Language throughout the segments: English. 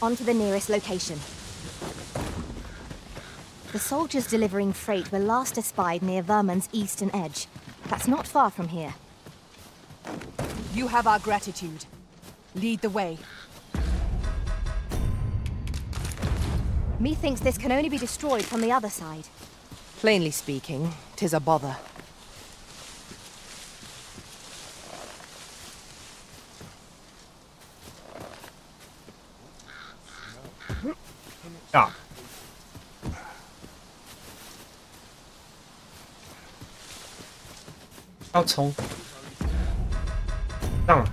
On to the nearest location. The soldiers delivering freight were last espied near Vermund's eastern edge. That's not far from here. You have our gratitude. Lead the way. Methinks this can only be destroyed from the other side. Plainly speaking, 'tis a bother. Ah. 要冲上来。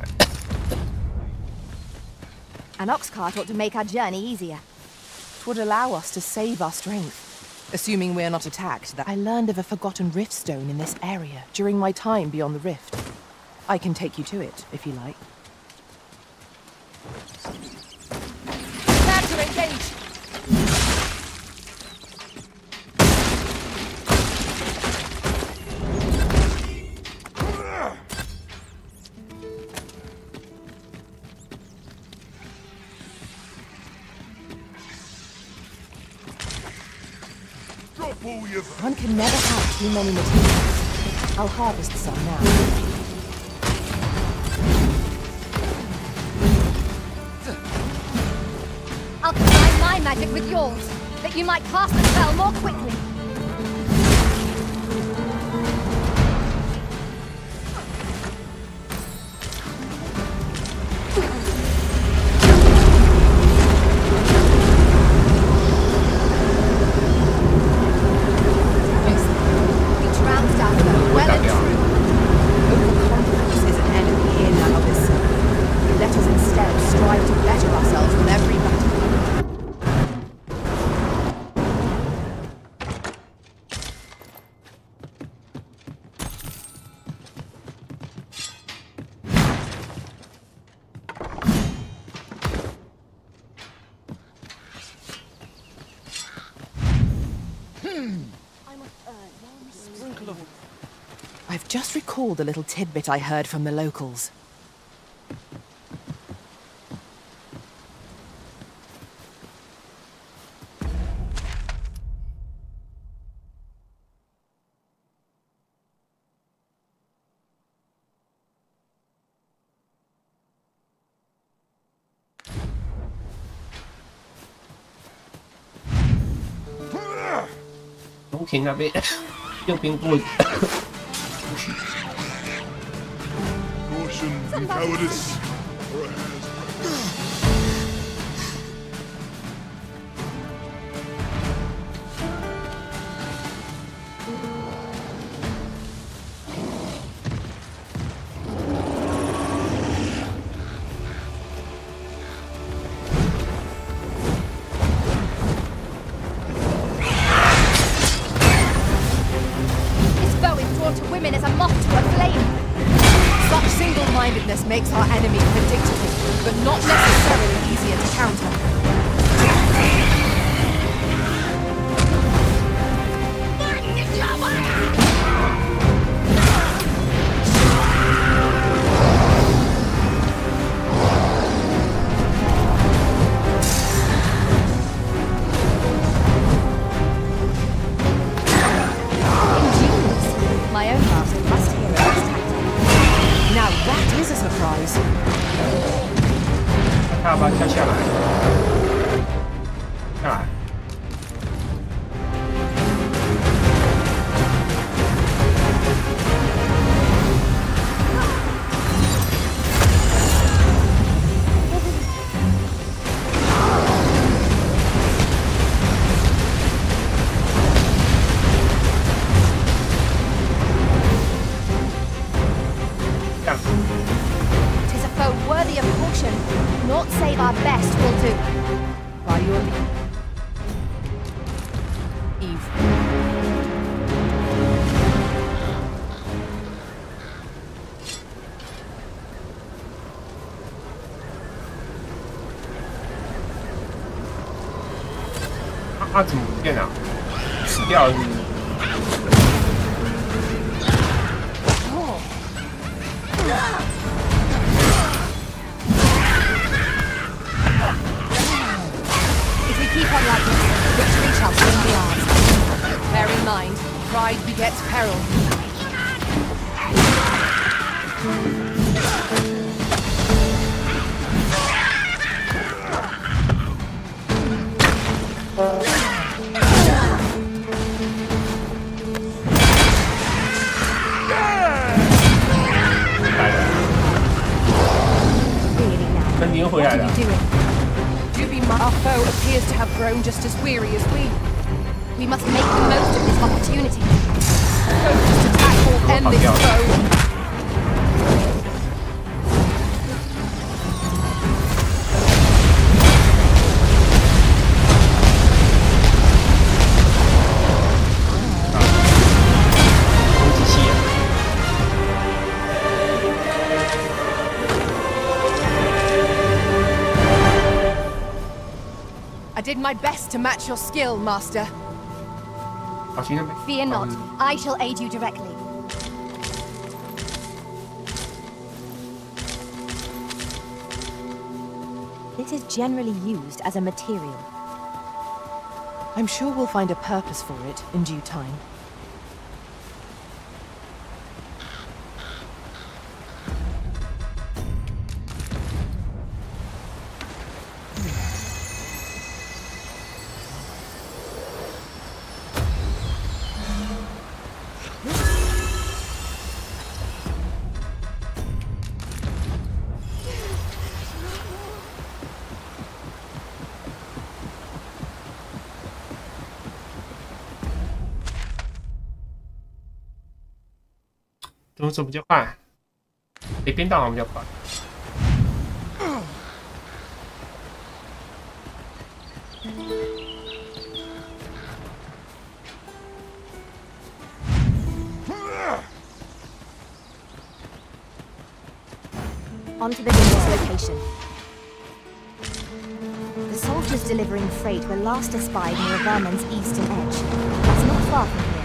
An ox cart ought to make our journey easier. 'Twould allow us to save our strength. Assuming we're not attacked, I learned of a forgotten rift stone in this area during my time beyond the rift. I can take you to it, if you like. Prepare to engage! One can never have too many materials. I'll harvest some now. I'll combine my magic with yours, that you might cast the spell more quickly. I've just recalled a little tidbit I heard from the locals.停那边，右边过。Caution, you cowardice. Makes our enemy predictable, but not necessarily easier to counter. Ingenious. My own master must hear of this tactic. Now that is a surprise. 他把它跳下来，下来。'Tis a foe worthy of caution. Naught save our best will do. By your leave. Eve. 他怎么不见了？死掉了是不是？ mind. Pride begets peril. Really now. 跟您回 What 来 are 了 you。doing? Our foe appears to have grown just as weary as we. We must make the most of this opportunity. Focused attack will end this foe. 攻击器。 I did my best to match your skill, Master. 好，行，那边。 Fear not. I shall aid you directly. This is generally used as a material. I'm sure we'll find a purpose for it in due time.怎么走比较快？北边道好像比较快。 Onto the dangerous location. The soldiers delivering freight were last espied near Verman's eastern edge. That's not far from here.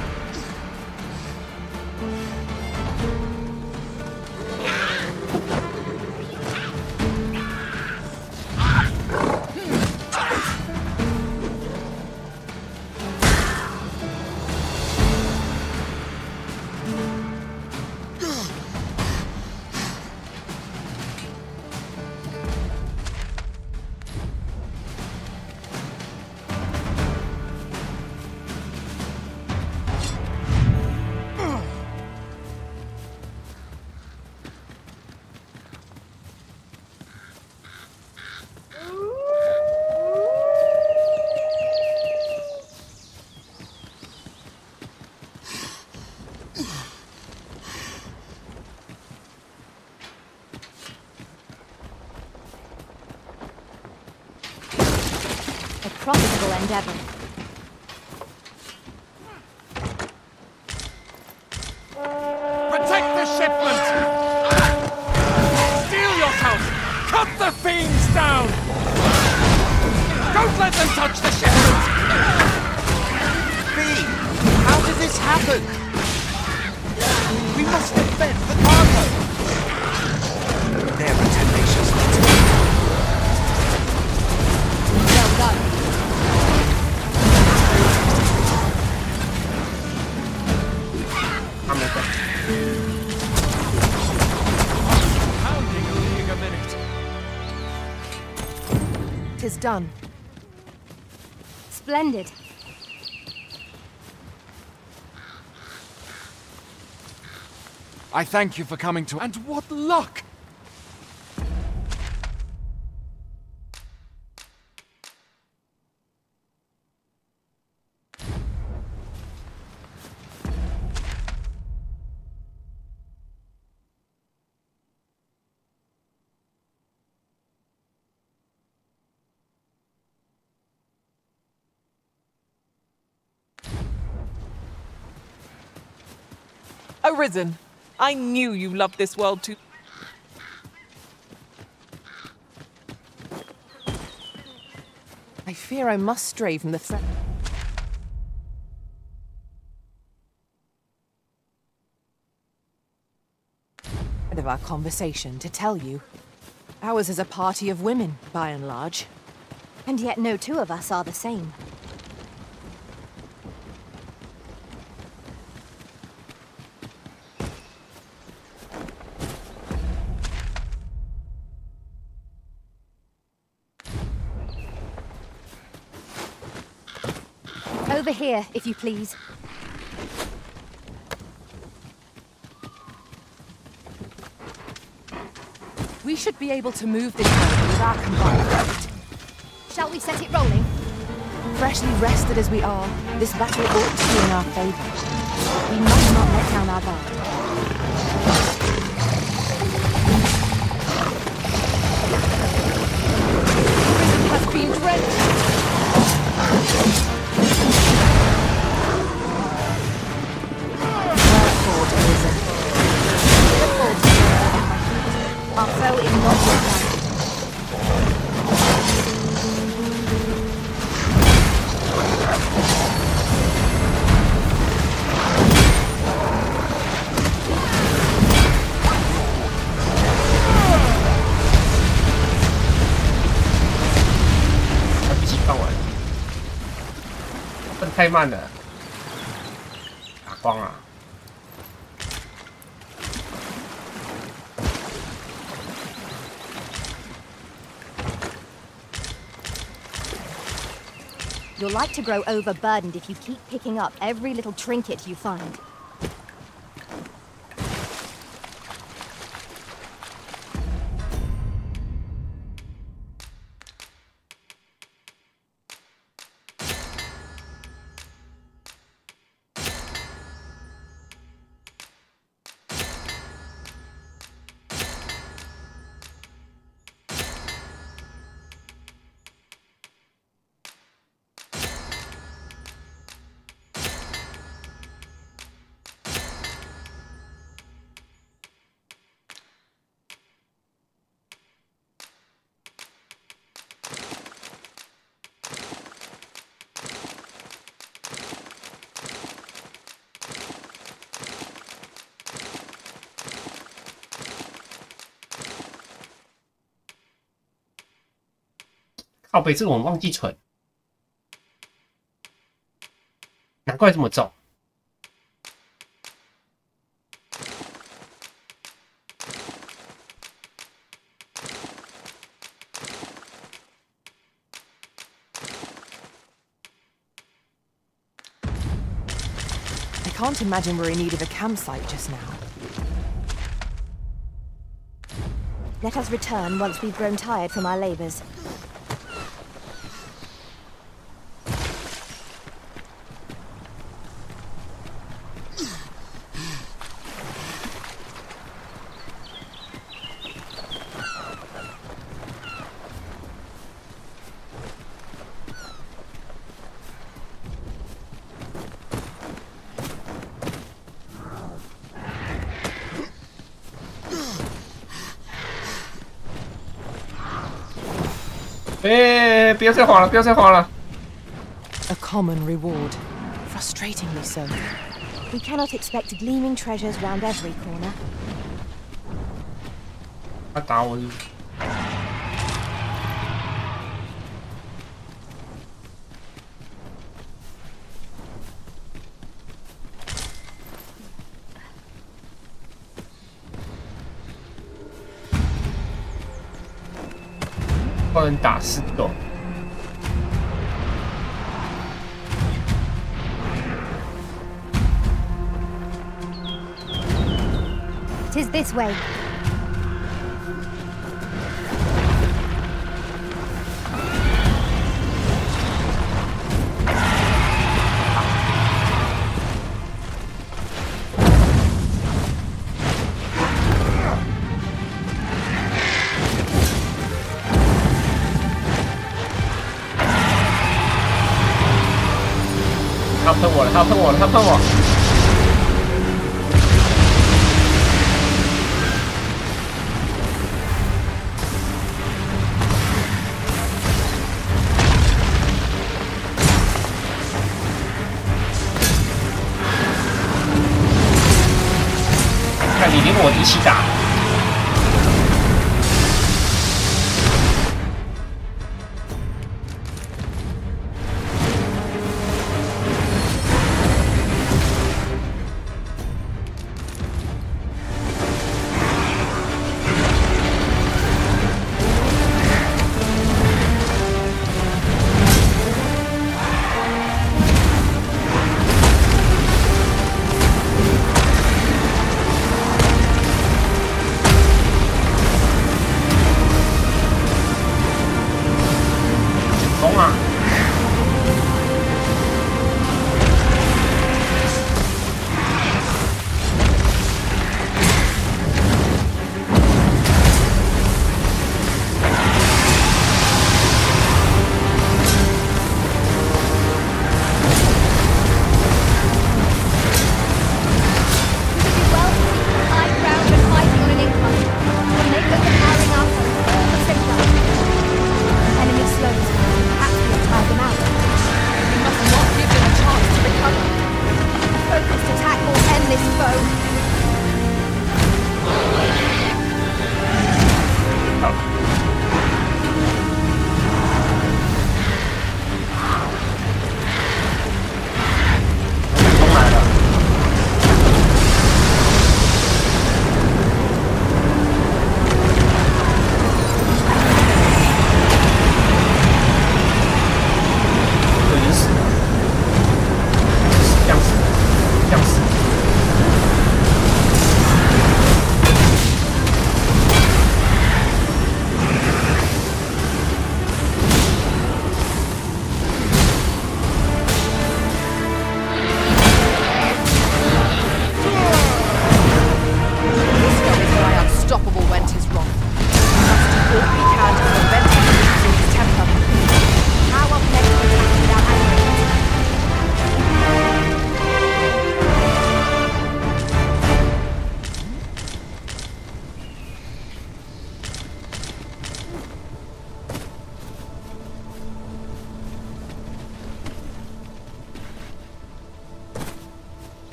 A profitable endeavor. Protect the shipment! Steel yourself! Cut the fiends down! Don't let them touch the shipment! B, how did this happen? We must defend the cargo! They're a tenacious lot. Well done. Pounding a league a minute. 'Tis done. Splendid. I thank you for coming to... And what luck! Arisen, I knew you loved this world too. I fear I must stray from the threat of our conversation to tell you. Ours is a party of women, by and large. And yet no two of us are the same. Over here, if you please. We should be able to move this boat with our combined weight. Shall we set it rolling? Freshly rested as we are, this battle ought to be in our favor. We must not let down our guard. Has been drenched. Well fought, Arisen. Our foe is not yet down.太慢了，打光了。You're like to grow overburdened if you keep picking up every little trinket you find.靠北，这个我忘记存，难怪这么重。I can't imagine we're in need of a campsite just now. Let us return once we've grown tired from our labors.不要再晃了，不要再晃了。 A common reward. Frustratingly so. We cannot expect gleaming treasures round every corner. 他打我是不是？不能打4个。 'Tis this way.他喷我了！他喷我了！他喷我！看你连我一起打。 Tis 冲啊！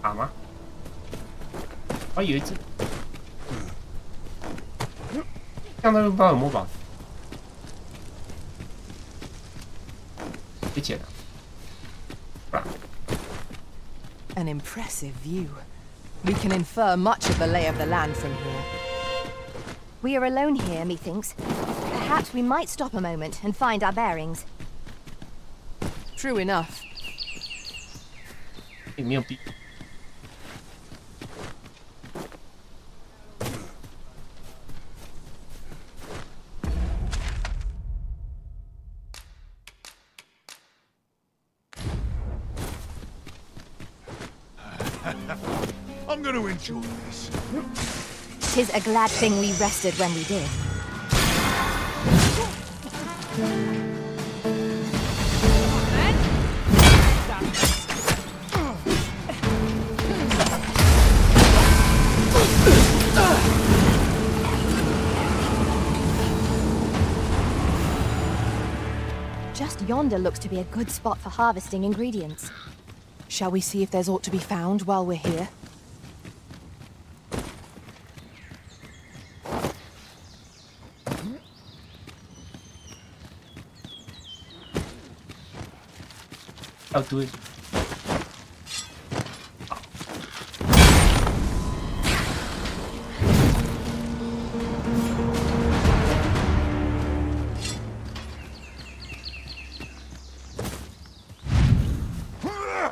打吗？哦，有一只，这样都不知道有没有宝石，别捡了，不然。 An impressive view. We can infer much of the lay of the land from here. We are alone here, methinks. Perhaps we might stop a moment and find our bearings. True enough. 也没有必。 I'm going to enjoy this. 'Tis a glad thing we rested when we did. Just yonder looks to be a good spot for harvesting ingredients. Shall we see if there's aught to be found while we're here? I'll do it.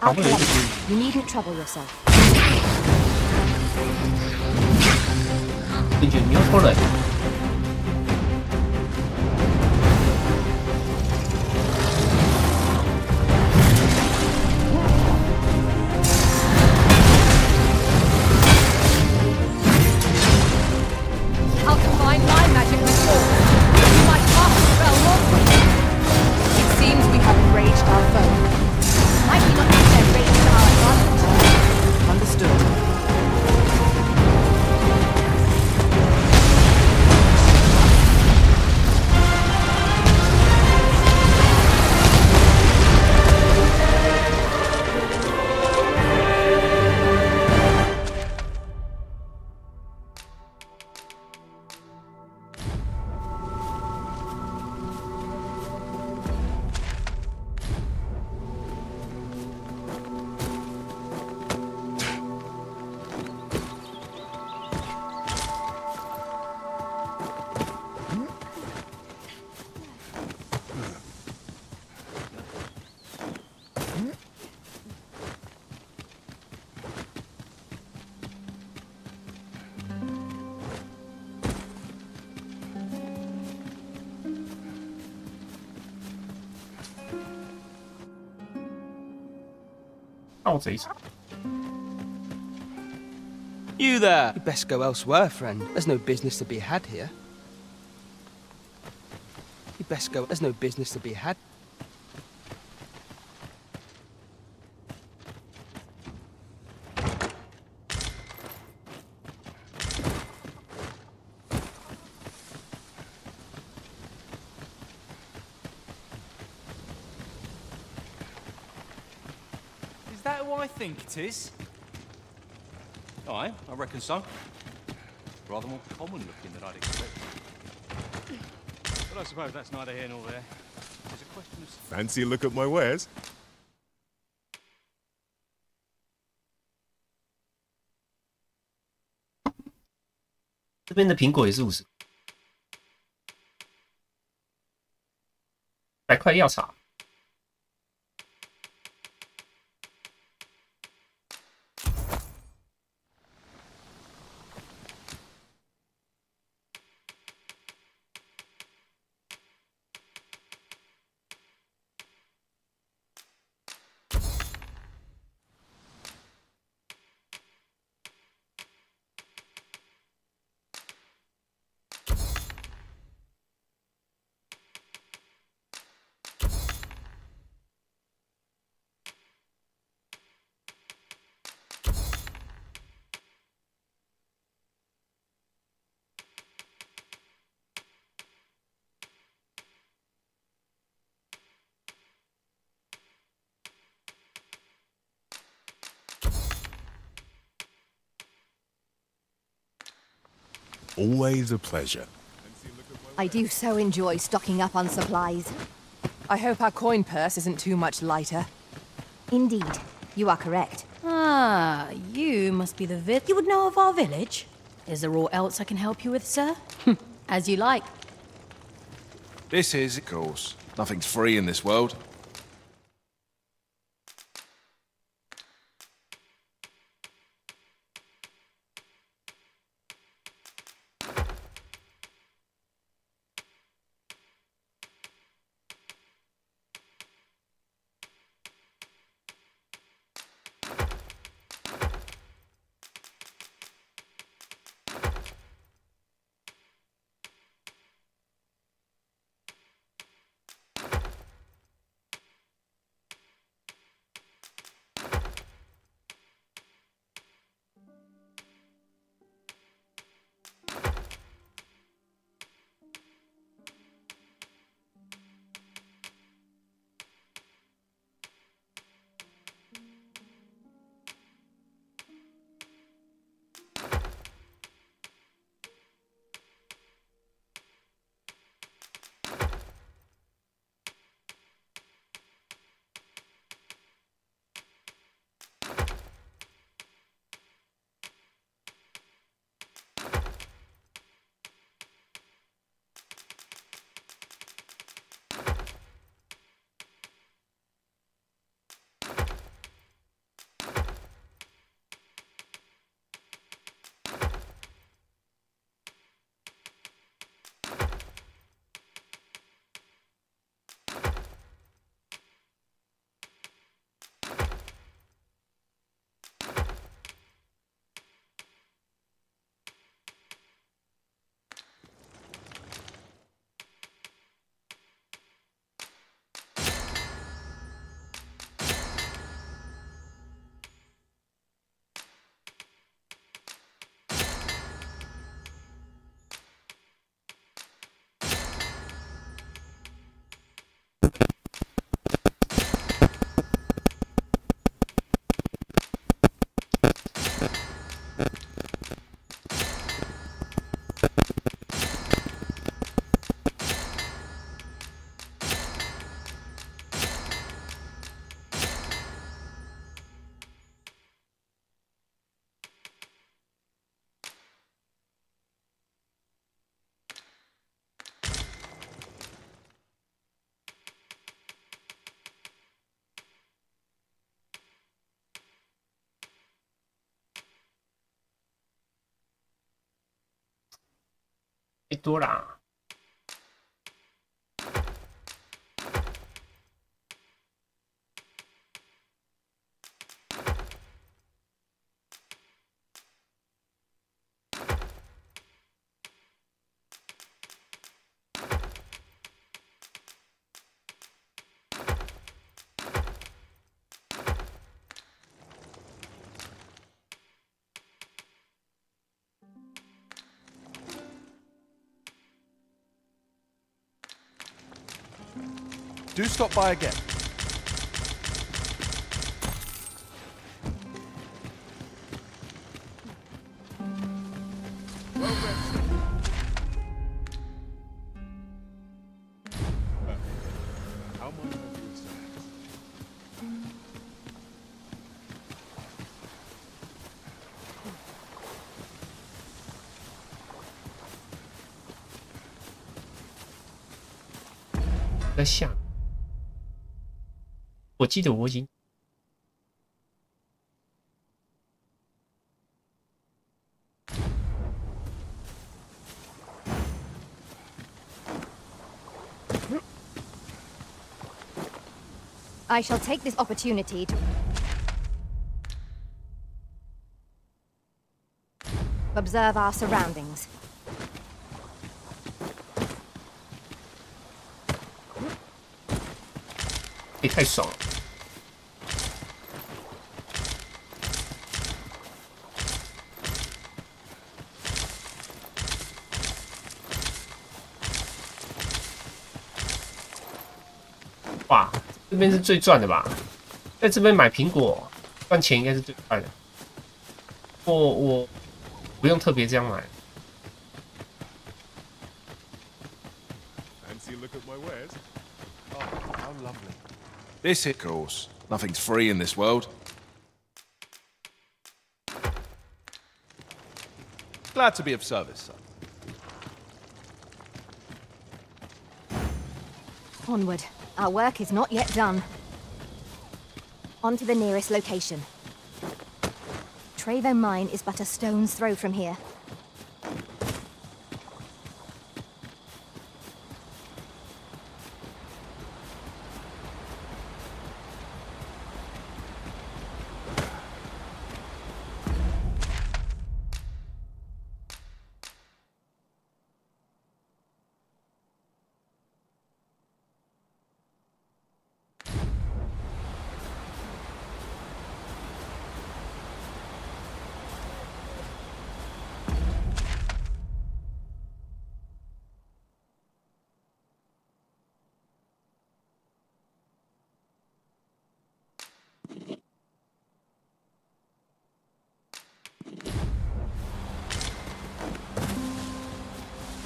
I'll collect them. You needn't trouble yourself. 进去没有错了。 I'll combine my magic with yours. You might cast a spell lawfully. It seems we have enraged our foe. Might we not use their rage to our advantage? Understood. 盗贼场。 You there! You'd best go elsewhere, friend. There's no business to be had here. You'd best go. There's no business to be had. Is that who I think it is? Aye, I reckon so. Rather more common looking than I'd expect. But I suppose that's neither here nor there. There's a question of... Fancy a look at my wares? 这边的苹果也是50。100块药茶。 Always a pleasure. I do so enjoy stocking up on supplies. I hope our coin purse isn't too much lighter. Indeed, you are correct. Ah, you must be the You would know of our village? Is there aught else I can help you with, sir? As you like. This is, of course. Nothing's free in this world.多啦。Do stop by again. How much have you said? 在下，我记得我已经 I shall take this opportunity to observe our surroundings. 也太爽了。哇，这边是最赚的吧？在这边买苹果赚钱应该是最快的。我不用特别这样买。 Fancy a look at my wares? Oh, how lovely. This, of course. Nothing's free in this world. Glad to be of service, sir. Onward. Our work is not yet done. On to the nearest location. Trevo Mine is but a stone's throw from here.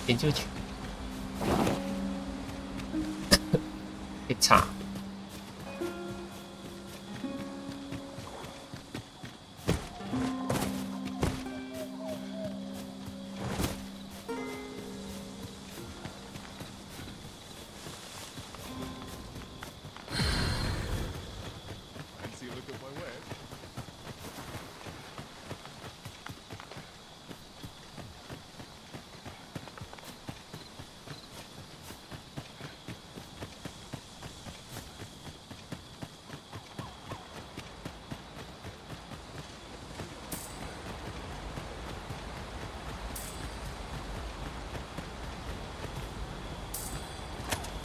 研究群，被查。Fancy a look at my wares?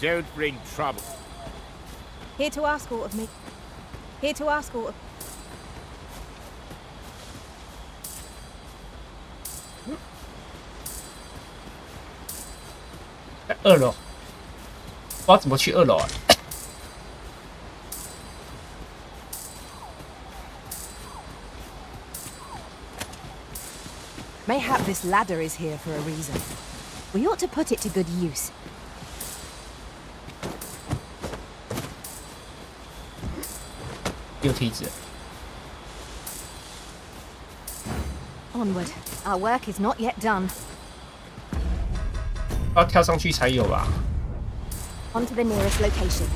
Don't bring trouble. Here to ask all of me. Here to ask all of... 在2楼，不知道怎么去2楼啊？ Mayhap this ladder is here for a reason. We ought to put it to good use. Onward. Our work is not yet done. 要跳上去才有吧？ On to the nearest location.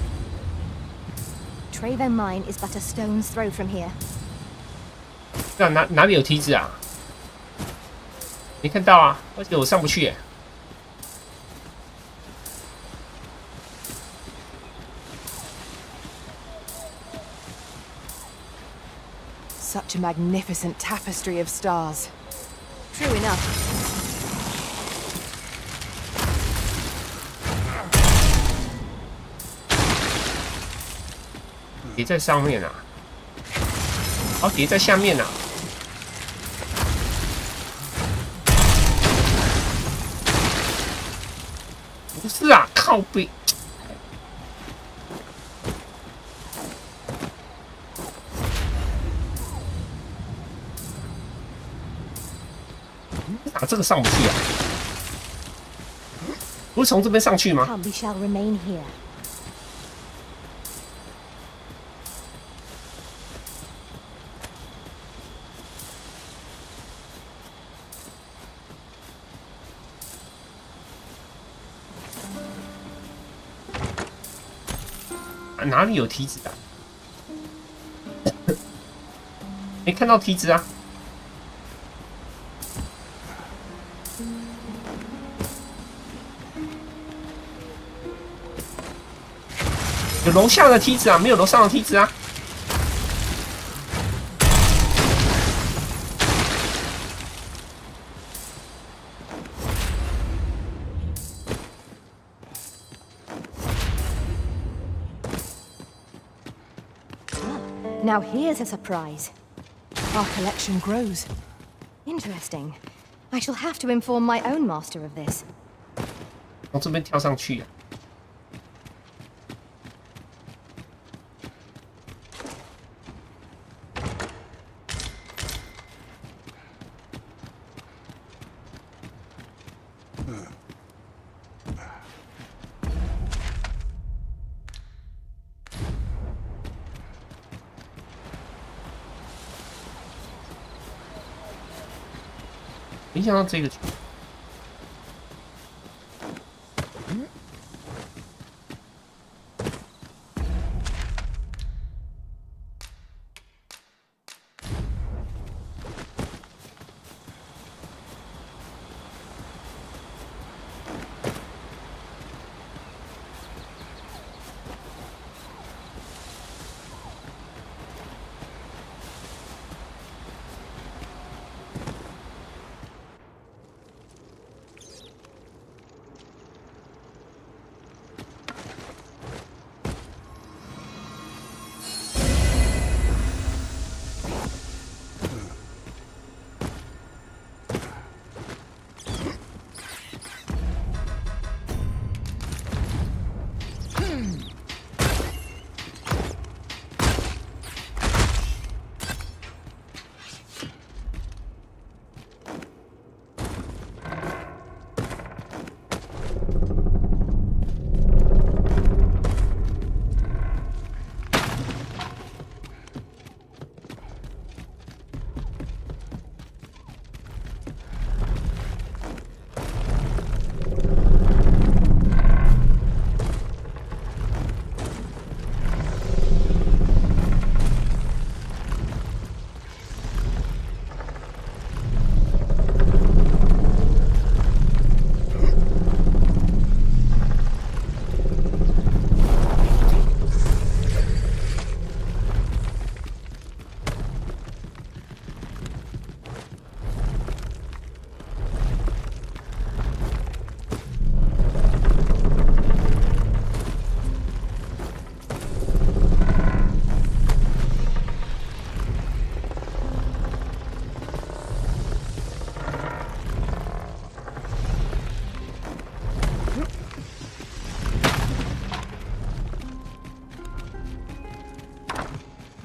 Trevo Mine is but a stone's throw from here. 那哪里有梯子啊？没看到啊，而且我上不去耶。 Such a magnificent tapestry of stars. True enough. 叠在上面啊，哦，叠在下面啊。不是啊，靠背。这个上不去啊？不是从这边上去吗？ Come, we shall remain here. 哪里有梯子啊？没看到梯子啊！有楼下的梯子啊，没有楼上的梯子啊！Now here's a surprise. Our collection grows. Interesting. I shall have to inform my own master of this. 从这边跳上去啊！没想到这个。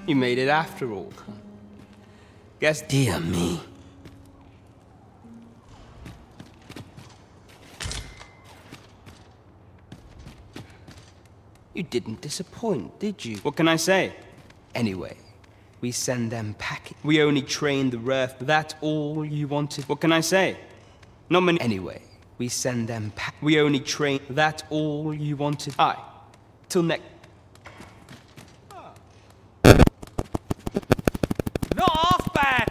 You made it after all. Guess. Dear me. You didn't disappoint, did you? What can I say? Anyway, we send them packing. We only trained the Wrath. That's all you wanted. What can I say? Not many. Anyway, we send them packing. We only train. That's all you wanted. Aye. Till next. Not half bad.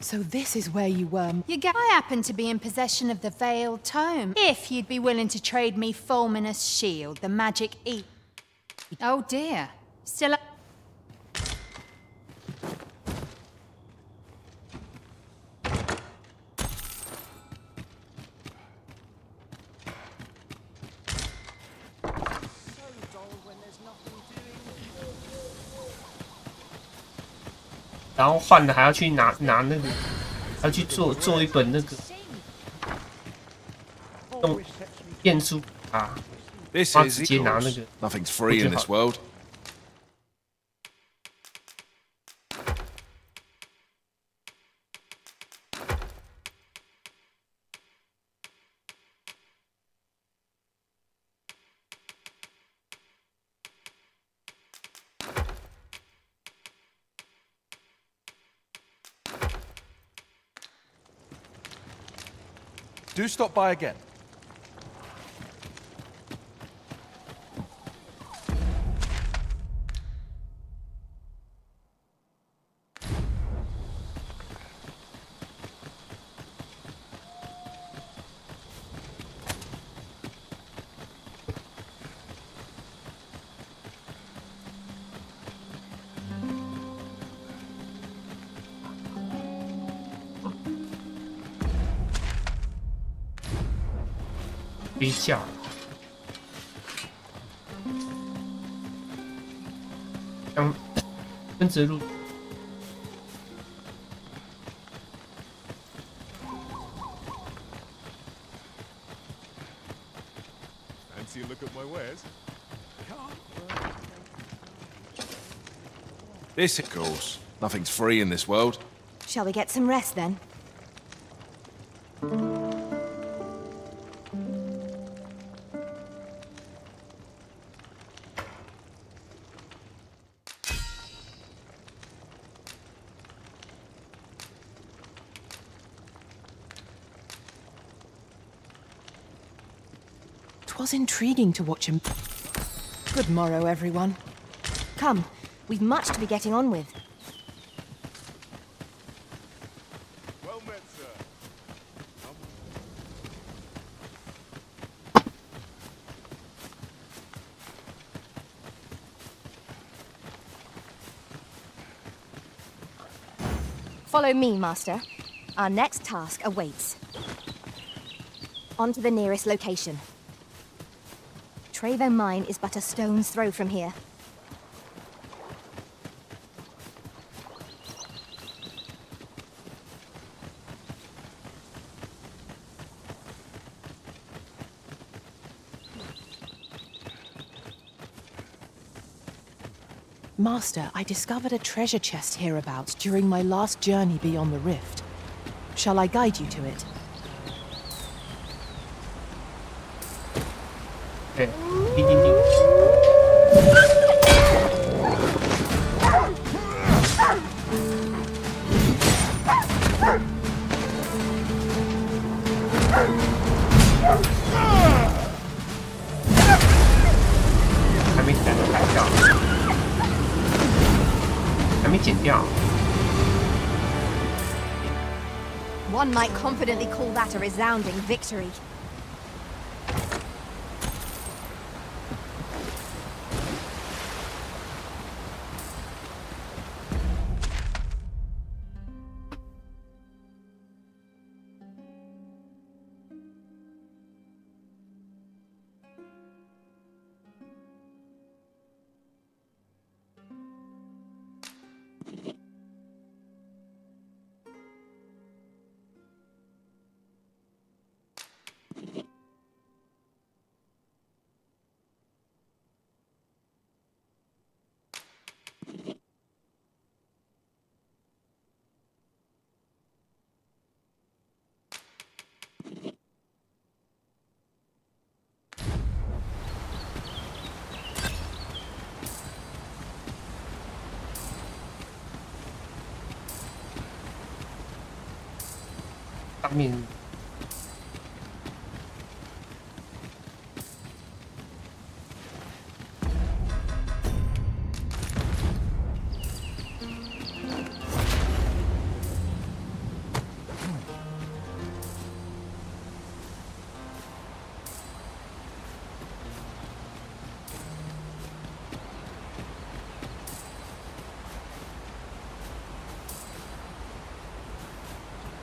So this is where you were. I happen to be in possession of the Veiled Tome. If you'd be willing to trade me Fulminous Shield, the magic Oh dear. Still.然后换了还要去拿那个，还要去做一本那个用变出啊，他直接拿那个。Nothing's free in this world. Do stop by again.飞架，像跟着路。Fancy a look at my wares? This, of course. Nothing's free in this world. Shall we get some rest then? Twas intriguing to watch him. Good morrow, everyone. Come, we've much to be getting on with. Well met, sir. Follow me, Master. Our next task awaits. On to the nearest location. Trevo Mine is but a stone's throw from here. Master, I discovered a treasure chest hereabouts during my last journey beyond the rift. Shall I guide you to it? 对，叮叮叮。还没剪掉，还没剪掉。 One might confidently call that a resounding victory.上面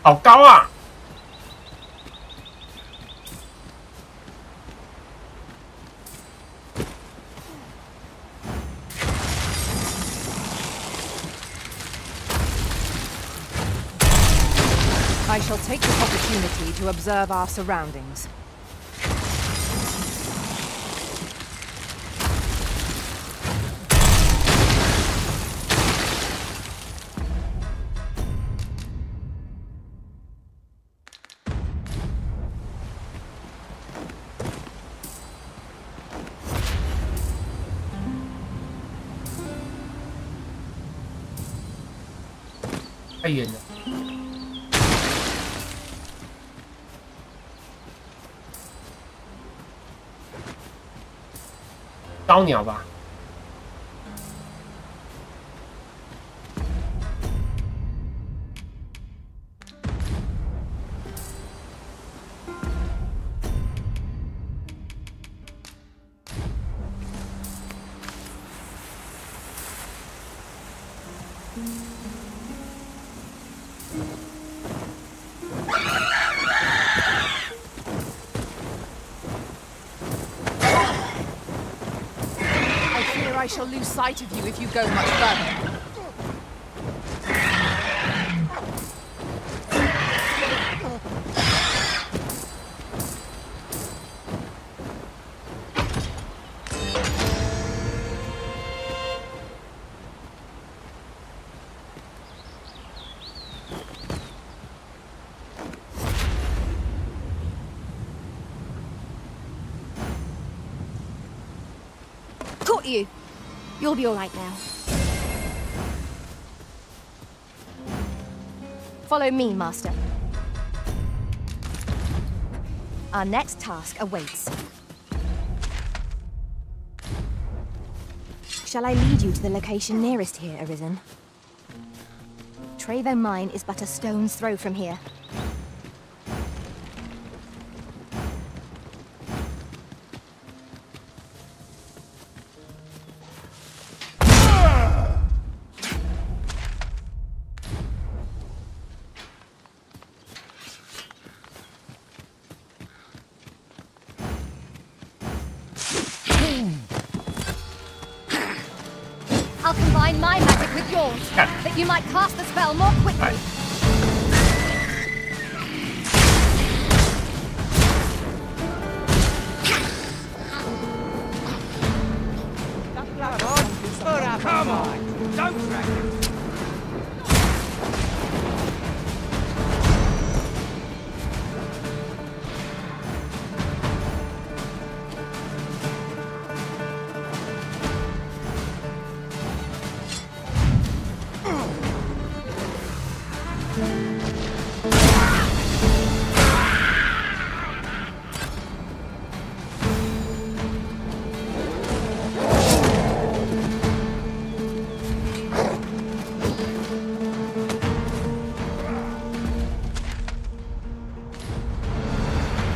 好高啊！ I shall take this opportunity to observe our surroundings.太远了。高鸟吧。I shall lose sight of you if you go much further. Caught you! You'll be all right now. Follow me, Master. Our next task awaits. Shall I lead you to the location nearest here, Arisen? Trevo Mine is but a stone's throw from here. I'll combine my magic with yours, that you might cast the spell more quickly. Come on! Don't drag it!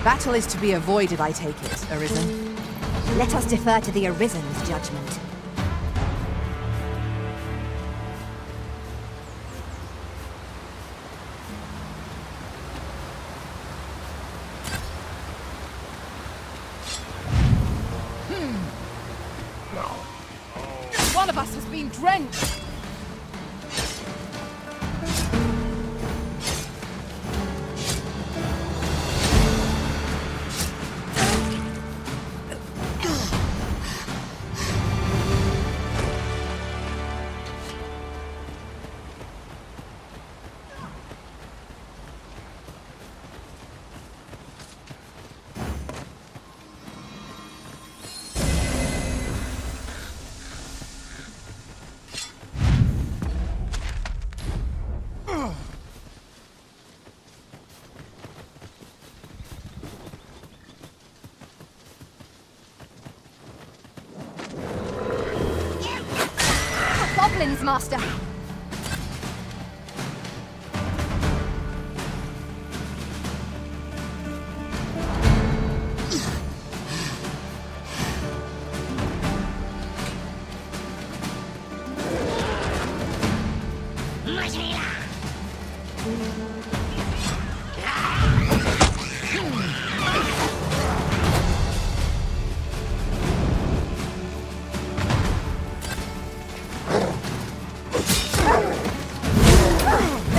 Battle is to be avoided, I take it, Arisen. Let us defer to the Arisen's judgment. One of us has been drenched! Goblins, Master!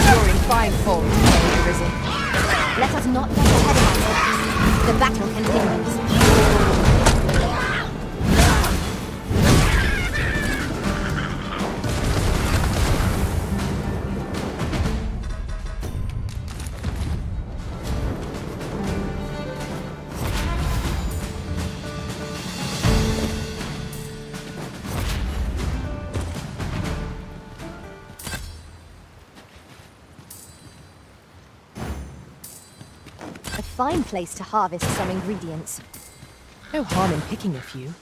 You're in fine form, Risen. Let us not get ahead of ourselves. The battle continues. A fine place to harvest some ingredients. No harm in picking a few.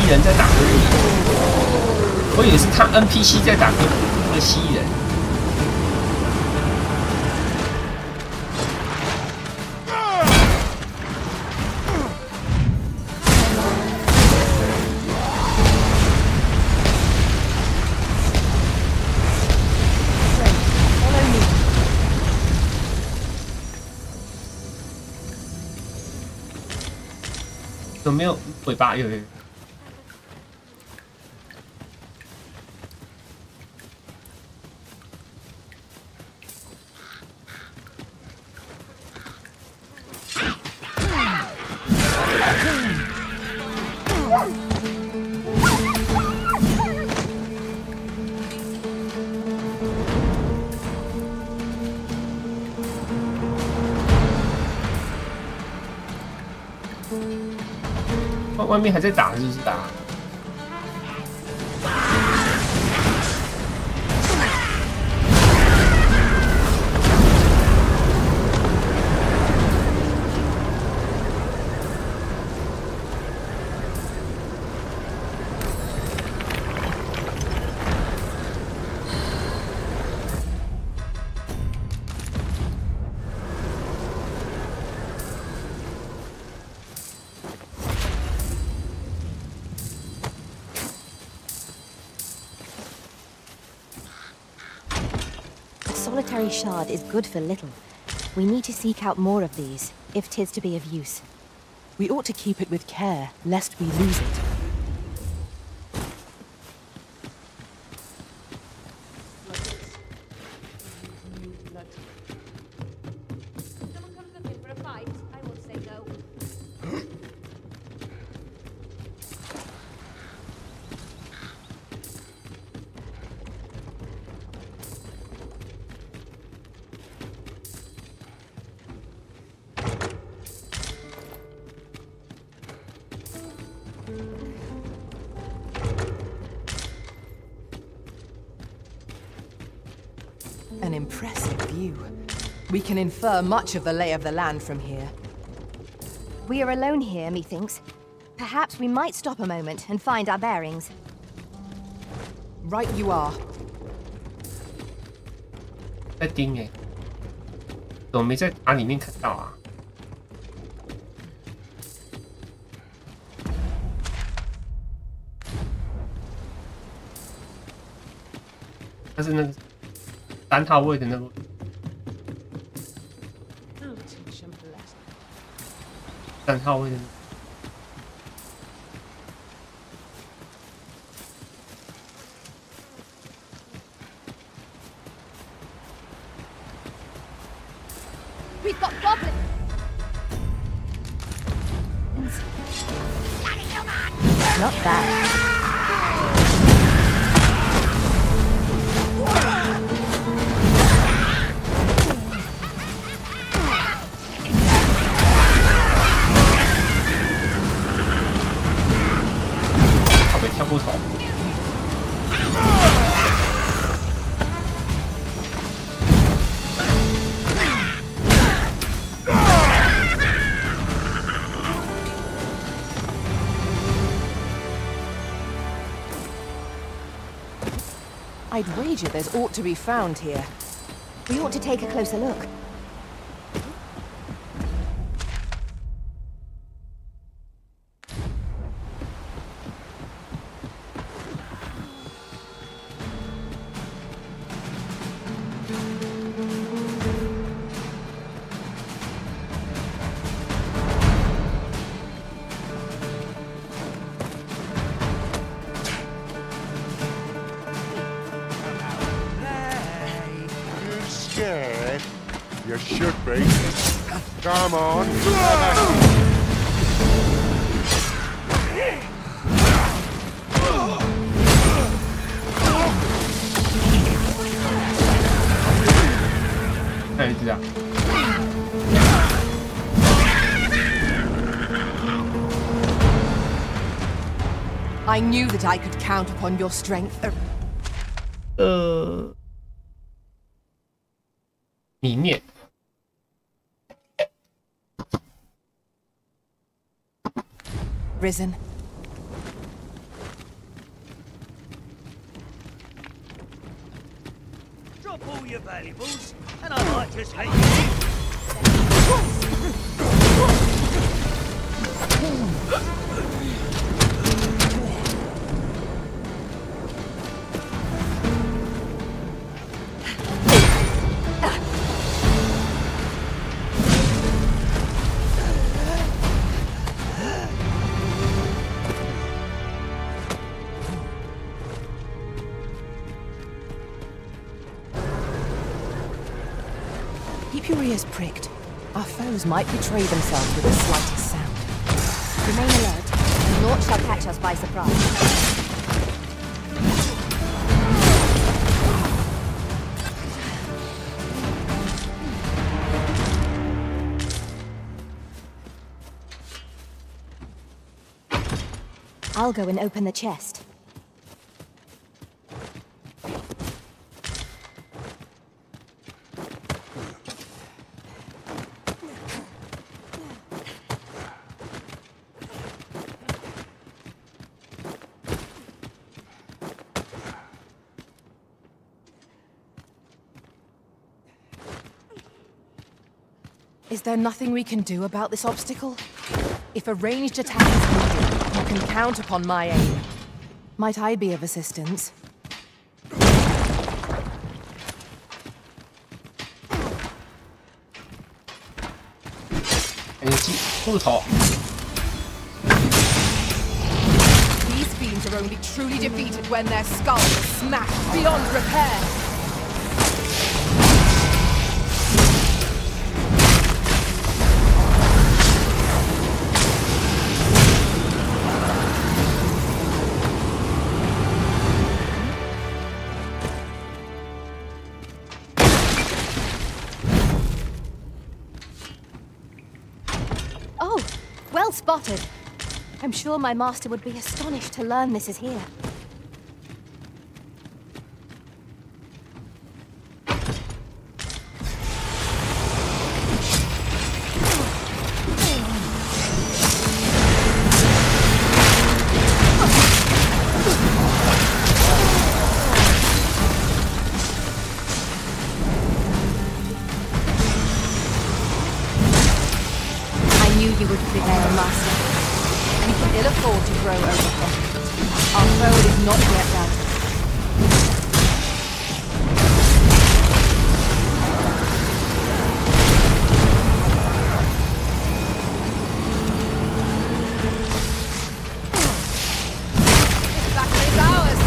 人在打跟你，我以为是他 NPC 在打跟那个蜥蜴人。有没有尾巴？有。外面还在打，是不是打？Solitary shard is good for little. We need to seek out more of these, if 'tis to be of use. We ought to keep it with care, lest we lose it. An impressive view. We can infer much of the lay of the land from here. We are alone here, methinks. Perhaps we might stop a moment and find our bearings. Right you are. 在盯哎，怎么没在塔里面看到啊？他是那个3号位的那个。3号位的那个。We've got goblins! Not bad. I'd wager there's aught to be found here. We ought to take a closer look. Scared? You should be. Come on. Hey, do that. I knew that I could count upon your strength. 里面 Risen. Drop all your valuables, and I might just hate you. Keep your ears pricked. Our foes might betray themselves with the slightest sound. Remain alert, and naught shall catch us by surprise. I'll go and open the chest. Is there nothing we can do about this obstacle? If a ranged attack is needed, you can count upon my aim. Might I be of assistance? These fiends are only truly defeated when their skulls are smashed beyond repair. Oh, well spotted. I'm sure my master would be astonished to learn this is here. You would prevail, master. We can ill afford to grow overconfident. Our foe is not yet routed. This battle is ours!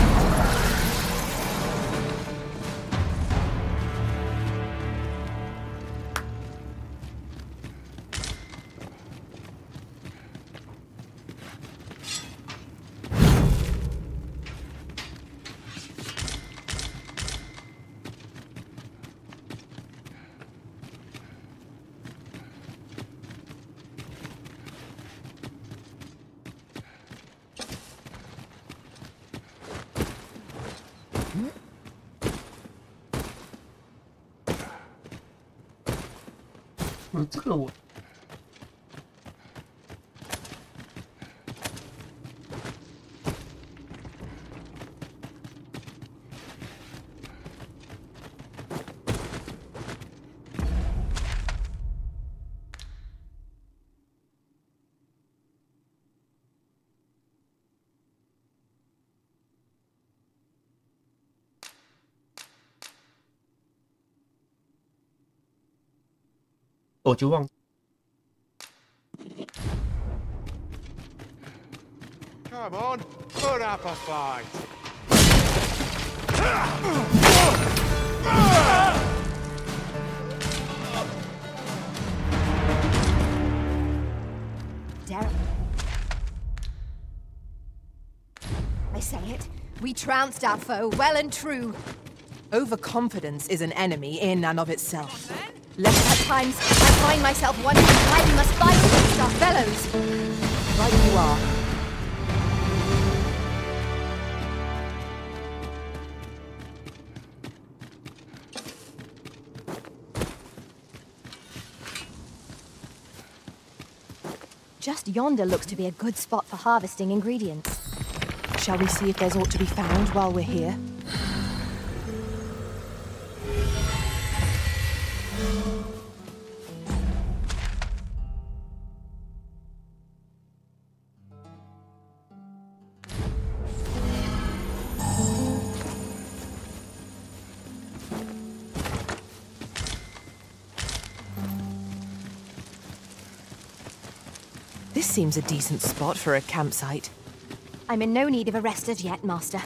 这个我就忘。Come on, put up a fight. Daryl. I say it. We trounced our foe well and true. Overconfidence is an enemy in and of itself. At times, I find myself wondering why we must fight against our fellows. Right you are. Just yonder looks to be a good spot for harvesting ingredients. Shall we see if there's aught to be found while we're here? This seems a decent spot for a campsite. I'm in no need of a rest as yet, Master.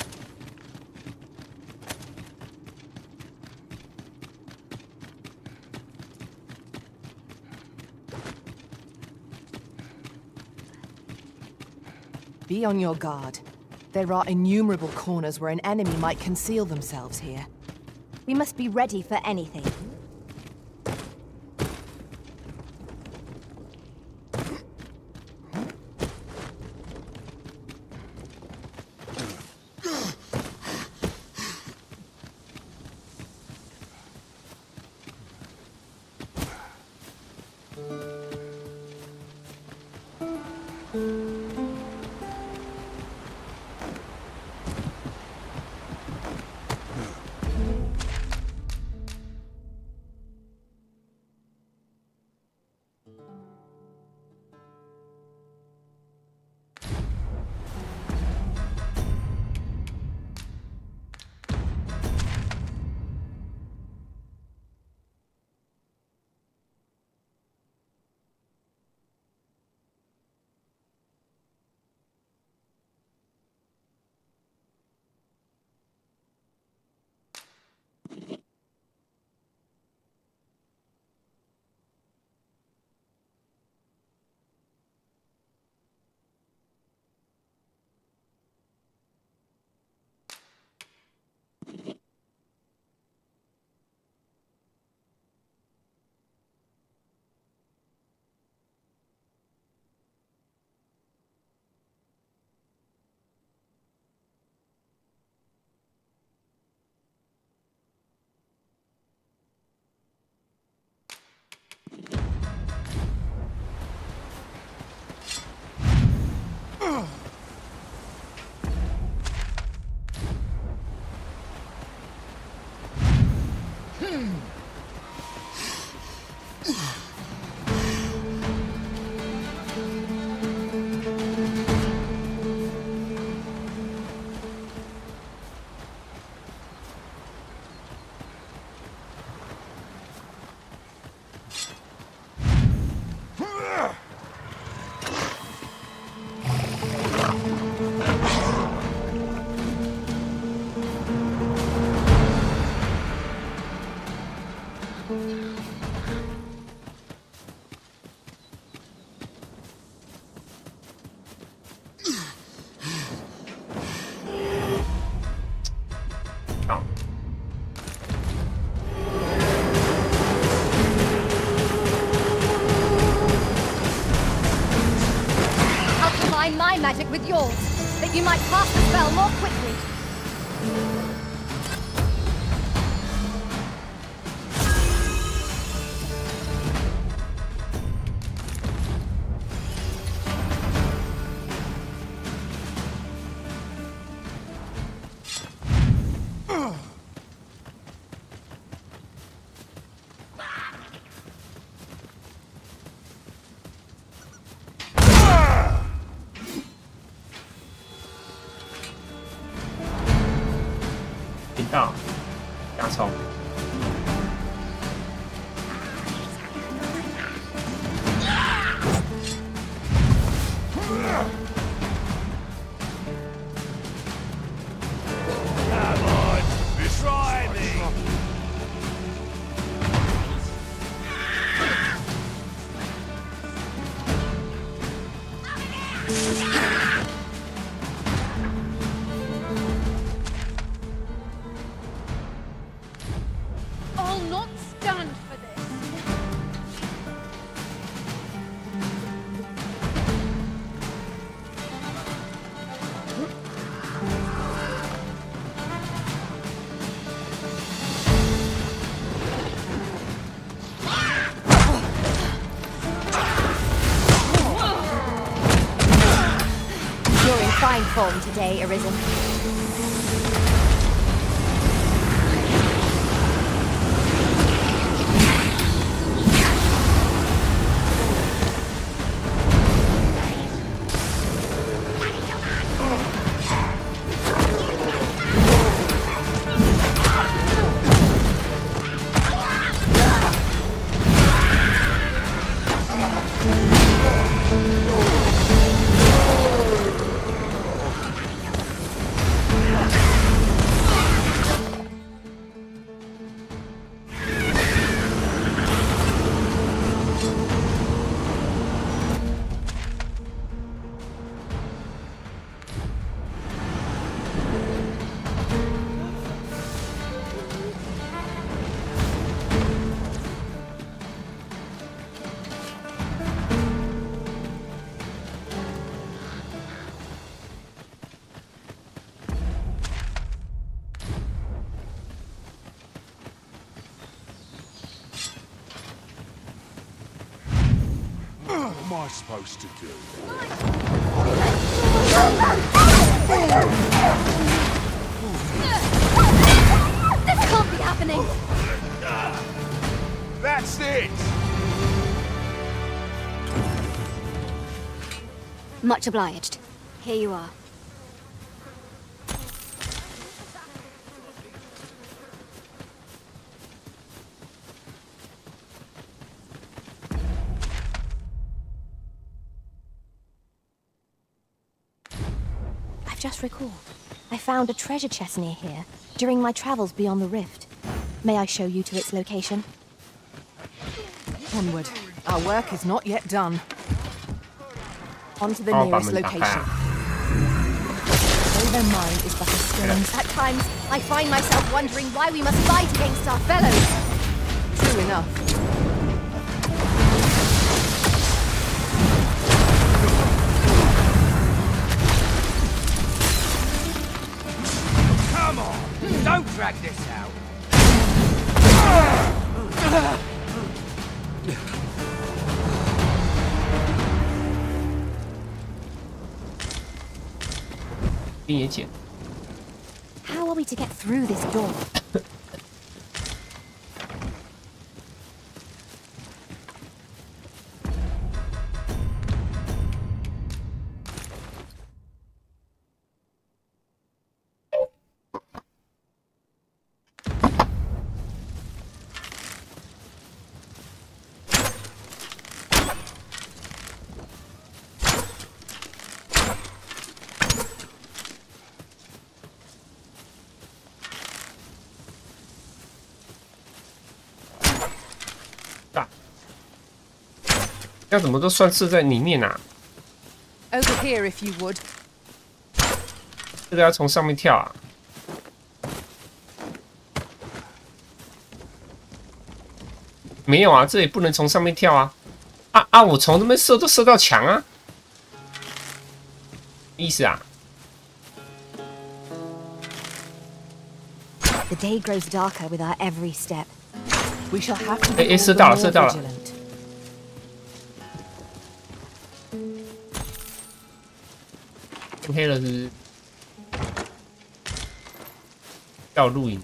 Be on your guard. There are innumerable corners where an enemy might conceal themselves here. We must be ready for anything. Magic with yours, that you might cast the spell more quickly. 加草。Come on, try me. I'll not stand for this. You're in fine form today, Arisen. What am I supposed to do? This can't be happening! That's it! Much obliged. Here you are. I've just recalled. I found a treasure chest near here during my travels beyond the rift. May I show you to its location? Onward. Our work is not yet done. On to the Oh, nearest Batman, location. Though their mind is but a stone's. At times, I find myself wondering why we must fight against our fellows. True enough. Come on, don't drag this out. How are we to get through this door?那怎么都算是在里面啊？ Over here, if you would. 这个要从上面跳啊？没有啊，这也不能从上面跳啊！我从这边射都射到墙啊！意思啊？ The day grows darker with our every step. We shall have to be 射到了， more 射到了。 vigilant. 天黑了是不是？要录影。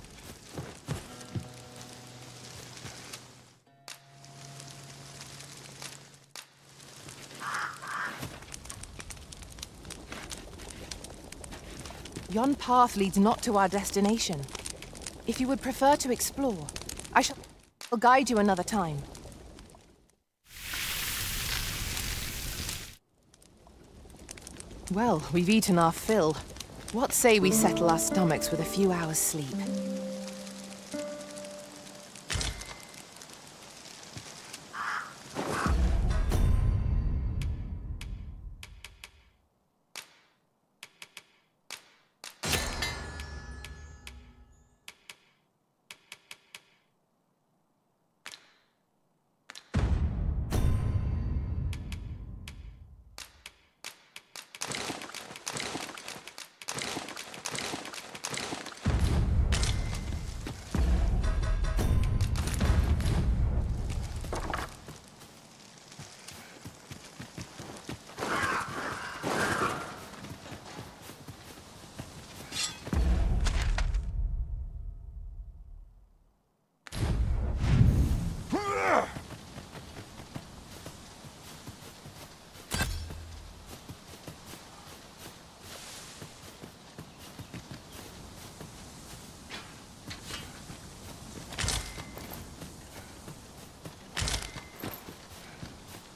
Yon path leads not to our destination. If you would prefer to explore, I shall guide you another time. Well, we've eaten our fill. What say we settle our stomachs with a few hours' sleep?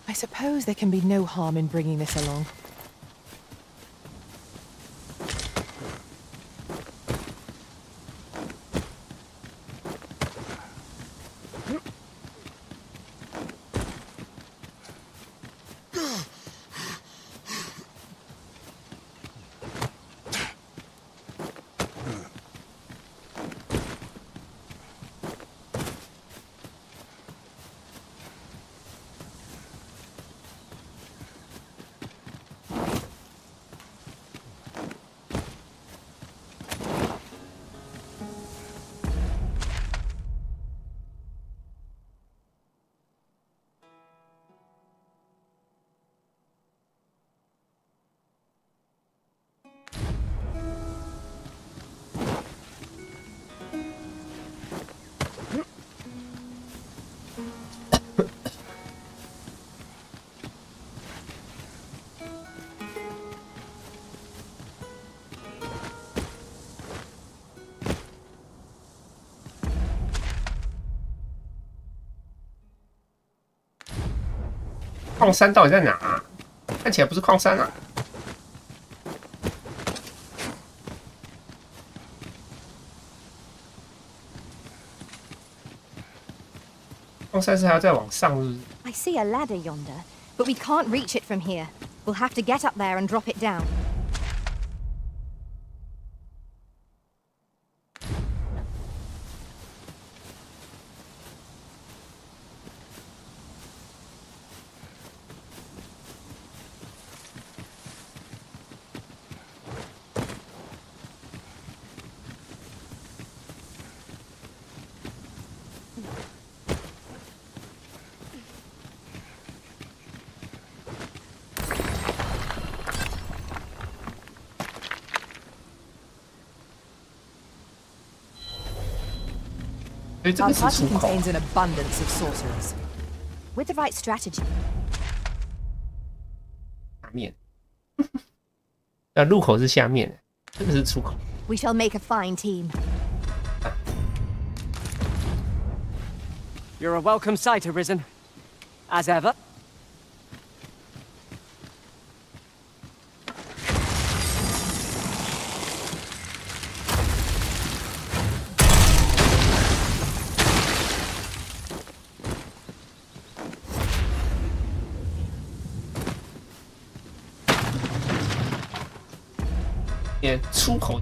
I suppose there can be no harm in bringing this along.矿山到底在哪啊？看起来不是矿山啊。矿山是还要再往上，是不是？ I see a ladder yonder, but we can't reach it from here. We'll have to get up there and drop it down. Our party contains an abundance of sorcerers. With the right strategy. 下面，入口是下面，这个是出口。 We shall make a fine team. You're a welcome sight, Arisen. As ever. Yeah, 出口。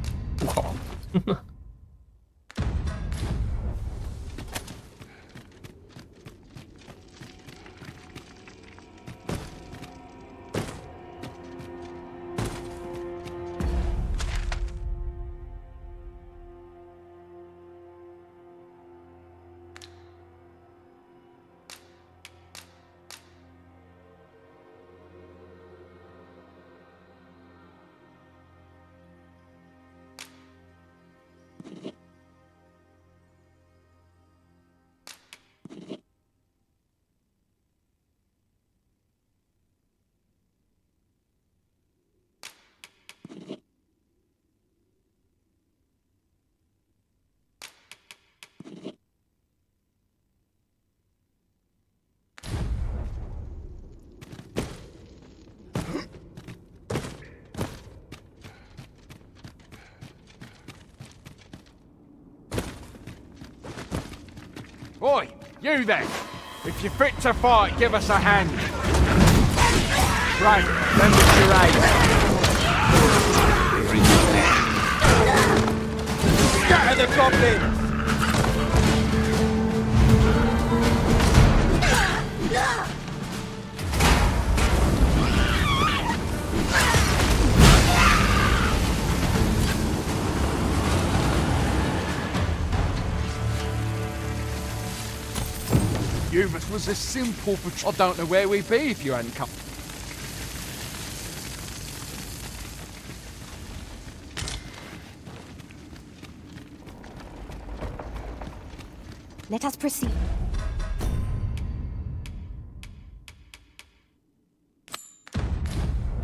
Oi, you then! If you're fit to fight, give us a hand. Right, lend us your aid. Scatter the goblins! Uvis was a simple patrol. I don't know where we'd be if you hadn't come. Let us proceed.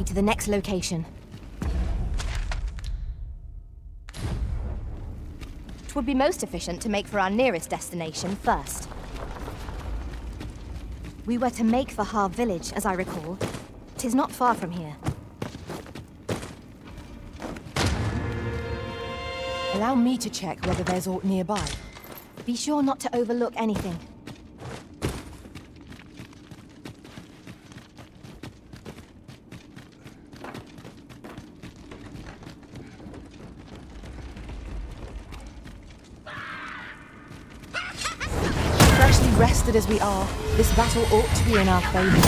To the next location. It would be most efficient to make for our nearest destination first. We were to make for Har village, as I recall. 'Tis not far from here. Allow me to check whether there's aught nearby. Be sure not to overlook anything. Freshly rested as we are, this battle ought to be in our favor.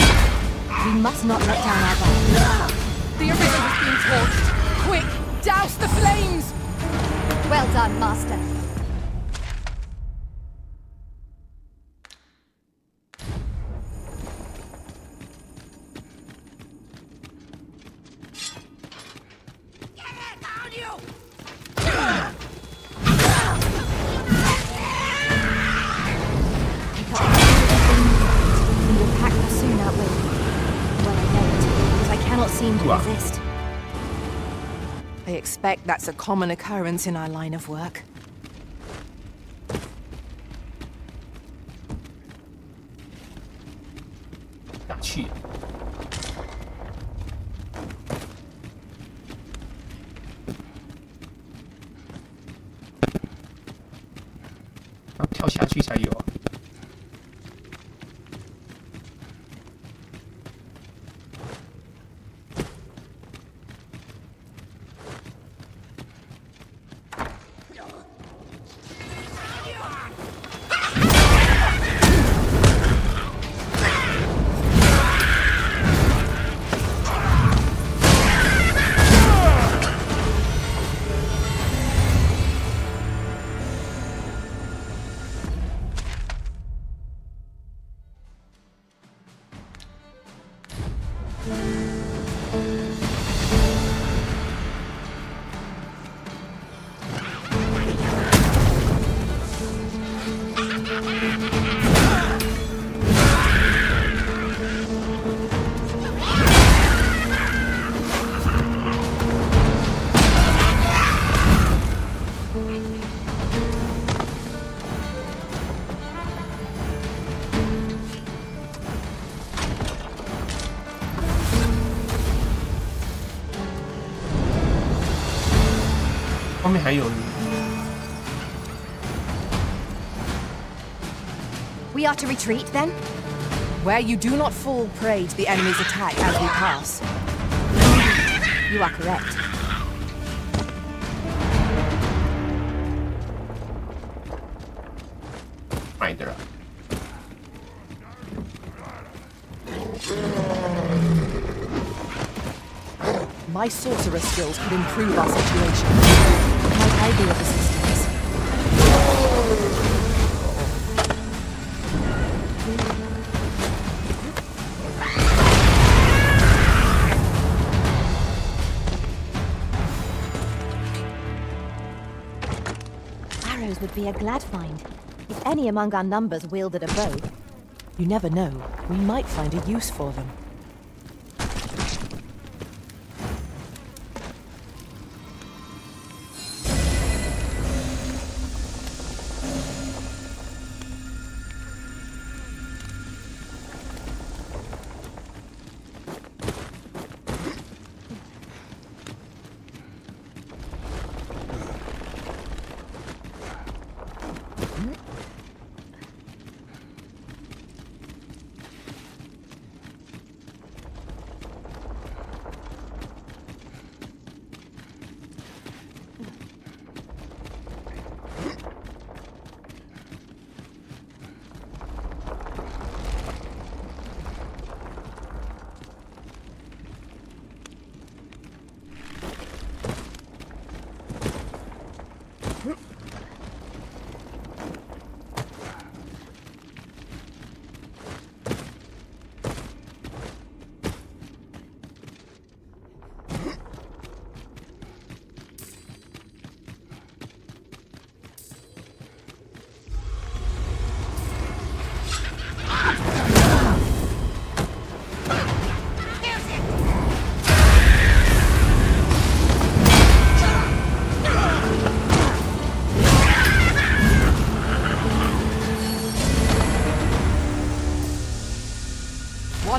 We must not let down our guard. The arisen has been torched! Quick, douse the flames! Well done, Master. Resist. I expect that's a common occurrence in our line of work. We are to retreat, then? Where you do not fall prey to the enemy's attack as we pass. You are correct. Either. My sorcerer skills could improve our situation. Might I be of assistance? Arrows would be a glad find. If any among our numbers wielded a bow. You never know. We might find a use for them.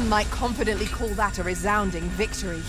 One might confidently call that a resounding victory.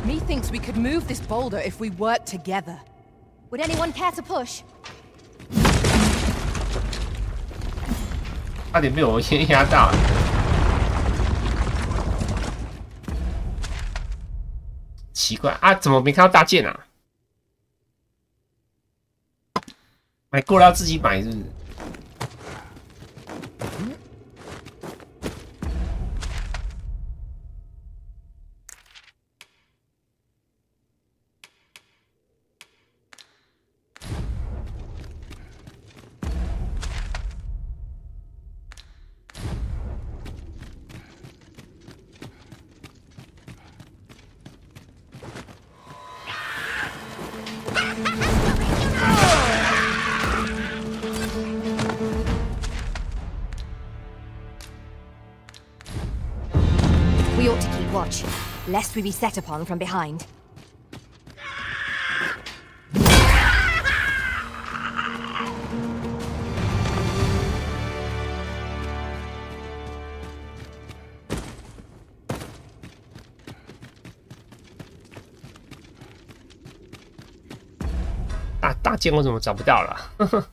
Methinks we could move this boulder if we work together. Would anyone care to push? 差点被我先压到。奇怪啊，怎么没看到大剑啊？买过了要自己买是不是？ We ought to keep watch, lest we be set upon from behind. 大剑我怎么找不到了？呵呵。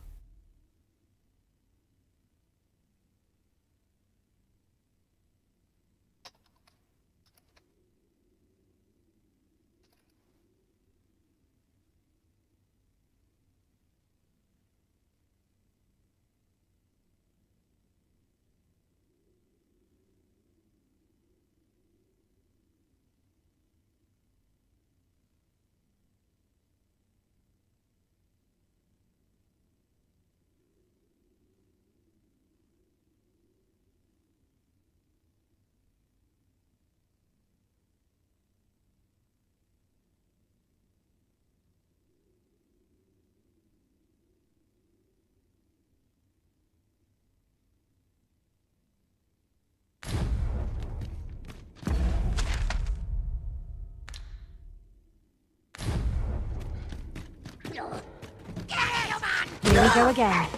Here we go again.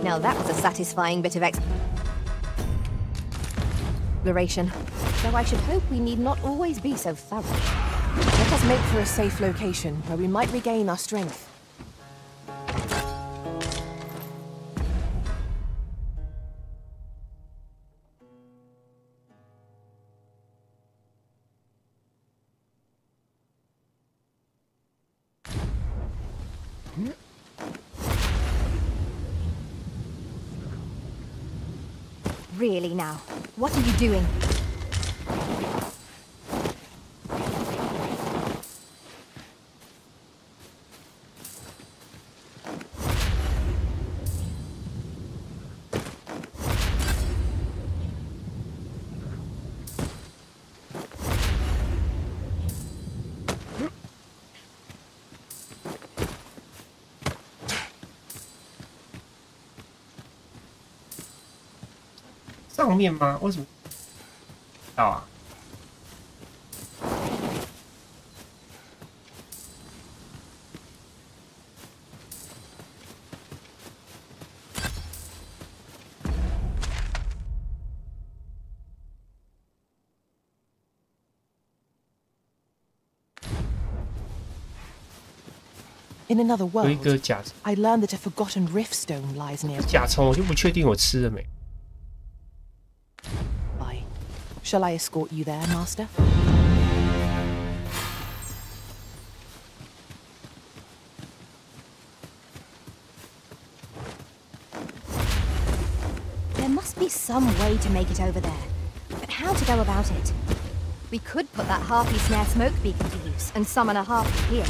Now that was a satisfying bit of exploration. Though I should hope we need not always be so thorough. Let us make for a safe location where we might regain our strength. Really now, what are you doing?上面吗？为什么？到啊！In another 有一 world, 个甲 I learned that a forgotten rift stone lies near. 甲虫，我就不确定我吃了没。 Shall I escort you there, Master? There must be some way to make it over there. But how to go about it? We could put that harpy snare smoke beacon to use and summon a harpy here.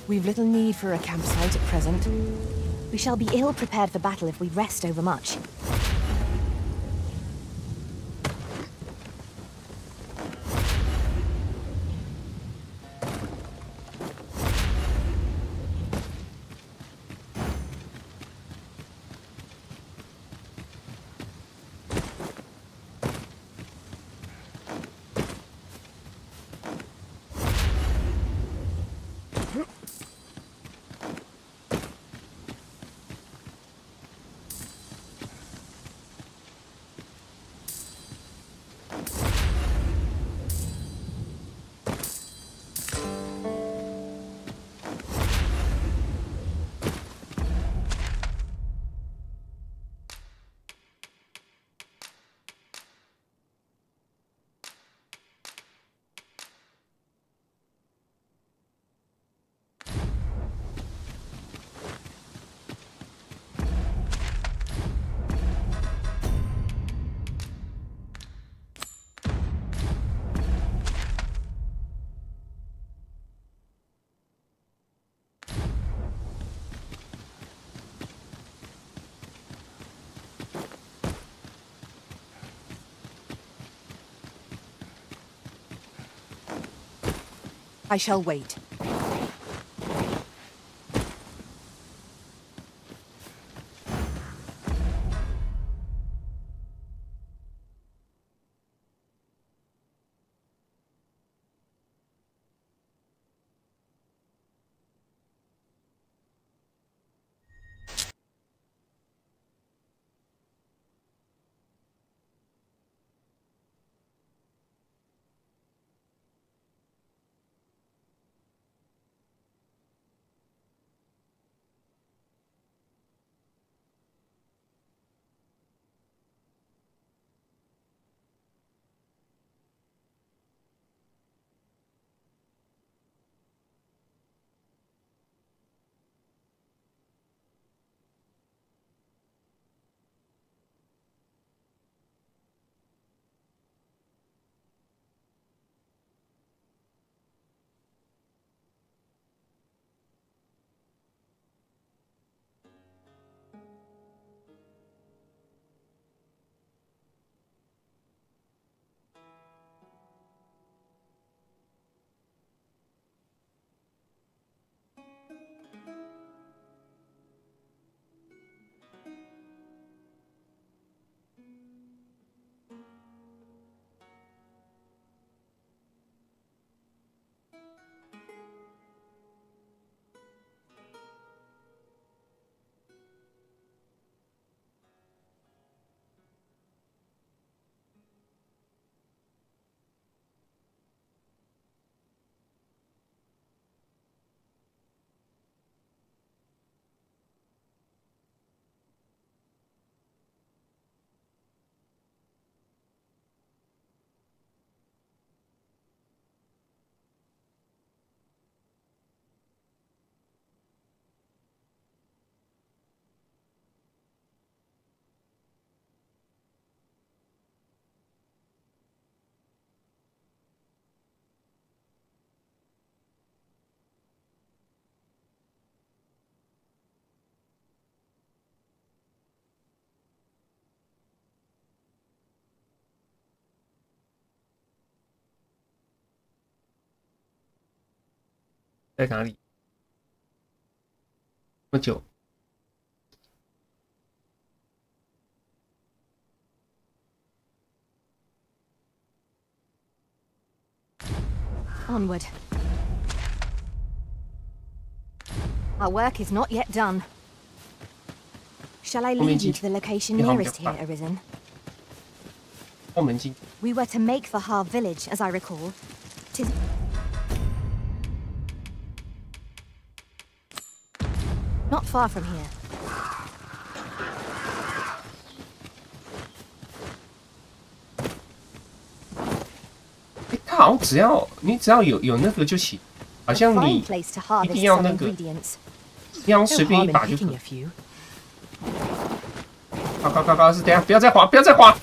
We've little need for a campsite at present. We shall be ill prepared for battle if we rest overmuch. I shall wait. 在哪里？这么久。 Onward. Our work is not yet done. Shall I lead you to the location nearest here, Arisen? 后门进。 We were to make for Har village, as I recall. 'Tis not far from here. 它好像只要有那个就行，好像你 Fine place to harvest 一定要 some 那个， ingredients. 你要随便一把就可 Picking 以 a。few. 高，是等一下不要再滑，不要再滑。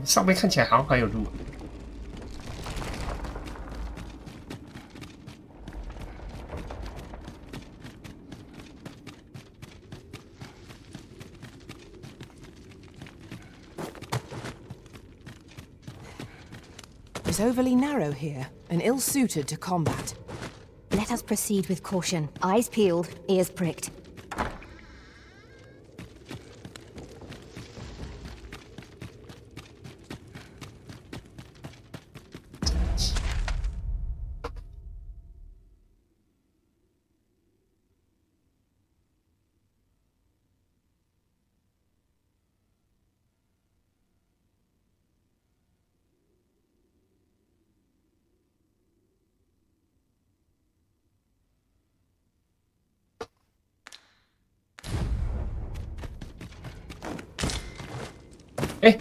上面看起来好像还有路。It's overly narrow here and ill-suited to combat. Let us proceed with caution. Eyes peeled, ears pricked.哎，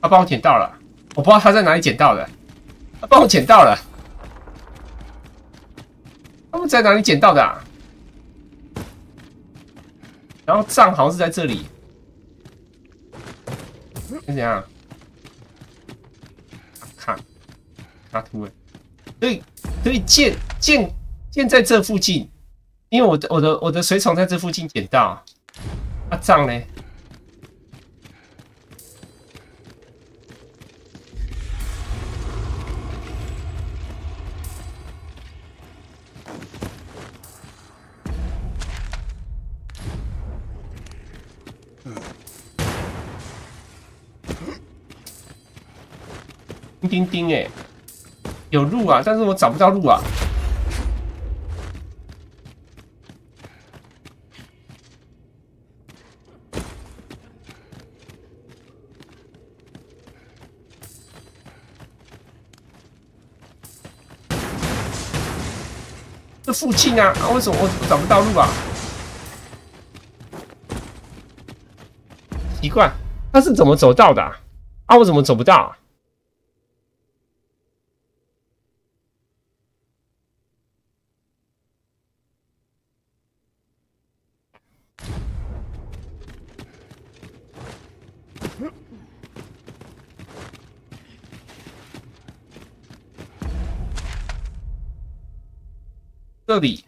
他帮我捡到了，我不知道他在哪里捡到的，他帮我捡到了，他们在哪里捡到的啊？然后账好像是在这里，是怎样？看图哎，所以剑在这附近，因为我的水桶在这附近捡到，啊账呢？ 叮叮哎，有路啊，但是我找不到路啊。这附近啊，为什么我找不到路啊？奇怪，他是怎么走到的啊？啊，我怎么走不到啊？这里，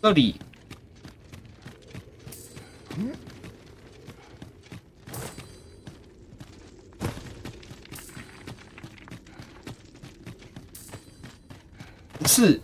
这里，不是。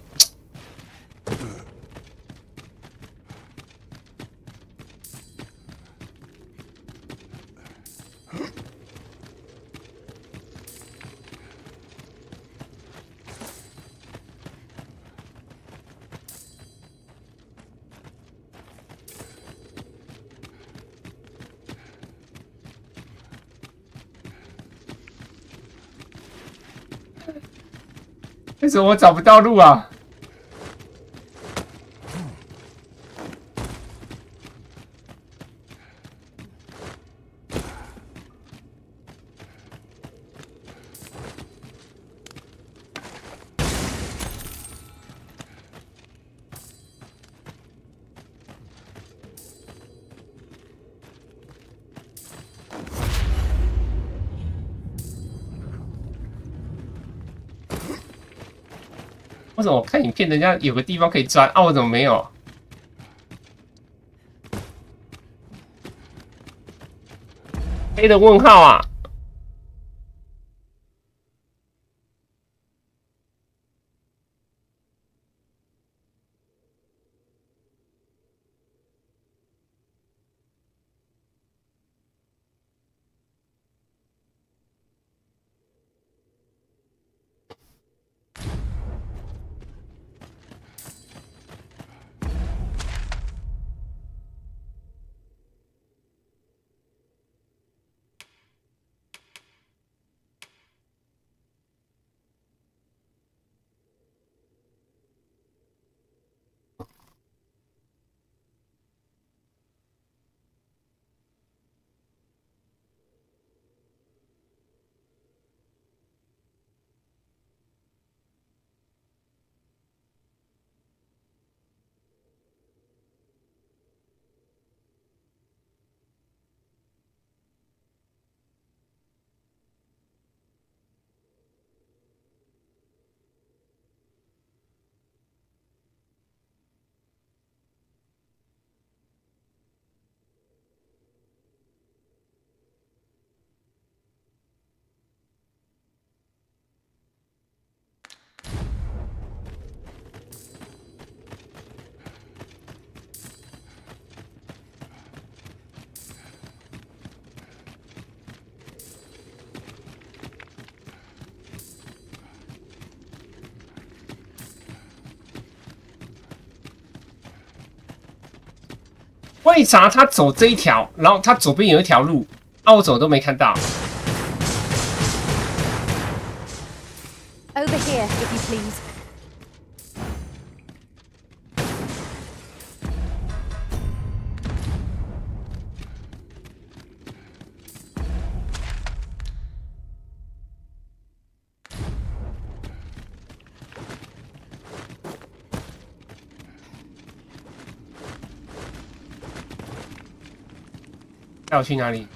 为什么我找不到路啊？为什么我看影片人家有个地方可以钻啊？我怎么没有？黑的问号啊！为啥他走这一条，然后他左边有一条路，啊，我走都没看到。 Over here, if you please. 要去哪里？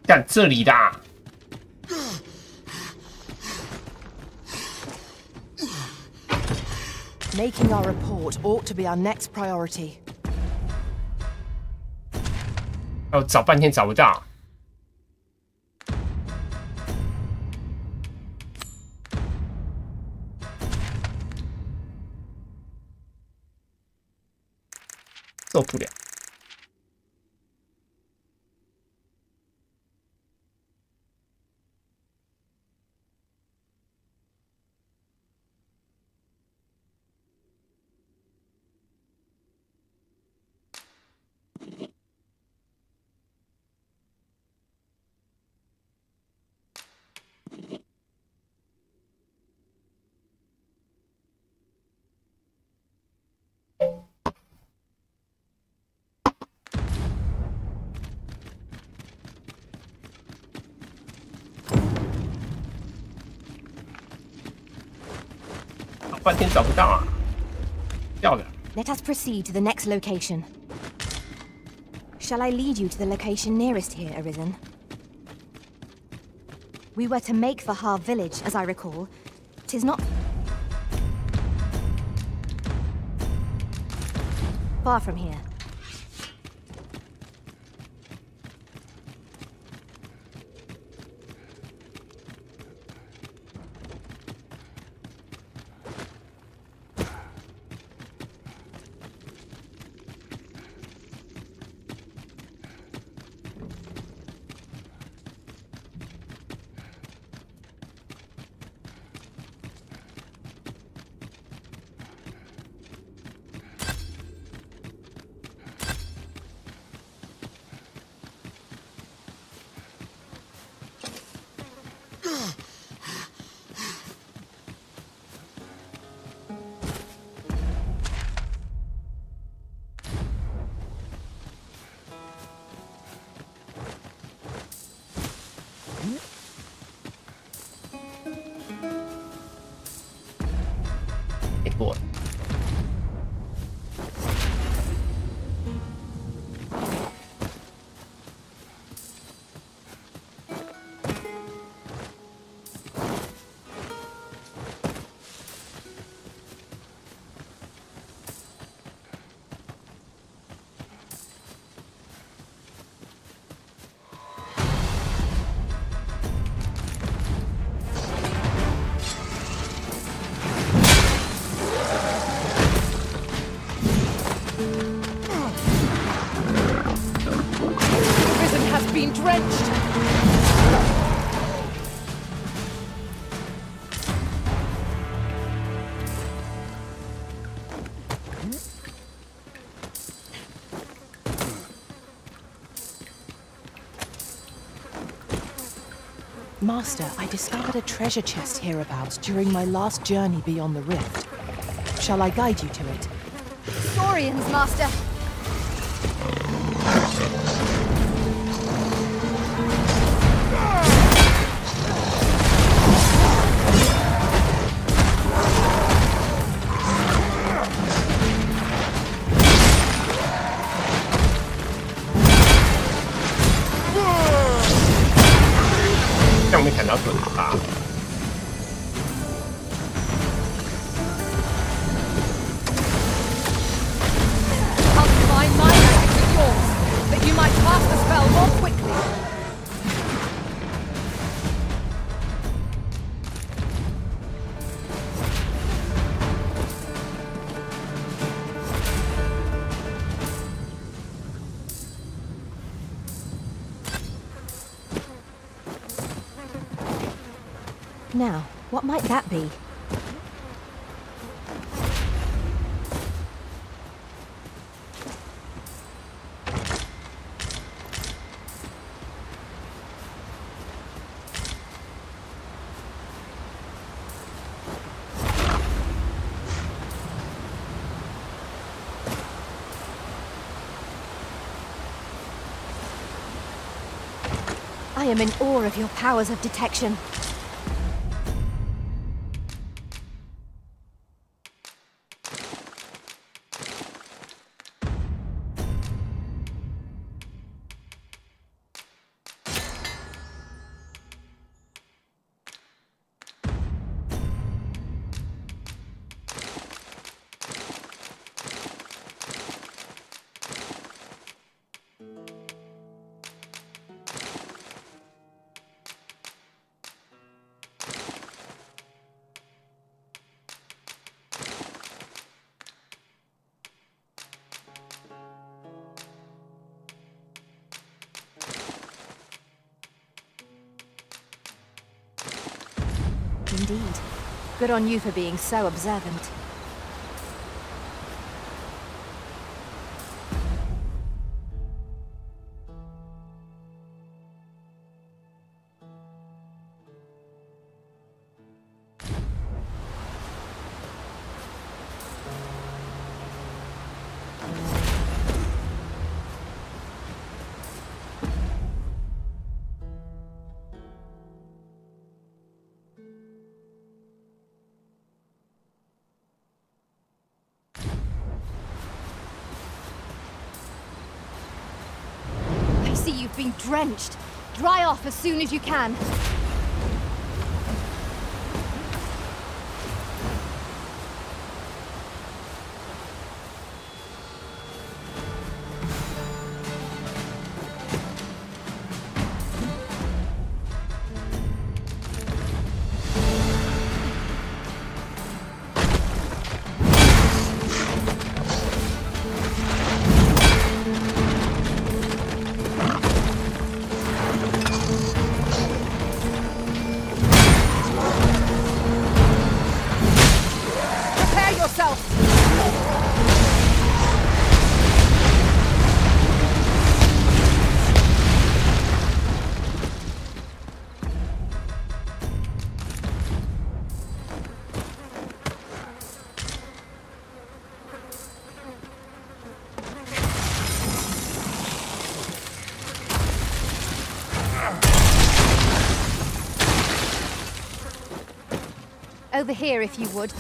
干这里的、啊。Making our report ought to be our next priority. 要找半天找不到。受不了。半天找不到啊！漂亮。 Let us proceed to the next location. Shall I lead you to the location nearest here, Arisen? We were to make for Har village, as I recall. 'Tis not far from here. Boy. Master, I discovered a treasure chest hereabouts during my last journey beyond the rift. Shall I guide you to it? Saurians, Master! Now, what might that be? I am in awe of your powers of detection. indeed. Good on you for being so observant. I see you've been drenched. Dry off as soon as you can. Over here, if you would.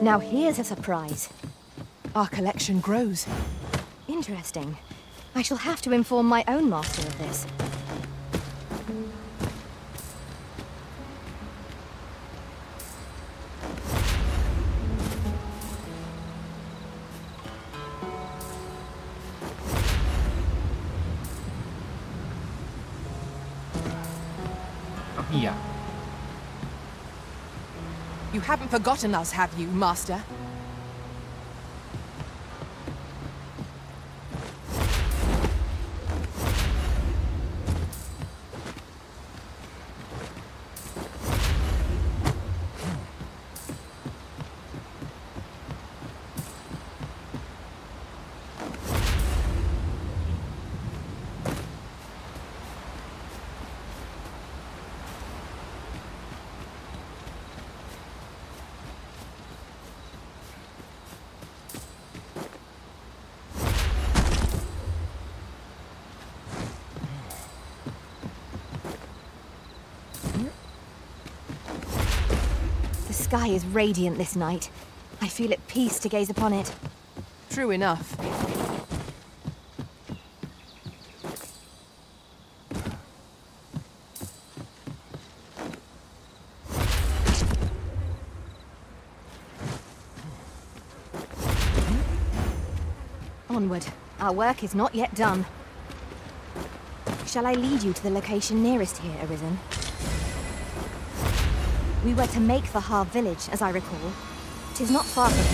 Now here's a surprise. Our collection grows. Interesting. I shall have to inform my own master of this. Yeah. You haven't forgotten us, have you, Master? The sky is radiant this night. I feel at peace to gaze upon it. True enough. Onward. Our work is not yet done. Shall I lead you to the location nearest here, Arisen? We were to make for Har village, as I recall. 'Tis not far from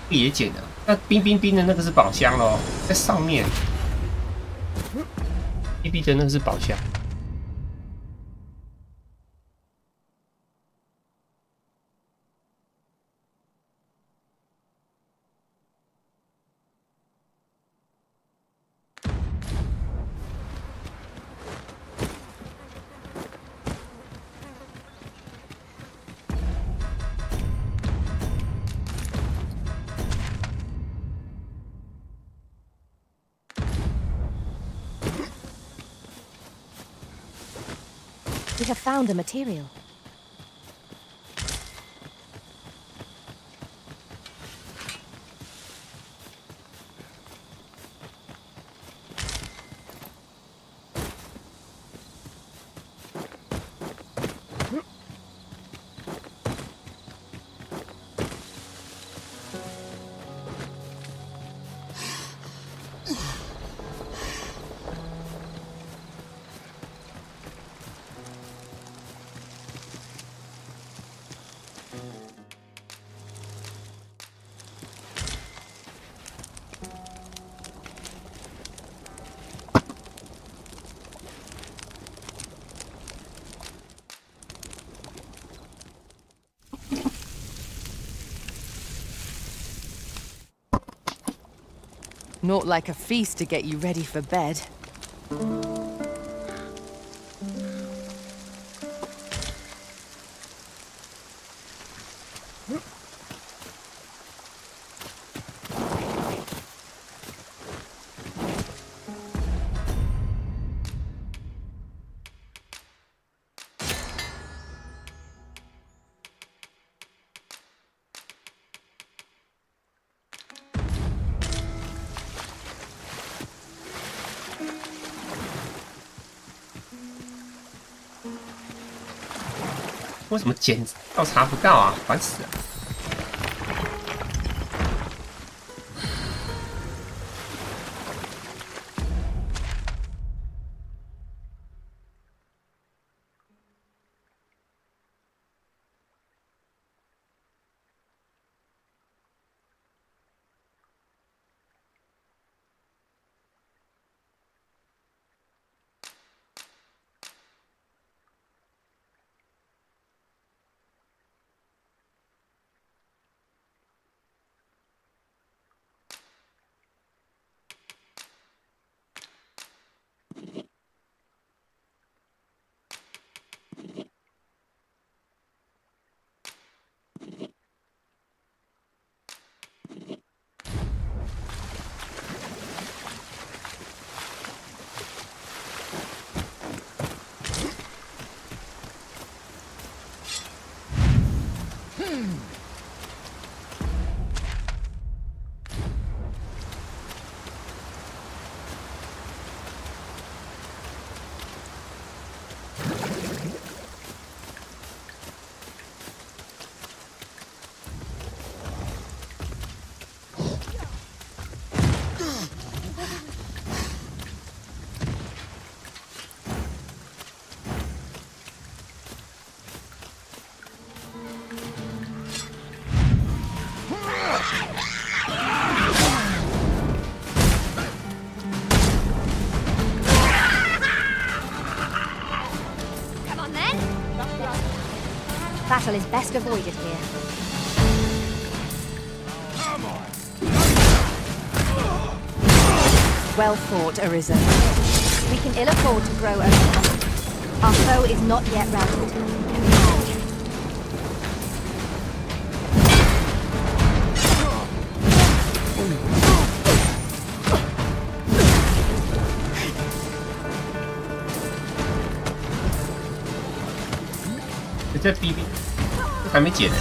here. 也捡了，那冰冰冰的那个是宝箱咯，在上面。冰冰的那个是宝箱。We have found a material. Not like a feast to get you ready for bed.为什么捡到查不到啊？烦死了！Battle is best avoided here. Well fought, Arisen. We can ill afford to grow overconfident. Our foe is not yet routed.你在逼逼，还没解呢。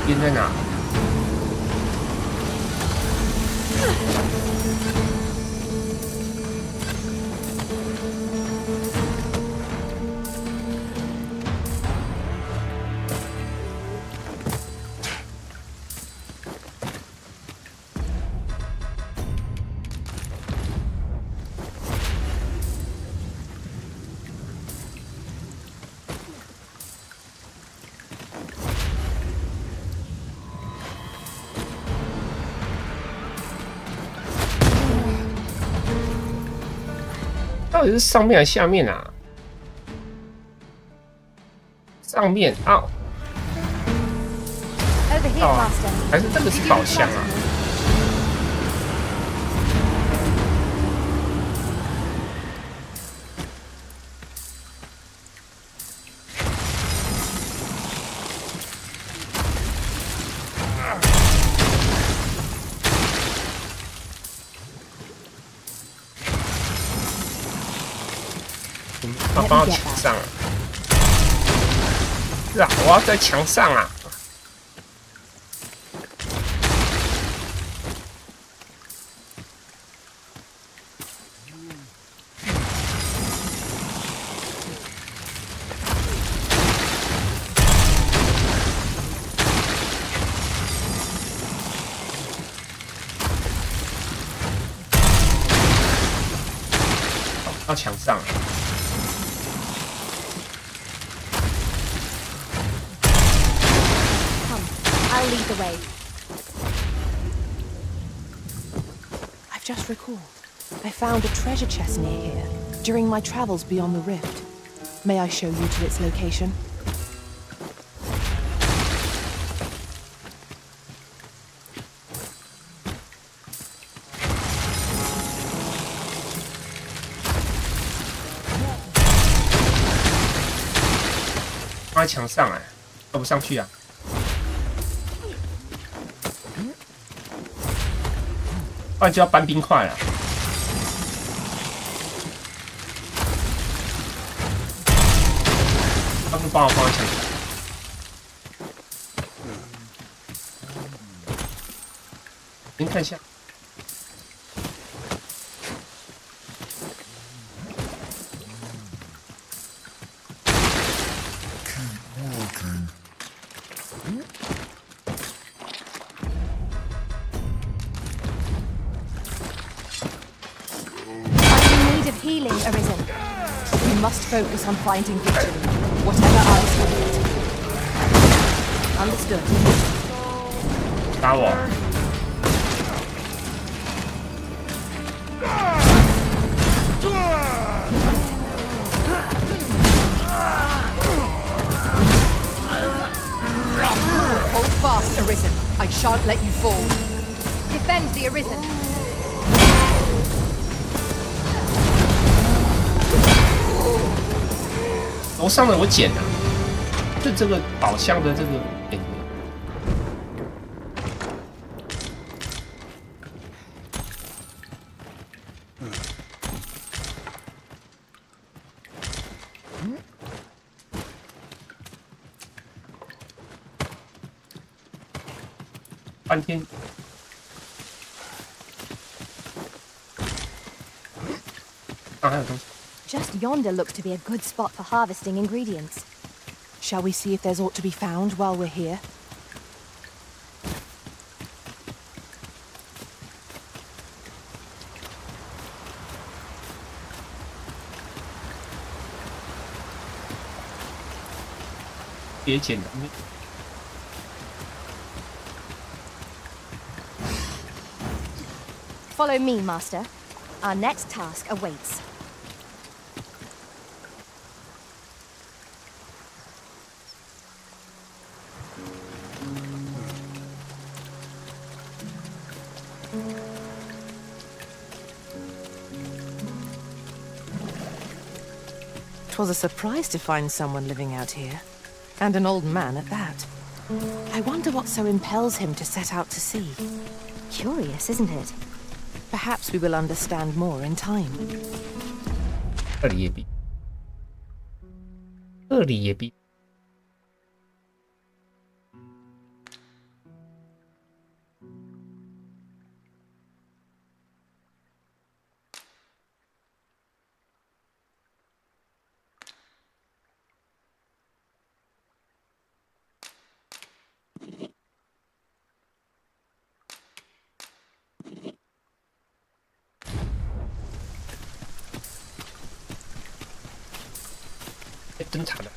边在哪？到底是上面还是下面啊？上面啊！哦，还是这个是宝箱啊？放到墙上啊！是啊，我要在墙上啊！到墙上。I'll lead the way. I've just recalled. I found a treasure chest near here during my travels beyond the rift. May I show you to its location? 在墙上哎，跳不上去啊。不然就要搬冰块了。他们帮我放在墙上。您看一下。Healing arisen. We must focus on finding victory, whatever our discomfort. Understood. 打我！Hold fast, Arisen. I shan't let you fall. Defend the Arisen. 楼上的我捡了，就这个宝箱的这个点。半天。啊，还有东西。 Just yonder looks to be a good spot for harvesting ingredients. Shall we see if there's aught to be found while we're here? Follow me, Master. Our next task awaits. Twas a surprise to find someone living out here, and an old man at that. I wonder what so impels him to set out to sea. Curious, isn't it? Perhaps we will understand more in time. 这里也比，这里也比。灯塔的。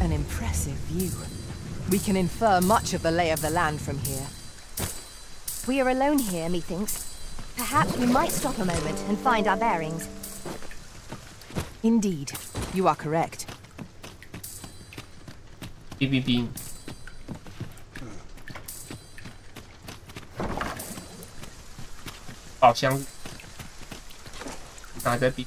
An impressive view. We can infer much of the lay of the land from here. We are alone here, methinks. Perhaps we might stop a moment and find our bearings. Indeed, you are correct. 哔哔哔。宝箱拿着笔。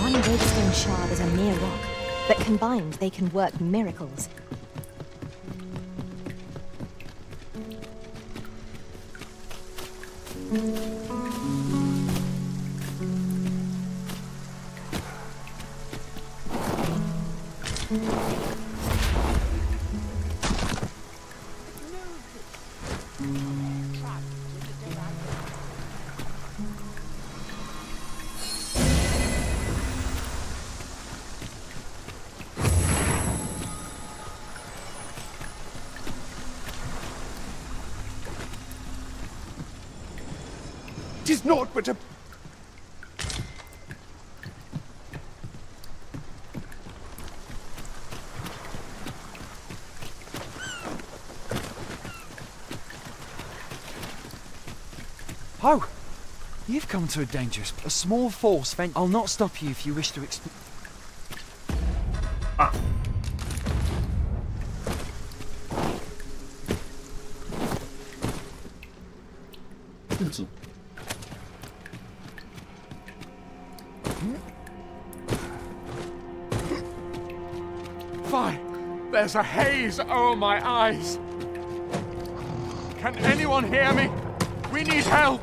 One redstone shard is a mere rock, but combined they can work miracles. is naught but a... Oh! You've come to a dangerous... A small force vent... I'll not stop you if you wish to Fine. There's a haze over my eyes. Can anyone hear me? We need help.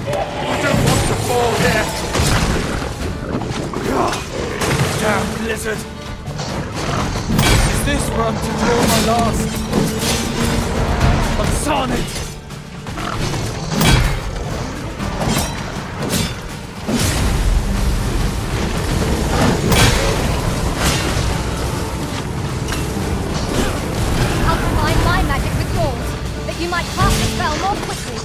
I don't want to fall here. Damn blizzard! Is this where I'm to draw my last? Sonnet! I'll combine my magic with yours, that you might cast the spell more quickly.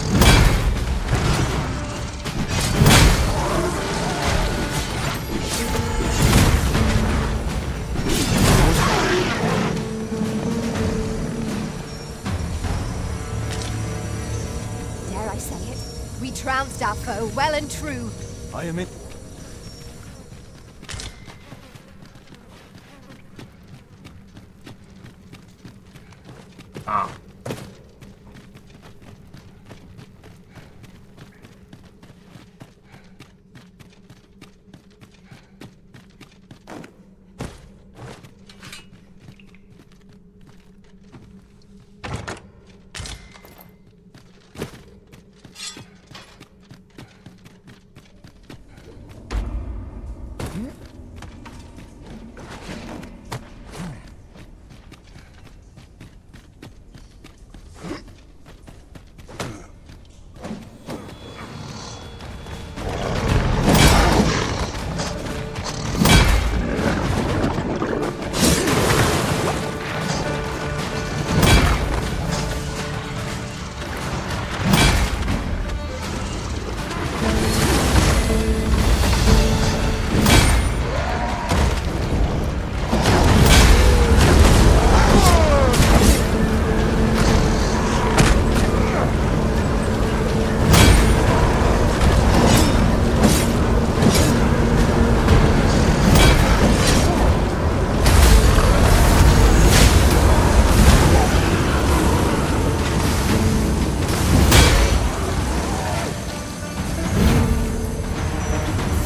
Dare I say it? We trounced our foe well and true. I am in... Ah.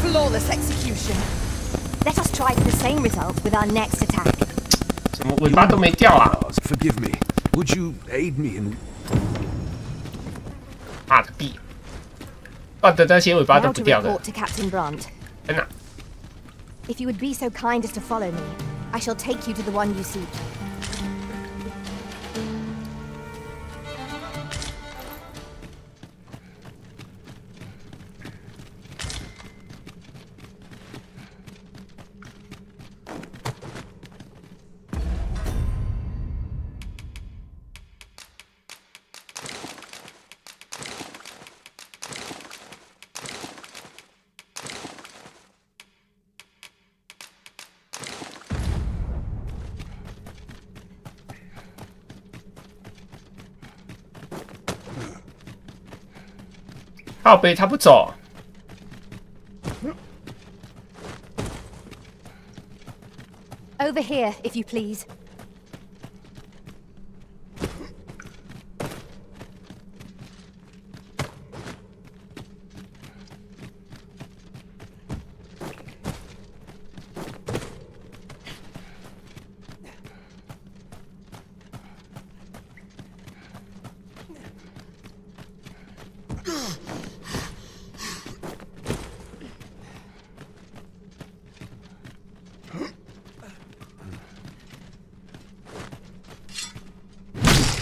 Flawless execution. Let us try for the same result with our next attack. 怎么尾巴都没掉啊？ Forgive me. Would you aid me in... 妈的逼！断的那些尾巴都 Now 不 to 掉的 report，to Captain Brant. 天哪！ If you would be so kind as to follow me, I shall take you to the one you seek.靠北，他不走。 Over here, if you please.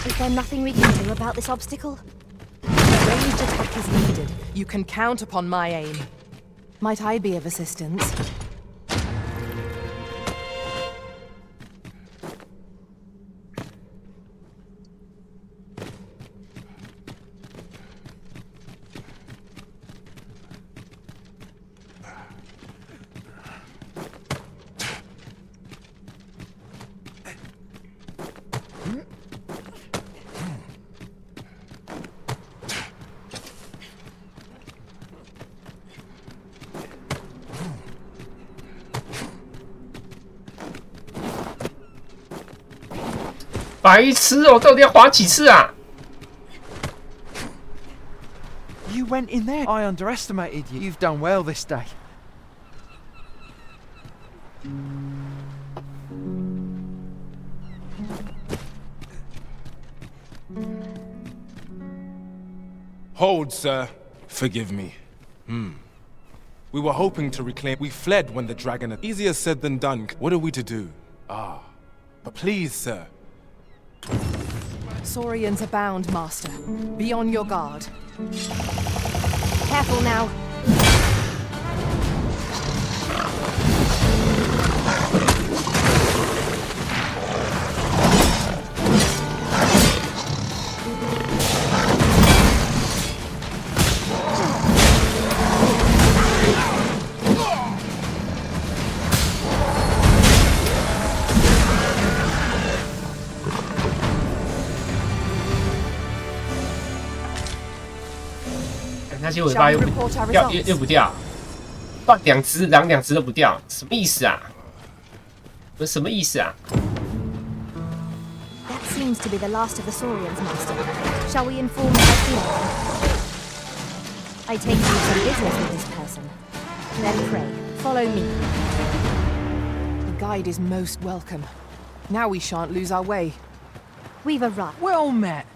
Is there nothing we can do about this obstacle? A ranged attack is needed. You can count upon my aim. Might I be of assistance? 白痴哦，到底要滑几次啊？ You went in there. I underestimated you. You've done well this day. Hold, sir. Forgive me. We were hoping to reclaim... We fled when the dragon... Easier said than done. What are we to do? Ah. But please, sir. Saurians abound, Master. Be on your guard. Careful now.那些尾巴又不掉，又不掉，断两只，两只都不掉，什么意思啊？这什么意思啊 That seems to be the last of the Saurians, Master. Shall we inform Alcina? I take you some business with this person. Then pray, follow me. The guide is most welcome. Now we shan't lose our way. We've arrived. Well met.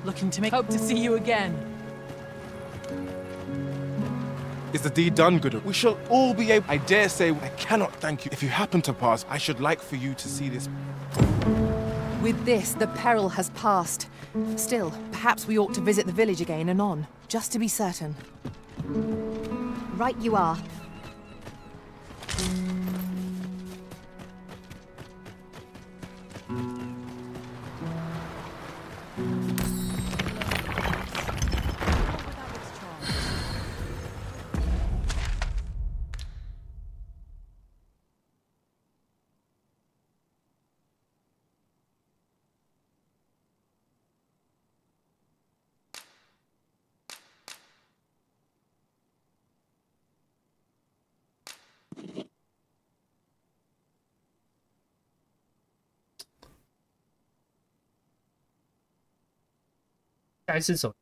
Looking to make hope to see you again. Is the deed done, good? We shall all be able... I dare say I cannot thank you. If you happen to pass, I should like for you to see this. With this, the peril has passed. Still, perhaps we ought to visit the village again anon, just to be certain. Right you are.该是什么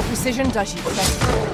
？Precision does you best.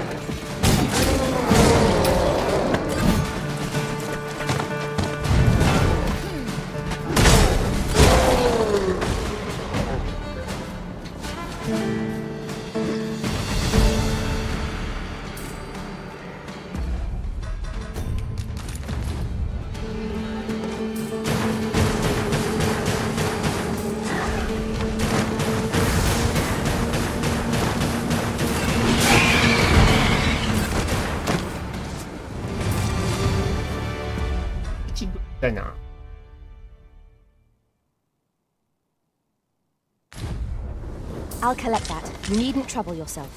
I'll collect that. You needn't trouble yourself.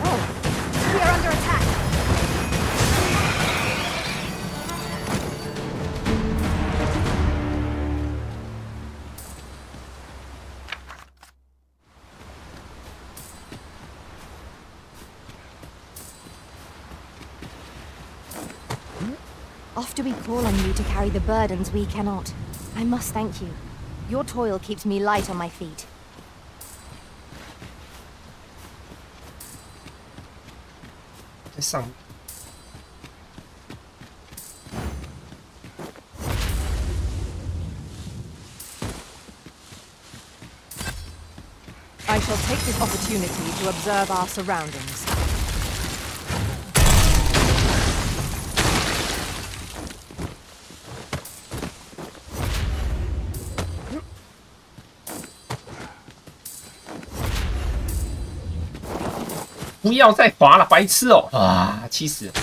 Oh! We are under attack! Often we call on you to carry the burdens we cannot. I must thank you. Your toil keeps me light on my feet. I shall take this opportunity to observe our surroundings.不要再滑了，白痴哦！啊，气死了！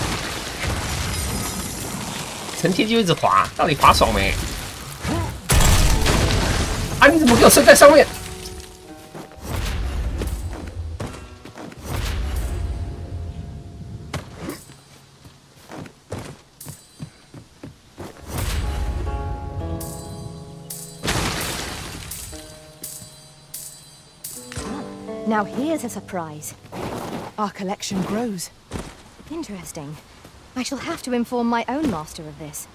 成天就一直滑，到底滑爽没？啊！你怎么给我升在上面？ Now here's a surprise. Our collection grows. Interesting. I shall have to inform my own master of this.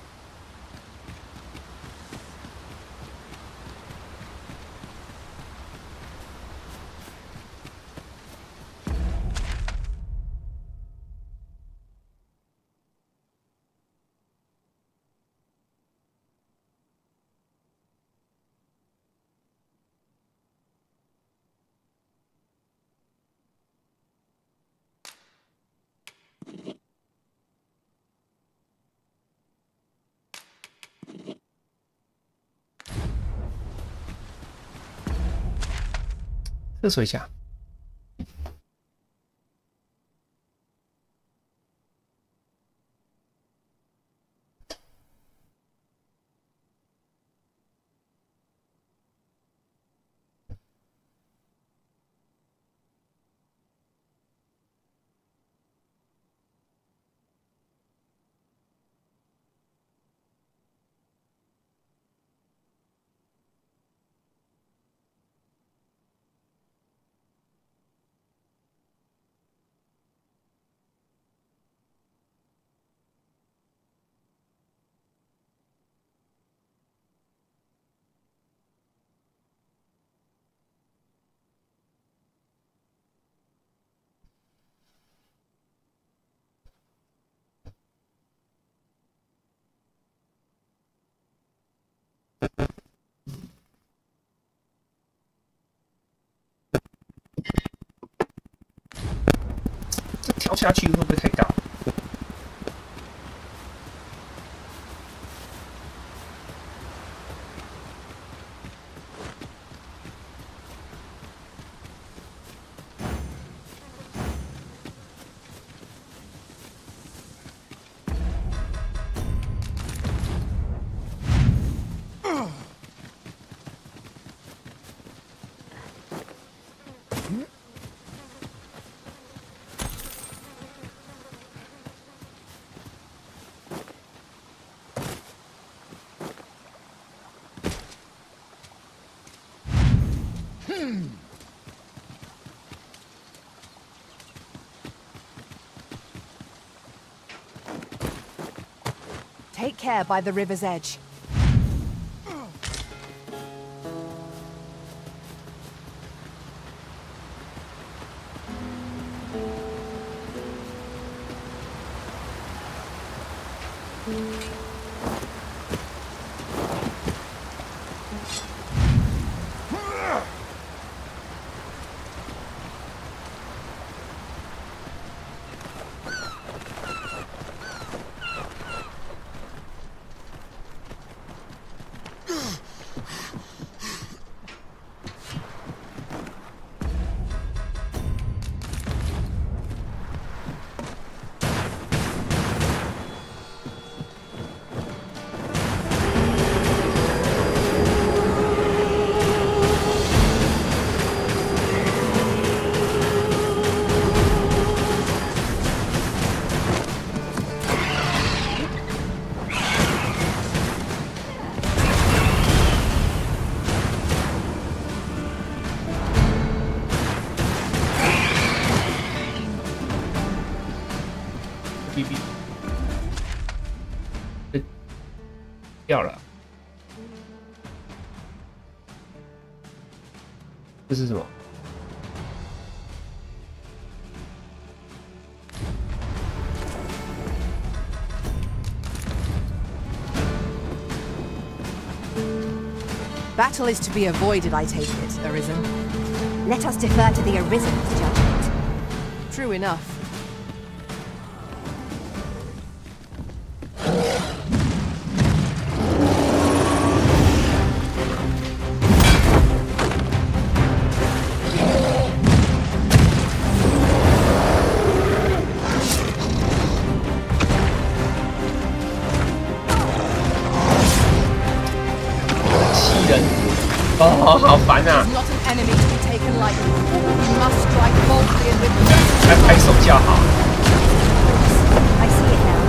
厕所一下。这跳下去会不会太高？ Take care by the river's edge. 掉了。这是什么？ Battle is to be avoided, I take it, Arisen. Let us defer to the Arisen's judgment. True enough. Oh, 好烦啊！ Not an enemy to be taken lightly. You must strike boldly and with 来拍手叫好。 I see it now.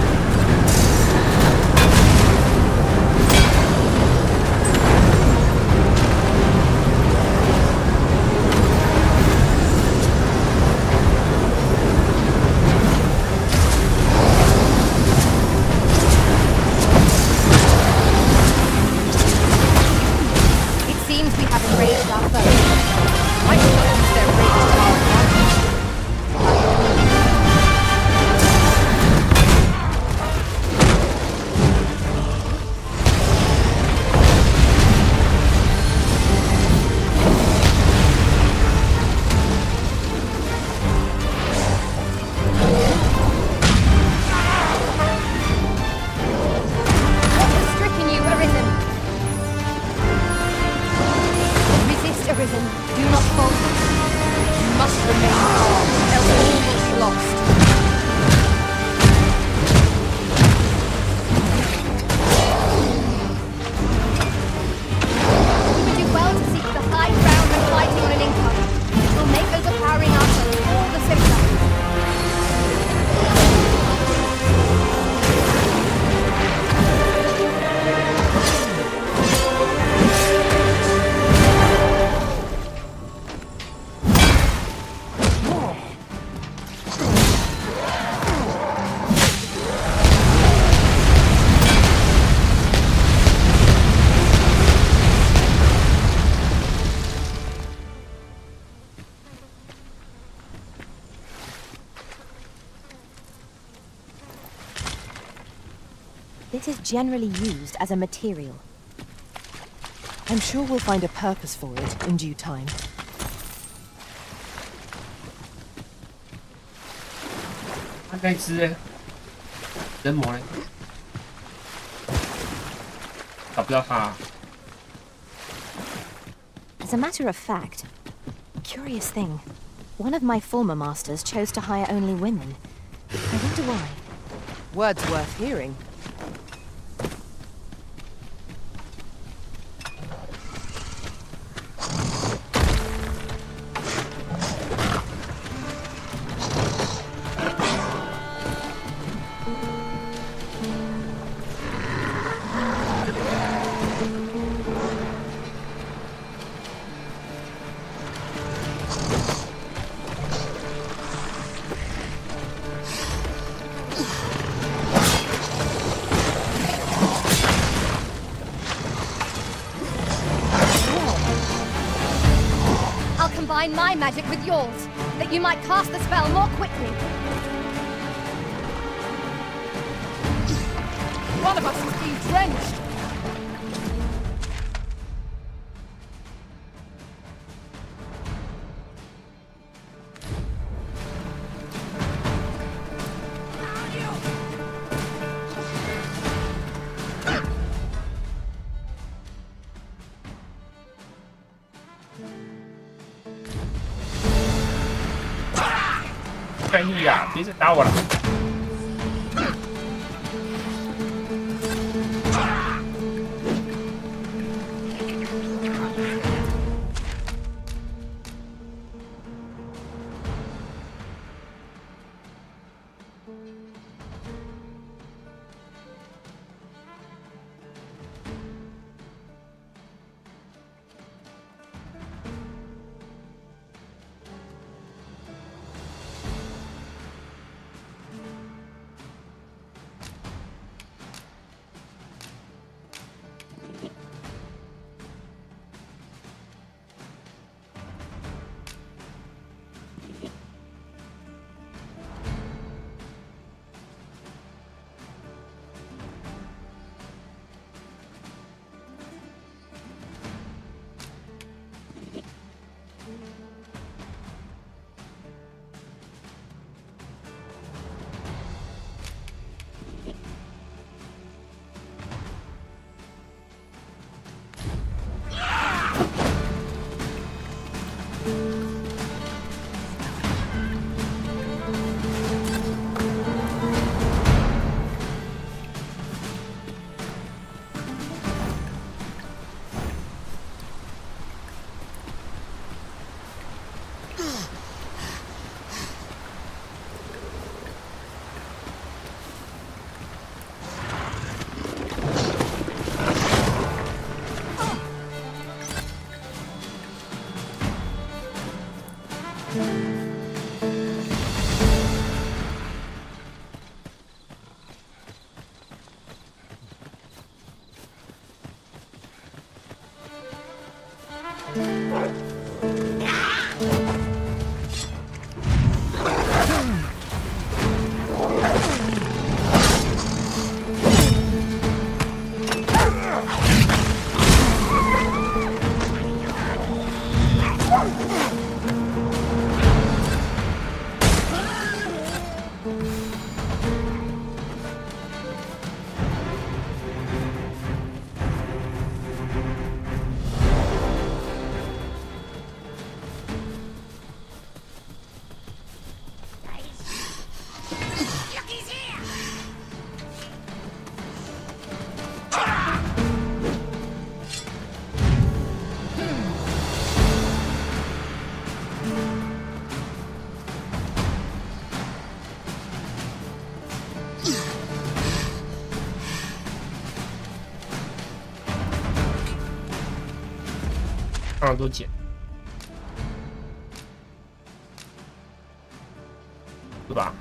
This is generally used as a material. I'm sure we'll find a purpose for it in due time. 那只人魔呢？找不到他。 As a matter of fact, curious thing. One of my former masters chose to hire only women. I wonder why. Words worth hearing. Combine my magic with yours, that you might cast the spell more quickly. One of us is being drenched! 干预呀！别再打我了。当然都捡，对吧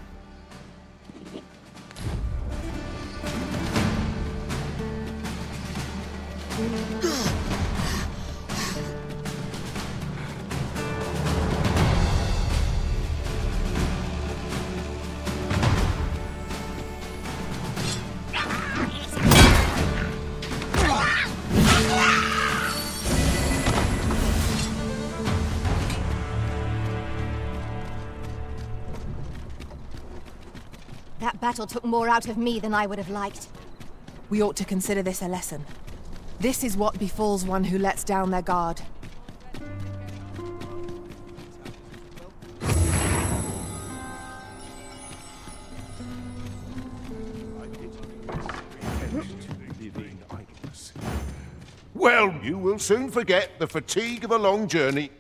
？That battle took more out of me than I would have liked. We ought to consider this a lesson. This is what befalls one who lets down their guard. Well, you will soon forget the fatigue of a long journey.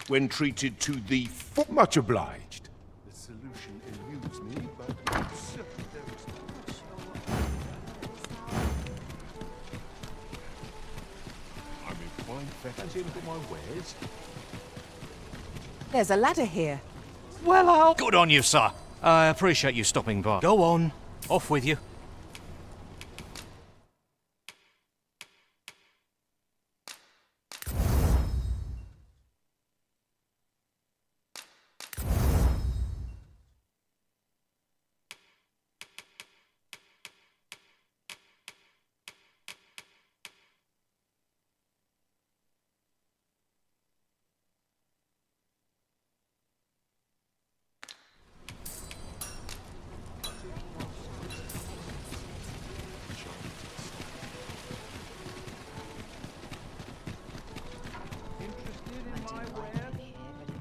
When treated to the foot, much obliged. The solution eludes me, but certainly there is I'm in fine fancy for my wares. There's a ladder here. Well, I'll... Good on you, sir. I appreciate you stopping by. Go on. Off with you.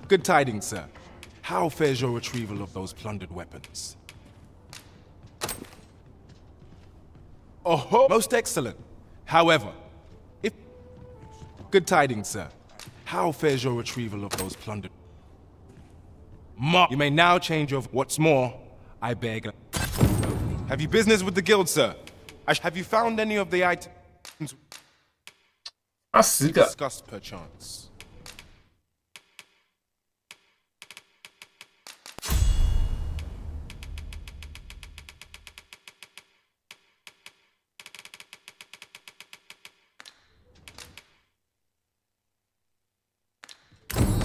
Good tidings, sir. How fares your retrieval of those plundered weapons? Oh, most excellent. However, if... Good tidings, sir. How fares your retrieval of those plundered... You may now change your... What's more, I beg... Have you business with the guild, sir? Have you found any of the items... discussed perchance?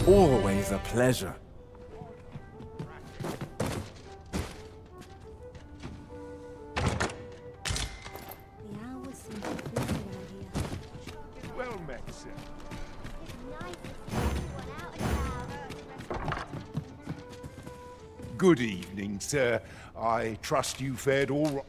Always a pleasure. Well met, sir. Good evening, sir. I trust you fared all right.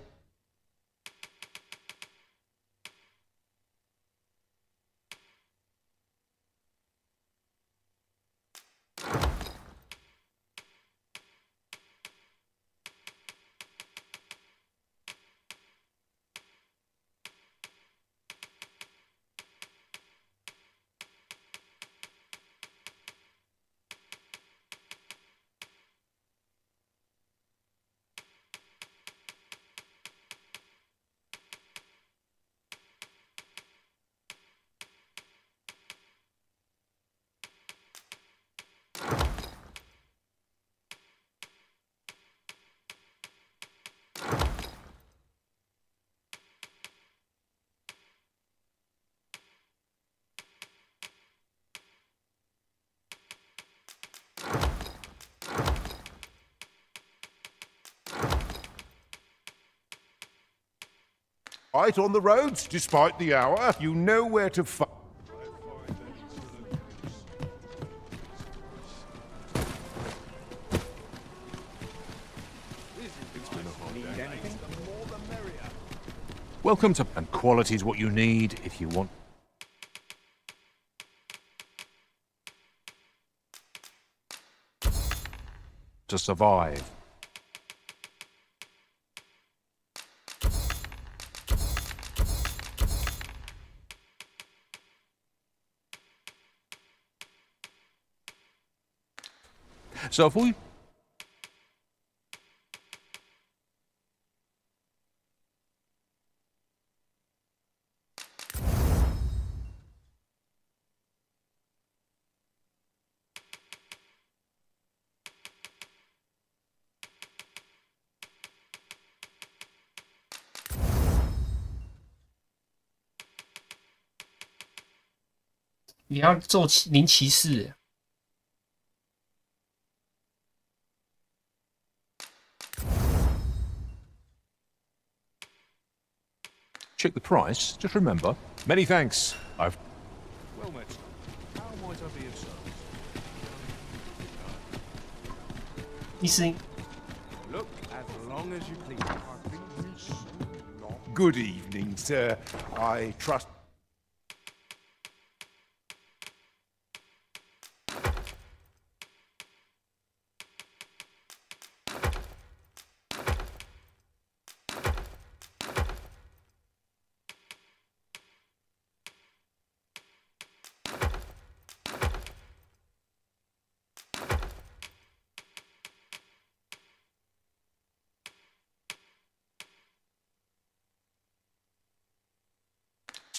Right on the roads, despite the hour. You know where to find. Welcome to... And quality's what you need if you want... to survive. So if we...你要做灵骑士。Check the price. Just remember. Many thanks. I've... Well met. How might I be of service? 医生。 Look, as long as you please. I've been here so long. Good evening, sir. I trust...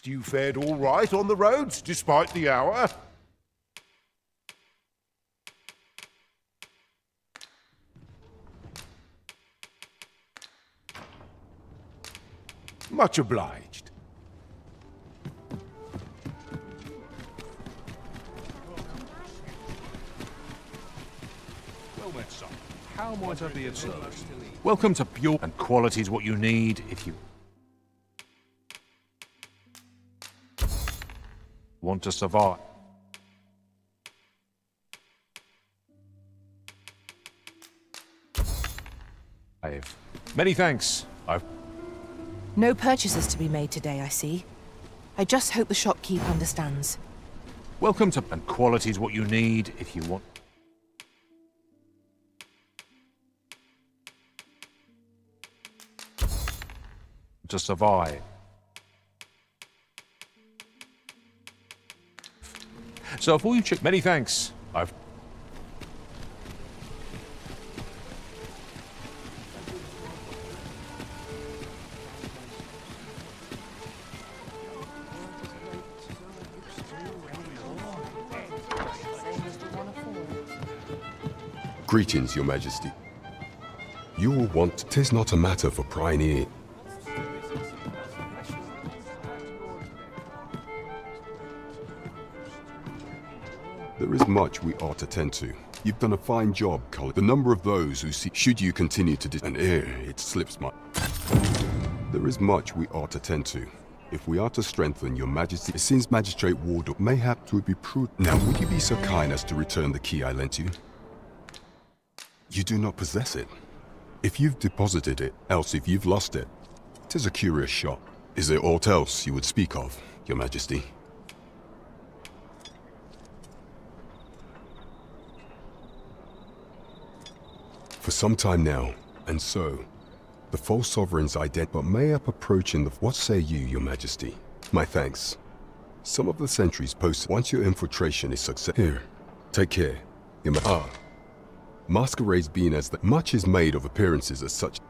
You fared all right on the roads, despite the hour. Much obliged. Well met, son. How might I be of service? Welcome to Pure... And quality's what you need if you... want to survive. Many thanks. No purchases to be made today, I see. I just hope the shopkeep understands. Welcome to... And quality's what you need if you want... to survive. So if all you check... Many thanks. Greetings, Your Majesty. You will want... 'Tis not a matter for prying ear. There is much we ought to tend to. You've done a fine job, Cully. The number of those who see... Should you continue to... And it slips my... There is much we ought to tend to. If we are to strengthen Your Majesty... It seems Magistrate Wardle mayhap to be prudent. Now, would you be so kind as to return the key I lent you? You do not possess it. If you've deposited it, else if you've lost it, 'tis a curious shop. Is there aught else you would speak of, Your Majesty? For some time now, and so, the false sovereign's ident, but may up approaching the... What say you, Your Majesty? My thanks. Some of the sentries posted... Once your infiltration is success... Here, take care. Masquerades being as that... Much is made of appearances as such.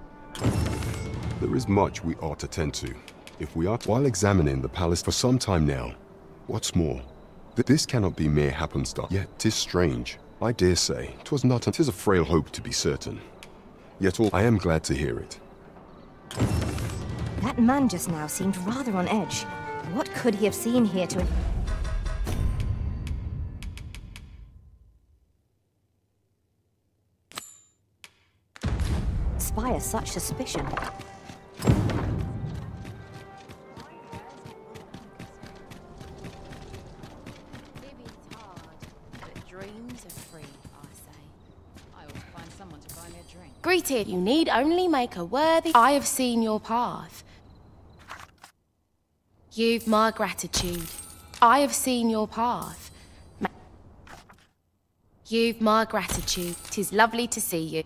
There is much we ought to tend to. If we are... While examining the palace for some time now. What's more, this cannot be mere happenstance. Yet 'tis strange. I dare say, 'twas not... 'Tis a frail hope to be certain. Yet all... I am glad to hear it. That man just now seemed rather on edge. What could he have seen here to... inspire such suspicion? Greeted, you need only make a worthy. I have seen your path. You've my gratitude. I have seen your path. You've my gratitude. 'Tis lovely to see you.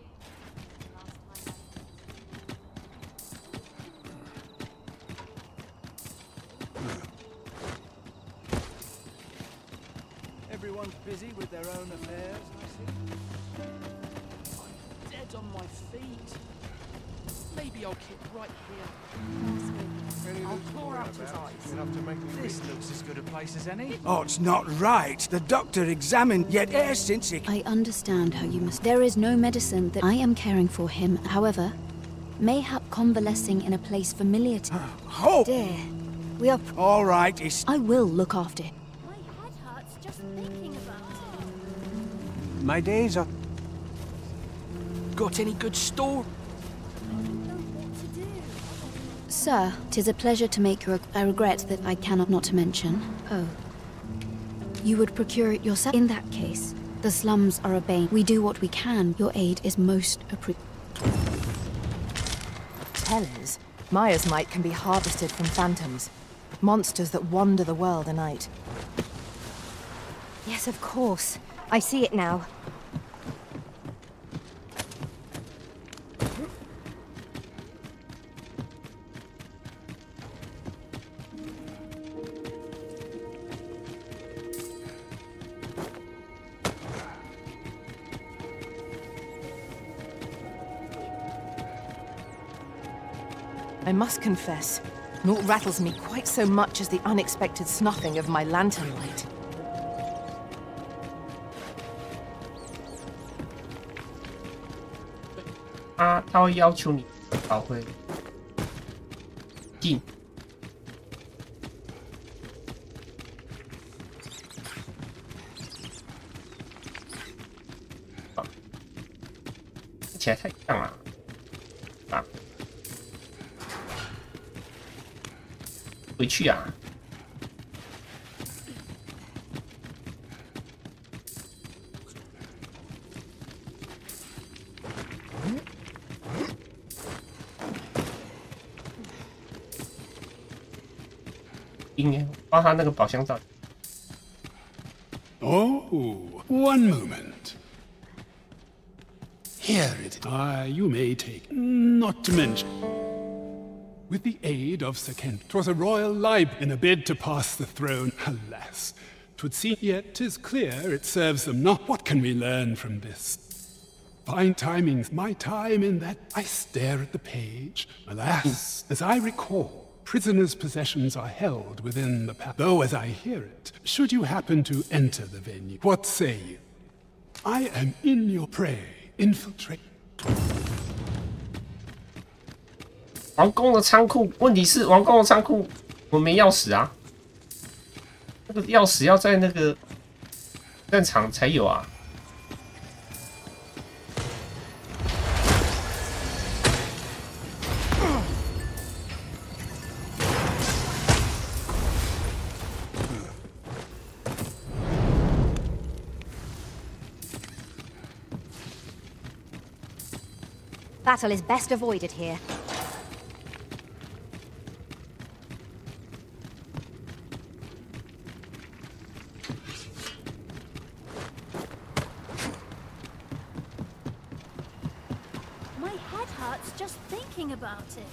Everyone's busy with their own affairs, I see. I'm dead on my feet. Maybe I'll keep right here. I'll pour out his eyes. This looks as good a place as any. Oh, it's not right. The doctor examined yet e'er since he... I understand how you must... There is no medicine that I am caring for him. However, mayhap convalescing in a place familiar to... Oh! Dear, we are... All right, it's... I will look after him. My head hurts just thinking about it. My days are... Got any good store? Sir, 'tis a pleasure to make you I regret that I cannot not to mention. Oh. You would procure it yourself? In that case, the slums are a bane. We do what we can. Your aid is most appreciated. Tellers, Maya's might can be harvested from phantoms. Monsters that wander the world a night. Yes, of course. I see it now. I must confess, naught rattles me quite so much as the unexpected snuffing of my lantern light.他会要求你才会进。看起来太像了啊！回去啊！应该帮他那个宝箱照。Oh, one moment. Here it is. You may take. Not to mention. With the aid of Sir Kent, 'twas a royal libel in a bid to pass the throne. Alas, 'twould seem yet 'tis clear it serves them not. What can we learn from this? Fine timings, my time in that I stare at the page. Alas, as I recall, prisoners' possessions are held within the palace. Though, as I hear it, should you happen to enter the venue, what say you? I am in your prey, infiltrate. 王宫的仓库，问题是王宫的仓库我没钥匙啊，那个钥匙要在那个战场才有啊。Battle is best avoided here. My head hurts just thinking about it.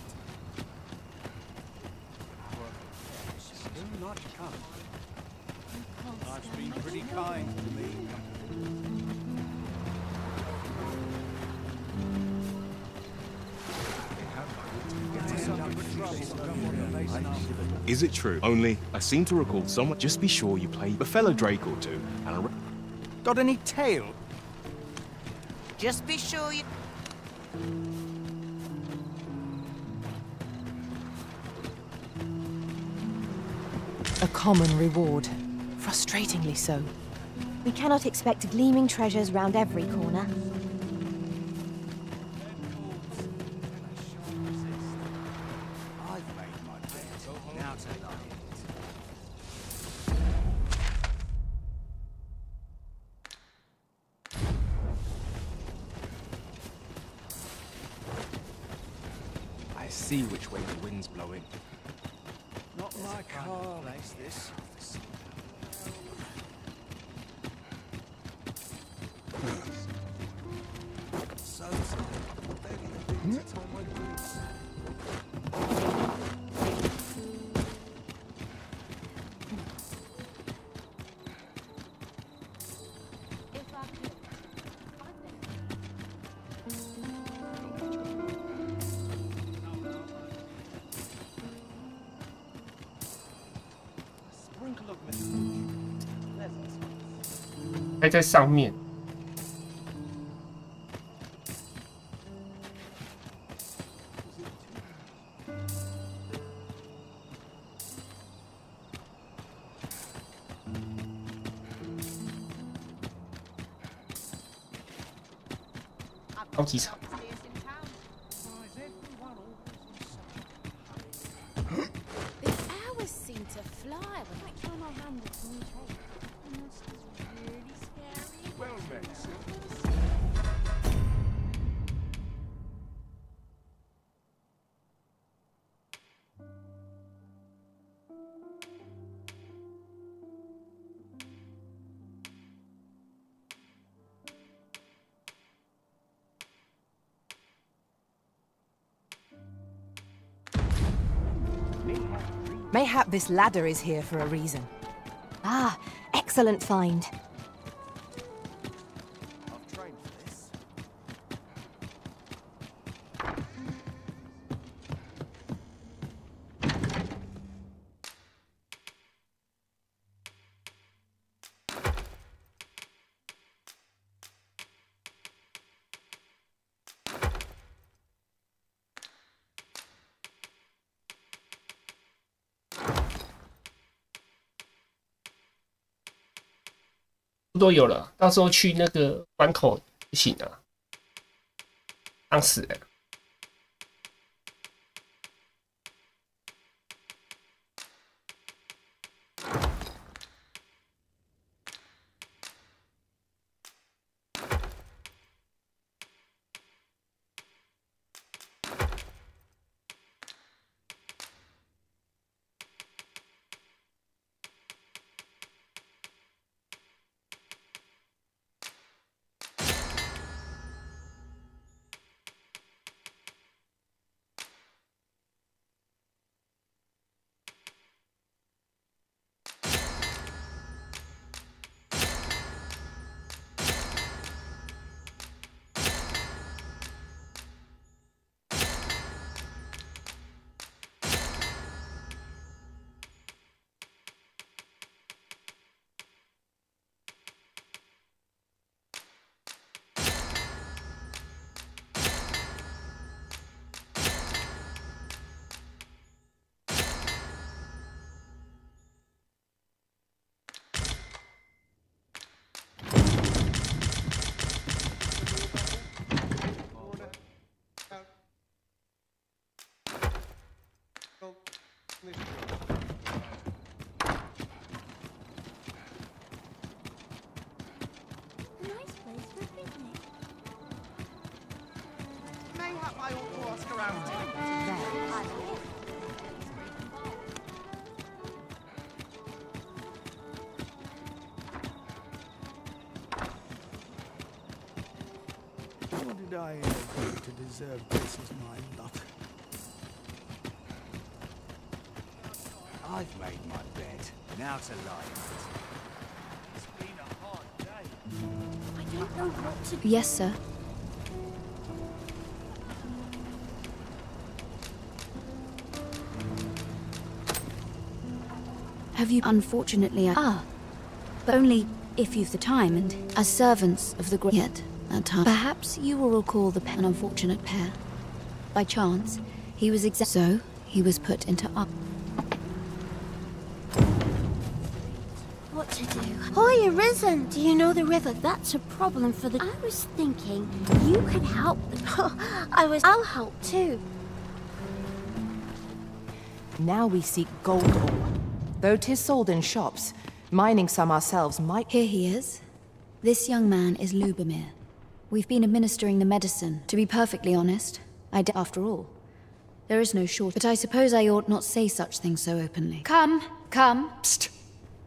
Do not come. Life's been pretty kind to me. Is it true? Only, I seem to recall someone. Just be sure you play a fellow Drake or two. And got any tail? Just be sure you... A common reward. Frustratingly so. We cannot expect gleaming treasures round every corner. I see which way the wind's blowing. Not my car. Place this. So barely to tie my boots. Sprinkle of mist. 还在上面。高级场。 The hours seem to fly when I turn my hand at the trade. This is really scary. Well met, sir. Mayhap this ladder is here for a reason. Ah, excellent find. I've trained for this. 都有了，到时候去那个关口不行啊，当死人。Mayhap I ought to ask around. What did I ever do to deserve this as my lot? I've made my bed. Now to lie. It's been a hard day. I don't know what to do. Yes, sir. Have you? Unfortunately, but only if you've the time, and as servants of the great yet at time. Perhaps you will recall an unfortunate pair. By chance, he was so he was put into up. What to do? Hoy Arisen! Do you know the river? That's a problem for the. I was thinking you could help them. I'll help too. Now we seek gold ore. Though 'tis sold in shops, mining some ourselves might. Here he is. This young man is Lubomir. We've been administering the medicine. To be perfectly honest, after all, There is no shortage. But I suppose I ought not say such things so openly. Come, come. Psst.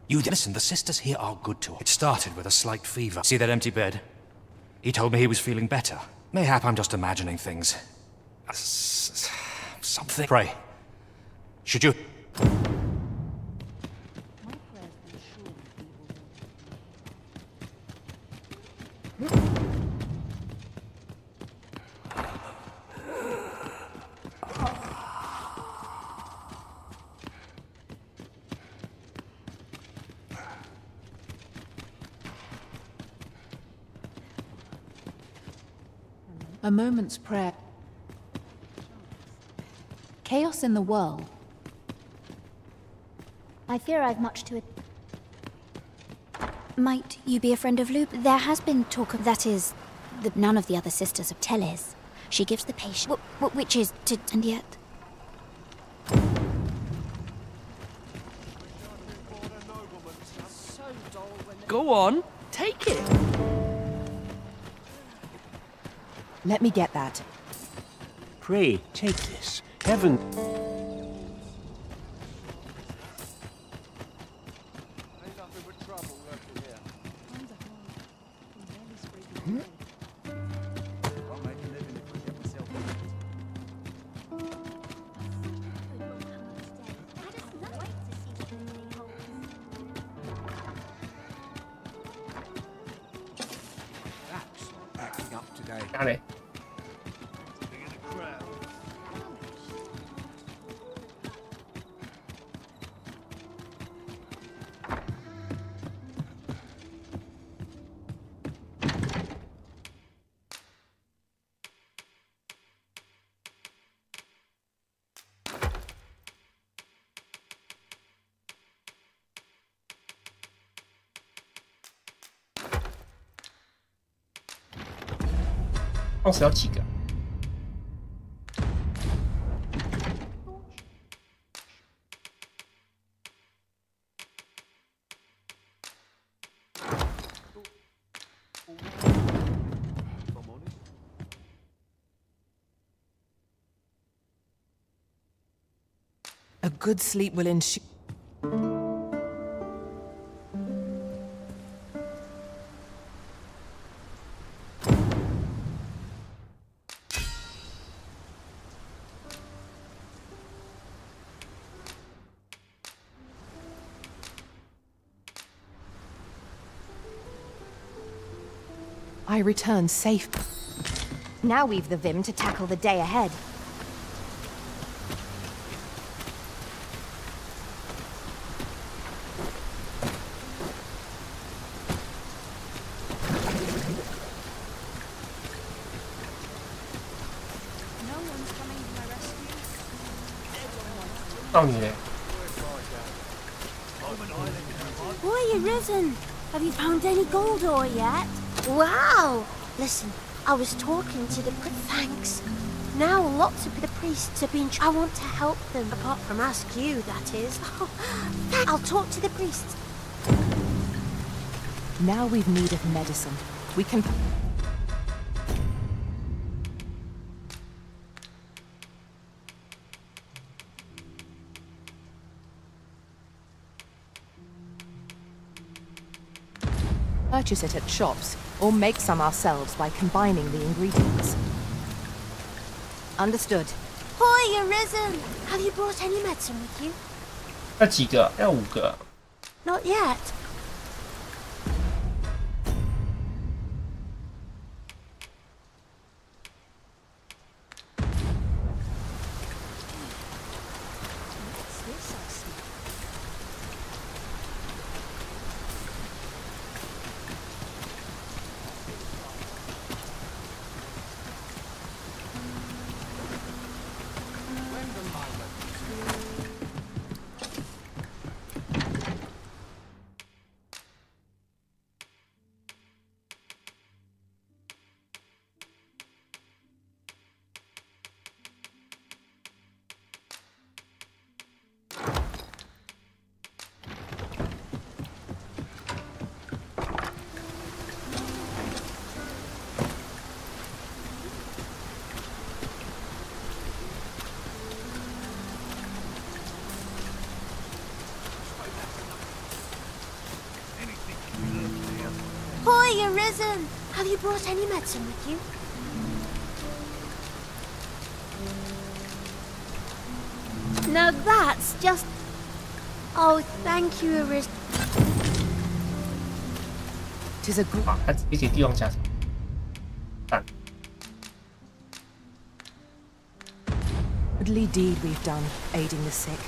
You listen, the sisters here are good to her. It started with a slight fever. See that empty bed? He told me he was feeling better. Mayhap I'm just imagining things. Something. Pray. Should you... A moment's prayer. Chaos in the world. I fear I've much to it. Might you be a friend of Lup? There has been talk of that is, none of the other sisters of Teles. She gives the patient, which is to, and yet. Go on, take it. Let me get that. Pray, take this. Heaven... Got it. boss 要几个？ A good sleep will ensure. I return safe. Now we've the vim to tackle the day ahead. Boy, you're risen. Have you found any gold ore yet? Wow! Listen, I was talking to the... Thanks. Now lots of the priests have been... I want to help them, apart from ask you, that is. I'll talk to the priests. Now we've need of medicine. We can... purchase it at shops, or make some ourselves by combining the ingredients. Understood. Boy, you're risen. Have you brought any medicine with you? 要几个？要5个。 Not yet. risen! Have you brought any medicine with you? Now that's just... Oh, thank you, Arisen. 'Tis a good... 他一些地方加。Goodly deed we've done, aiding the sick.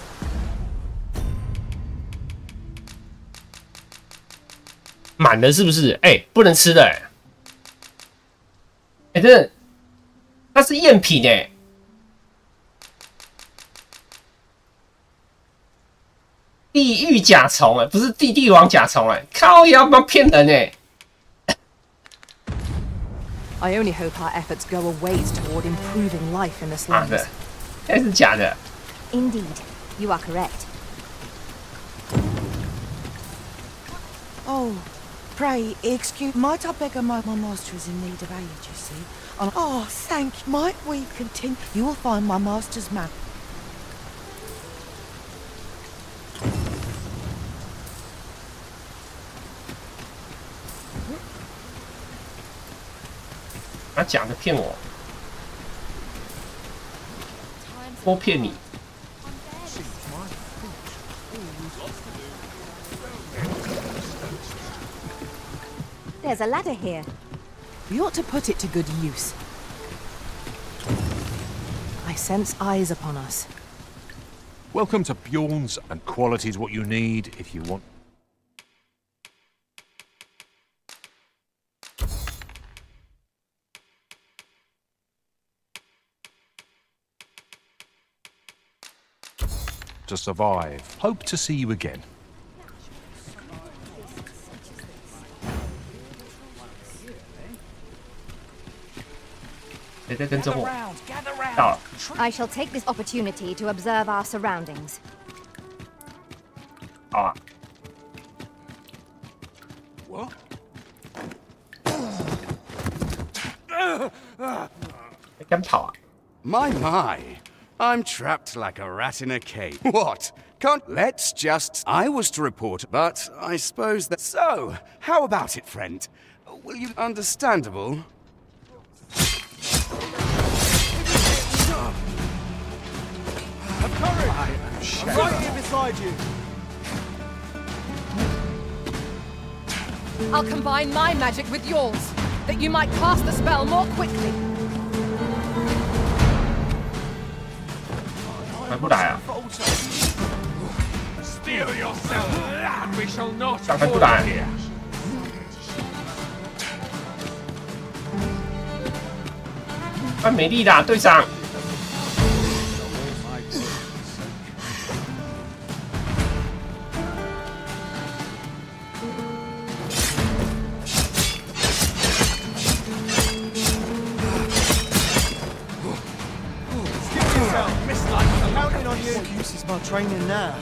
满了是不是？哎，不能吃的哎！哎，真的，它是赝品哎！地狱甲虫哎，不是帝王甲虫哎！靠腰妈骗人哎！ I only hope our efforts go a ways toward improving life in the slums. 这是假的。 Indeed, you are correct. Oh, pray excuse. Might I beg my master is in need of aid, you see. Oh, thank you. Might we continue? You will find my master's map. 他假的骗我，我骗你。 There's a ladder here. We ought to put it to good use. I sense eyes upon us. Welcome to Bjorn's, and quality's what you need if you want. To survive. Hope to see you again. 谁在跟踪我？到了。 I shall take this opportunity to observe our surroundings. 好啊。我。敢跑啊？ My, I'm trapped like a rat in a cave. What? Can't... Let's just... I was to report, but I suppose that... So, how about it, friend? Will you... Understandable? Have courage! I'm right here beside you. I'll combine my magic with yours, that you might cast the spell more quickly. 还不来啊？ Steel yourself, and we shall not 还不来？ 啊，美丽的队长。 Training now.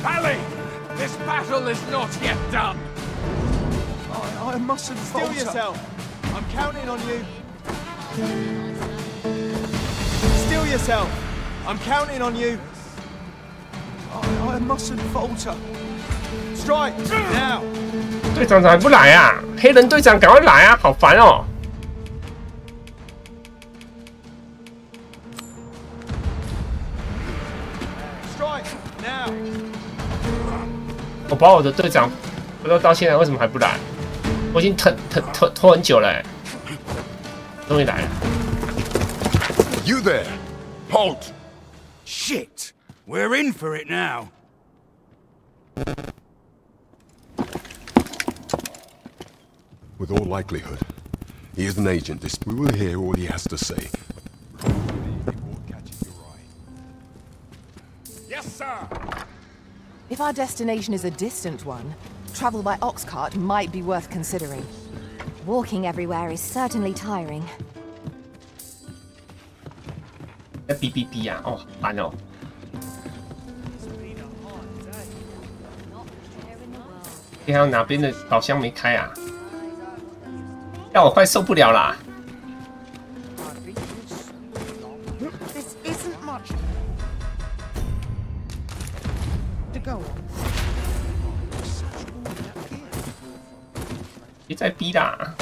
Pally! This battle is not yet done. I mustn't falter. Still yourself. I'm counting on you. Still yourself. I'm counting on you. I mustn't falter. Strike now. 队长怎么还不来啊？黑人队长，赶快来啊！好烦哦。 我把我的队长，不知道到现在为什么还不来？我已经拖很久了，终于来了。You there? Halt! Shit! We're in for it now. With all likelihood, he is an agent. We will hear all he has to say. Yes, sir. If our destination is a distant one, travel by ox cart might be worth considering. Walking everywhere is certainly tiring. 在哔哔哔啊！哦，烦哦。你还有哪边的宝箱没开啊？让我快受不了啦！ This isn't much to go on. 别再逼啦！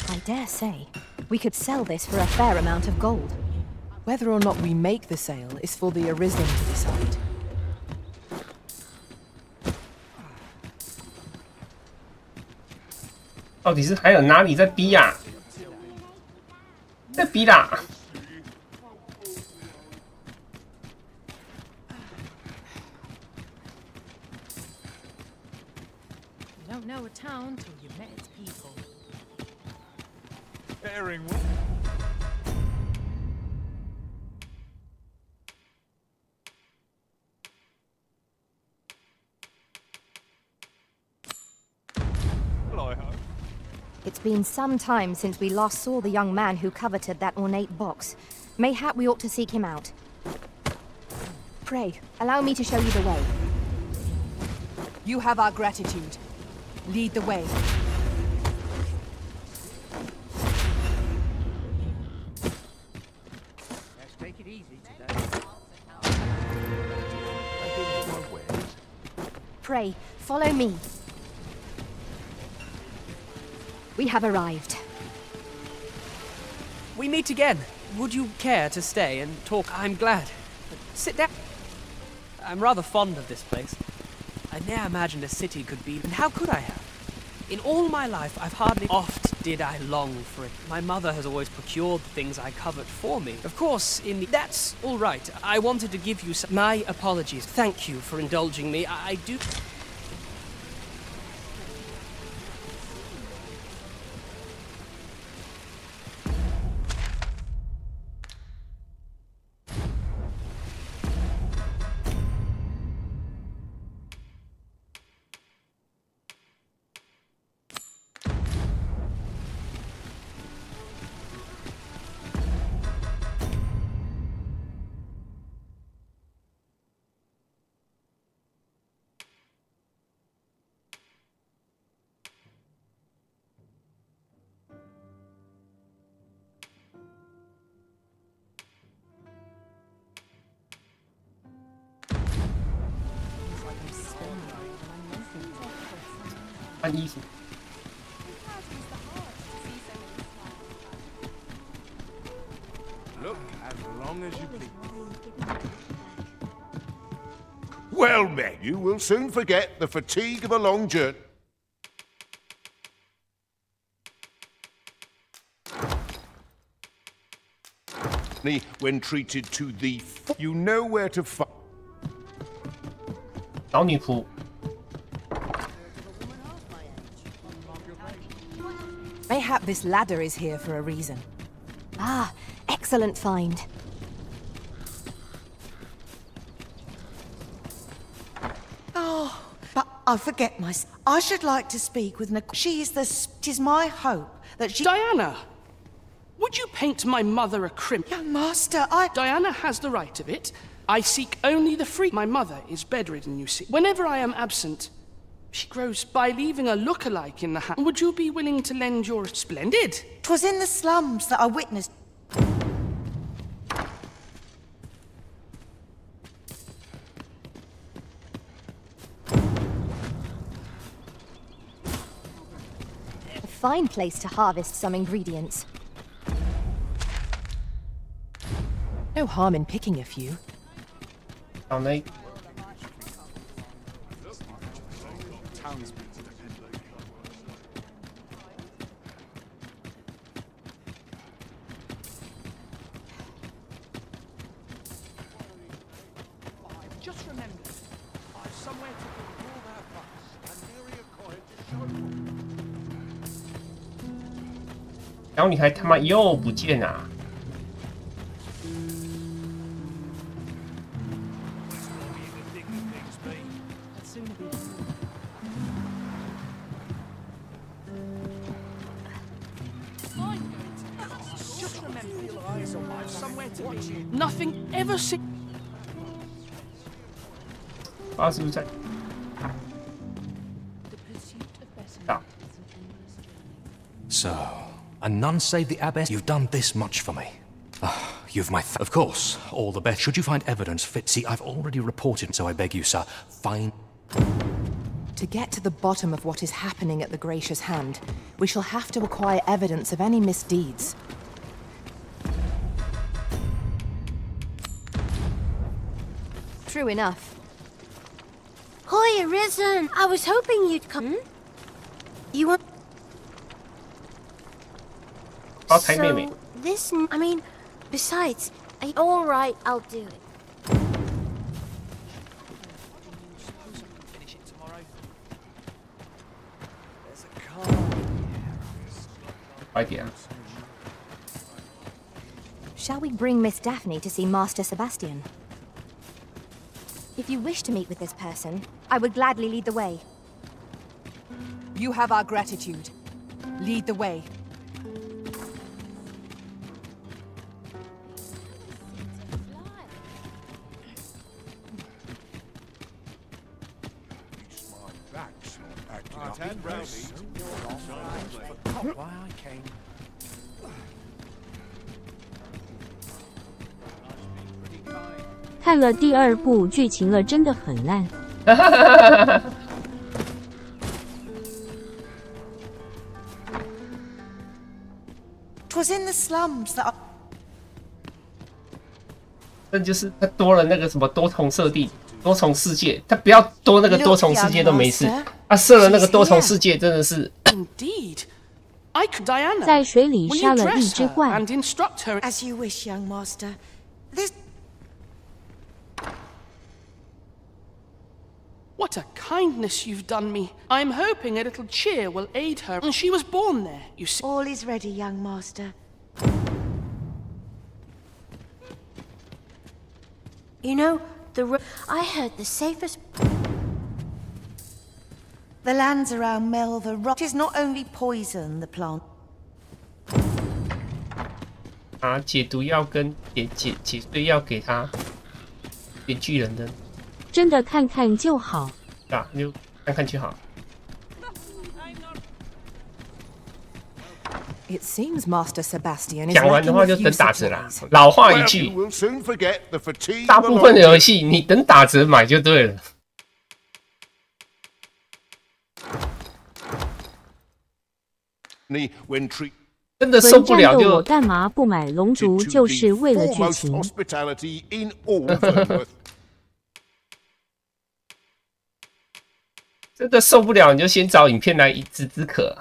I dare say, we could sell this for a fair amount of gold. Whether or not we make the sale is for the Arisen to decide. 到底是还有哪里在逼呀？在逼啦！ You don't know a town till you met its people. Bearing It's been some time since we last saw the young man who coveted that ornate box. Mayhap we ought to seek him out. Pray, allow me to show you the way. You have our gratitude. Lead the way. Let's take it easy today. Pray, follow me. We have arrived. We meet again. Would you care to stay and talk? I'm glad. Sit down. I'm rather fond of this place. I ne'er imagined a city could be, and how could I have? In all my life, I've hardly oft did I long for it. My mother has always procured the things I covet for me. Of course, that's all right. I wanted to give you my apologies. Thank you for indulging me. I do... Uneasy. Look as long as you please. Well met, you will soon forget the fatigue of a long journey. When treated to the you know where to find. 老女仆。 Mayhap this ladder is here for a reason. Ah, excellent find. Oh, but I forget myself. I should like to speak with Nicole. She is tis my hope that she... Diana! Would you paint my mother a crimp? Young master, Diana has the right of it. I seek only the free... My mother is bedridden, you see. Whenever I am absent, she grows by leaving a look-alike in the house. Would you be willing to lend your... Splendid! 'Twas in the slums that I witnessed... A fine place to harvest some ingredients. No harm in picking a few. Down there. Just remember, I've somewhere to put all that fuss and nearly a coin to show. 然后你还他妈又不见啊！ Just remember, I've somewhere to be. Nothing ever se... 啊，是不是在？啊。 So, a nun saved the abbess. You've done this much for me. Ah, You've my Of course, all the best. Should you find evidence fit, see, I've already reported, so I beg you, sir, find... To get to the bottom of what is happening at the Gracious Hand, we shall have to acquire evidence of any misdeeds. True enough. Hoy, Arisen! I was hoping you'd come. You want... So, this... I mean, besides, alright, I'll do it. Idea. Shall we bring Miss Daphne to see Master Sebastian? If you wish to meet with this person, I would gladly lead the way. You have our gratitude. Lead the way.看了第2部剧情了，真的很烂。'Twas in the slums that 这就是他多了那个什么多重设定、多重世界，他不要多那个多重世界都没事，他设了那个多重世界真的是。Indeed, I could Diana. 在水里杀了一只怪。 And instruct her as you wish, young master. This. What a kindness you've done me. I'm hoping a little cheer will aid her. She was born there, you see. All is ready, young master. You know, I heard the safest... The lands around Melva Rock is not only poison the plant. 解毒药跟解碎药给他，给巨人的。 真的看看就好。啊，就看看就好。It seems Master Sebastian is 讲完的话就等打折啦。老话一句，大部分的游戏你等打折买就对了。真的受不了就。我干嘛不买龙族？就是为了剧情。真的受不了，你就先找影片来止渴。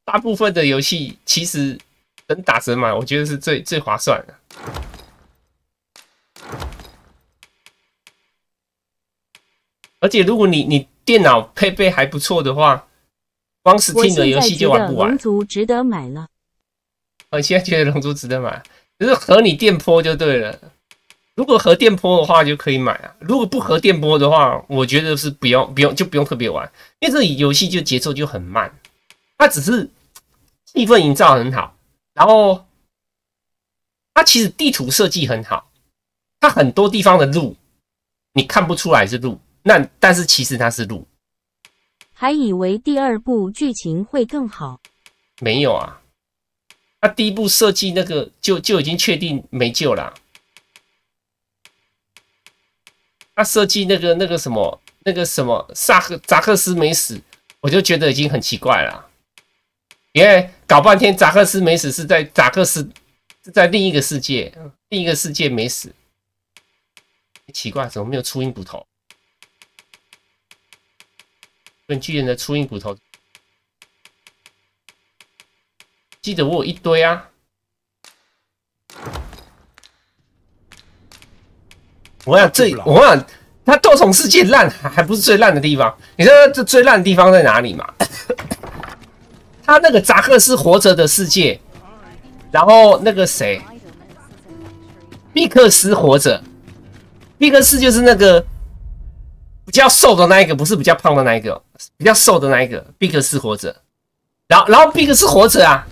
大部分的游戏其实等打折买，我觉得是最划算的。而且如果你电脑配备还不错的话，光 Steam 的游戏就玩不完。龙族值得买了。我现在觉得龙族值得买，就是合你电波就对了。 如果合电波的话就可以买啊，如果不合电波的话，我觉得是不用特别玩，因为这游戏就节奏就很慢，它只是气氛营造很好，然后它其实地图设计很好，它很多地方的路你看不出来是路，但是其实它是路。还以为第2部剧情会更好，没有啊，它第1部设计那个就已经确定没救啦。 他设计那个什么扎克斯没死，我就觉得已经很奇怪了，因为搞半天扎克斯没死是在另一个世界，没死，奇怪，怎么没有初音骨头？跟巨人的初音骨头，记得我有一堆啊。 我想它多重世界烂还不是最烂的地方，你知道这最烂的地方在哪里吗？他那个扎克斯活着的世界，然后那个谁，毕克斯活着，毕克斯就是那个比较瘦的那一个，不是比较胖的那一个，比较瘦的那一个，毕克斯活着，然后毕克斯活着啊，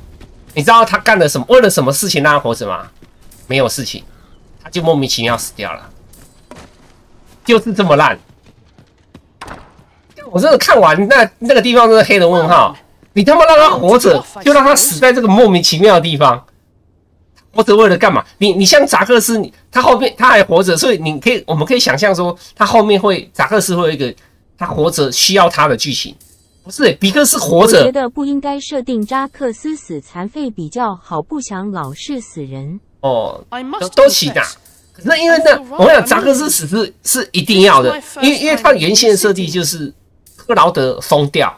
你知道他干了什么？为了什么事情让他活着吗？没有事情，他就莫名其妙死掉了。 就是这么烂，我真的看完那个地方真的黑人问号。你他妈让他活着，就让他死在这个莫名其妙的地方，活着为了干嘛？你像扎克斯，他后面他还活着，所以我们可以想象说，他后面扎克斯会有一个他活着需要他的剧情。不是，比克斯活着。我觉得不应该设定扎克斯死残废比较好，不想老是死人。哦，都行的。可是因为我想扎克斯死是一定要的，因为他原先的设定就是克劳德疯掉。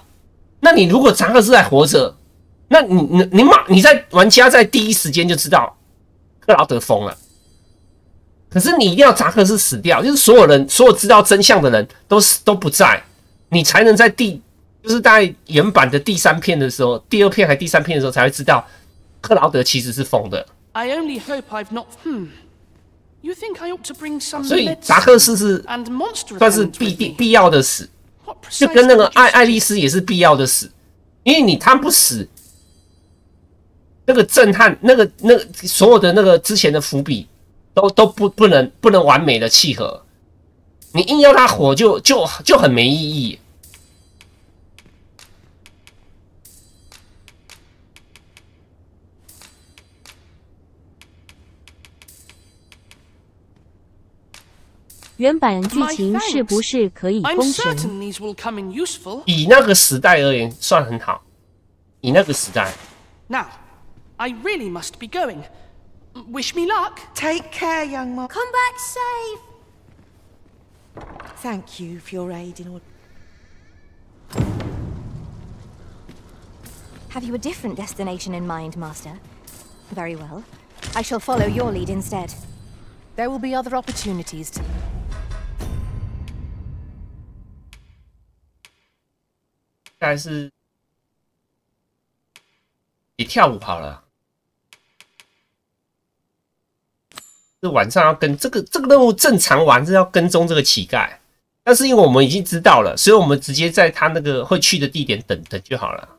那你如果扎克斯还活着，那你玩家在第一时间就知道克劳德疯了。可是你一定要扎克斯死掉，就是所有知道真相的人都不在，你才能在就是在原版的第3片的时候，第2片还第3片的时候才会知道克劳德其实是疯的。I only hope I've not. You think I ought to bring some? 所以扎克斯是算是必要的死，就跟那个爱丽丝也是必要的死，因为他不死，那个震撼，那个所有的那个之前的伏笔都不能完美的契合，你硬要他活就很没意义。原版剧情是不是可以封神？以那个时代而言，算很好。以那个时代。Now, I really must be going. Wish me luck. Take care, young man. Come back safe. Thank you for your aid in order. Have you a different destination in mind, Master? Very well. I shall follow your lead instead. There will be other opportunities to... 还是也跳舞好了。是晚上要跟这个任务正常玩是要跟踪这个乞丐，但是因为我们已经知道了，所以我们直接在他那个会去的地点等就好了。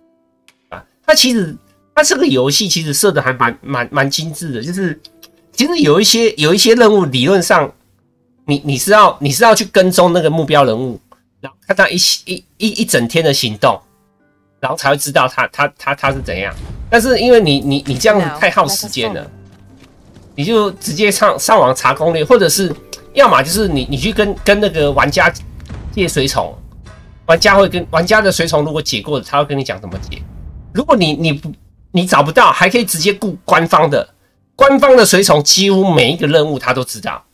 啊，它这个游戏其实设的还蛮精致的，就是其实有一些任务理论上你是要去跟踪那个目标人物。然后看他一整天的行动，然后才会知道他是怎样。但是因为你这样子太耗时间了，你就直接上网查攻略，或者是要么就是你去跟那个玩家借随从，玩家的随从如果解过的，他会跟你讲怎么解。如果你找不到，还可以直接雇官方的随从，几乎每一个任务他都知道，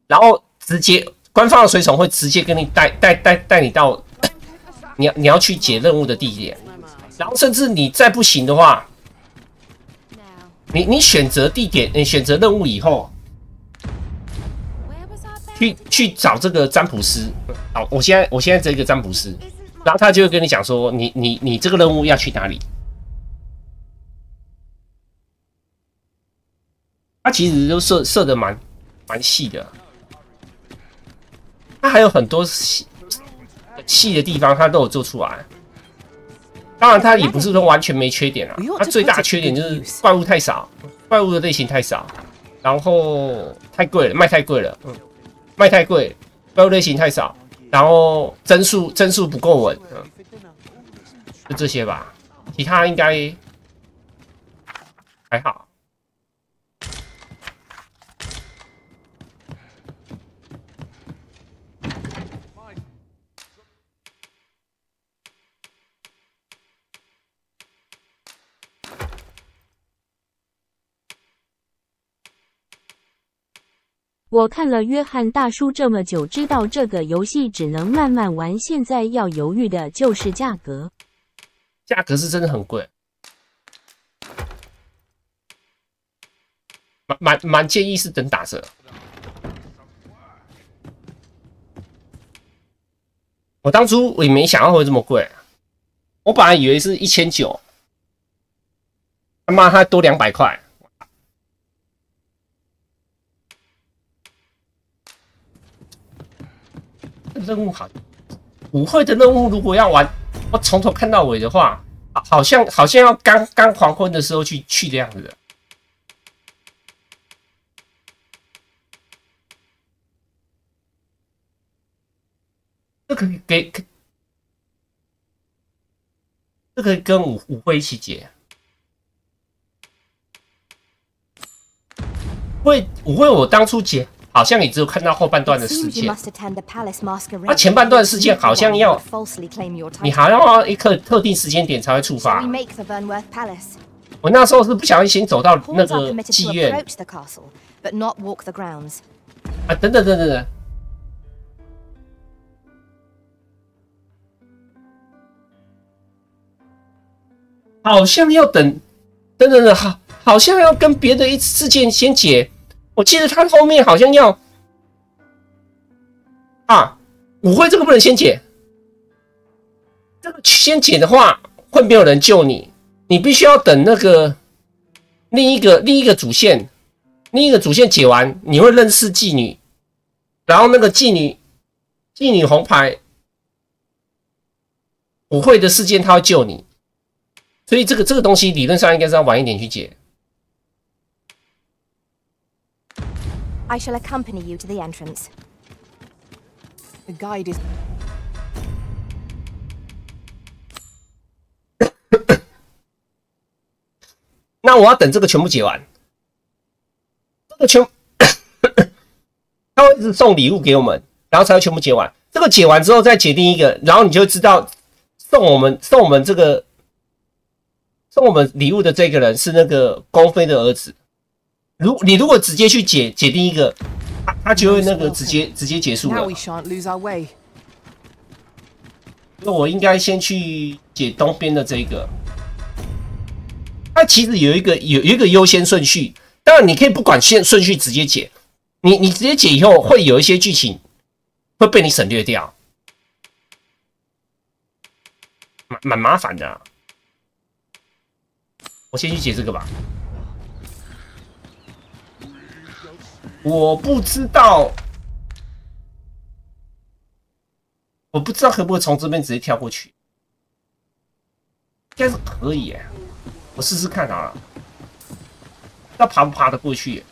然后直接。官方的随从会直接跟你带你到你要去解任务的地点，然后甚至你再不行的话，你选择地点，你选择任务以后，去找这个占卜师。好，我现在这个占卜师，然后他就会跟你讲说，你这个任务要去哪里。他其实都设的蛮细的。它还有很多细的地方，它都有做出来。当然，它也不是说完全没缺点啊。它最大的缺点就是怪物太少，怪物的类型太少，然后太贵了，卖太贵了，卖太贵，怪物类型太少，然后帧数不够稳，就这些吧。其他应该还好。我看了约翰大叔这么久，知道这个游戏只能慢慢玩，现在要犹豫的就是价格。价格是真的很贵，蛮建议是等打折。我当初也没想到会这么贵，我本来以为是1900，他妈还多200块。任务好，舞会的任务如果要玩，我从头看到尾的话，好像要刚黄昏的时候去的样子的。这可以跟舞会一起解。我当初解好像也只有看到后半段的事件，前半段的事件好像要你好像要一个特定时间点才会触发。我那时候是不小心先走到那个妓院啊，等，好像要等，好像要跟别的一事件先解。我记得他后面好像要舞会这个不能先解，这个先解的话会没有人救你，你必须要等那个另一个主线解完，你会认识妓女，然后那个妓女红牌舞会的事件他会救你，所以这个东西理论上应该是要晚一点去解。I shall accompany you to the entrance. The guide is. 那我要等这个全部解完，他会一直送礼物给我们，然后才会全部解完。这个解完之后再解定一个，然后你就知道送我们礼物的这个人是那个宫妃的儿子。你如果直接去解定一个，他就会那个直接结束了。那我应该先去解东边的这个。它其实有一个优先顺序，当然你可以不管顺序直接解，你直接解以后会有一些剧情会被你省略掉，蛮麻烦的我先去解这个吧。我不知道可不可以从这边直接跳过去，应该是可以耶，我试试看好了。要爬不爬得过去？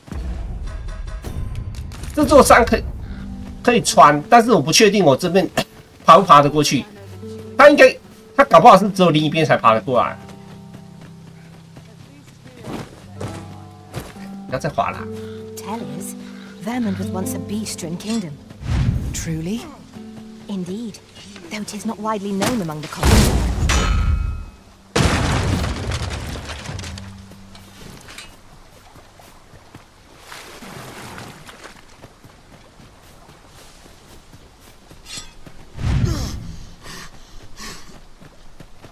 这座山可以穿，但是我不确定我这边爬不爬得过去。他搞不好是只有另一边才爬得过来。不要再滑啦。Tellius, Vermund was once a beast-ridden kingdom. Truly? Indeed, though 'tis not widely known among the common folk.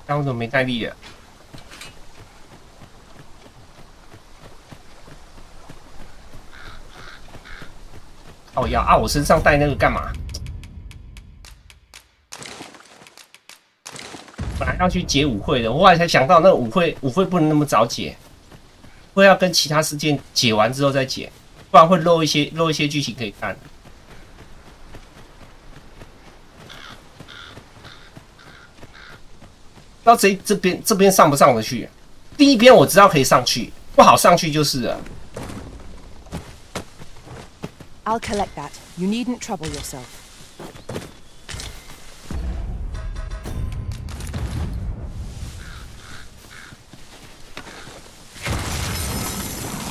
刚我怎么没带力了？靠腰啊！我身上带那个干嘛？本来要去解舞会的，我后来才想到，那个舞会不能那么早解，会要跟其他事件解完之后再解，不然会漏一些剧情可以看。不知道这边上不上得去？第一边我知道可以上去，不好上去就是了。I'll collect that. You needn't trouble yourself.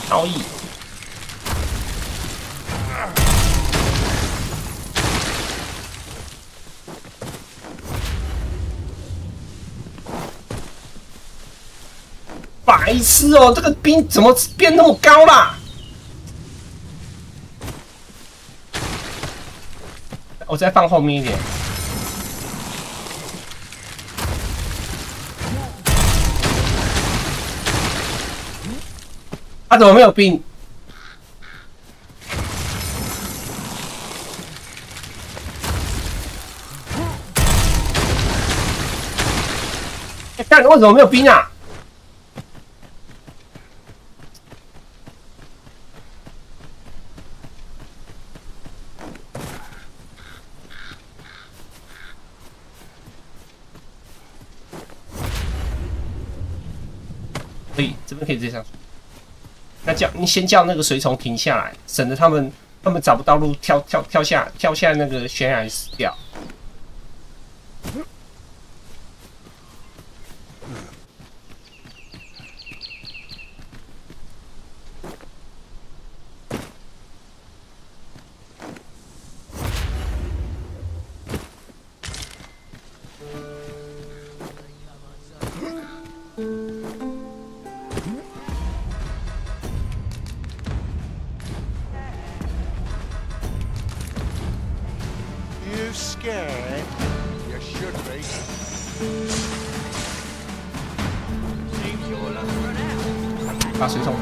超意。白痴哦，这个兵怎么变那么高啦？我再放后面一点。他怎么没有兵？干，为什么没有兵啊？可以，这边可以直接上去。那你先叫那个随从停下来，省得他们找不到路，跳下那个悬崖死掉。too scared? You should be. Seems you're looking run out. 打水桶。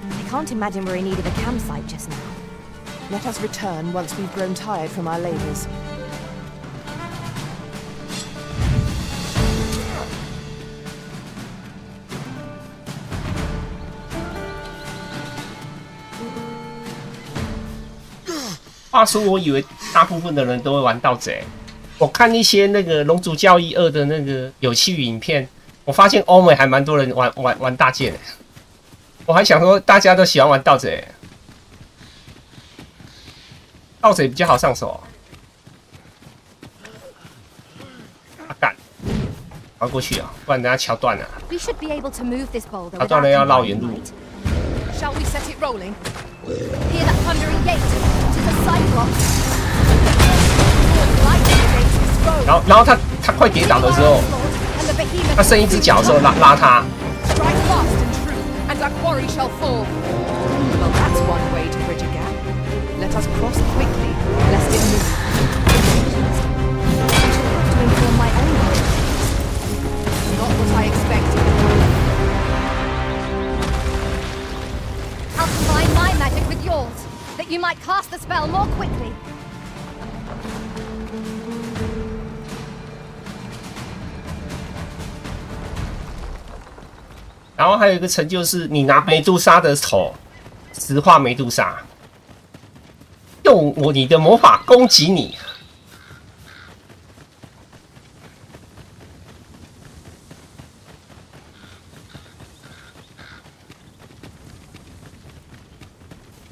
I can't imagine we're in need of a campsite just now. Let us return once we've grown tired from our labors. 话说，我以为大部分的人都会玩盗贼。我看一些那个《龙族教义2》的那个有趣影片，我发现欧美还蛮多人玩大剑的。我还想说，大家都喜欢玩盗贼，盗贼比较好上手。啊干，跑过去啊，不然等下桥断了。We should be able to move this boulder. 桥断了要绕原路。 Shall we set it rolling? Hear that thundering gate? To the Cyclops. 然后他快跌倒的时候，他剩一只脚的时候拉他。 Strike fast and true, and our quarry shall fall. Well, that's one way to bridge a gap. Let us cross quickly, lest it move. To inform my own world. Not what I expected. I'll combine my magic with yours, that you might cast the spell more quickly. 然后还有一个成就是你拿梅杜莎的头石化梅杜莎，用你的魔法攻击你。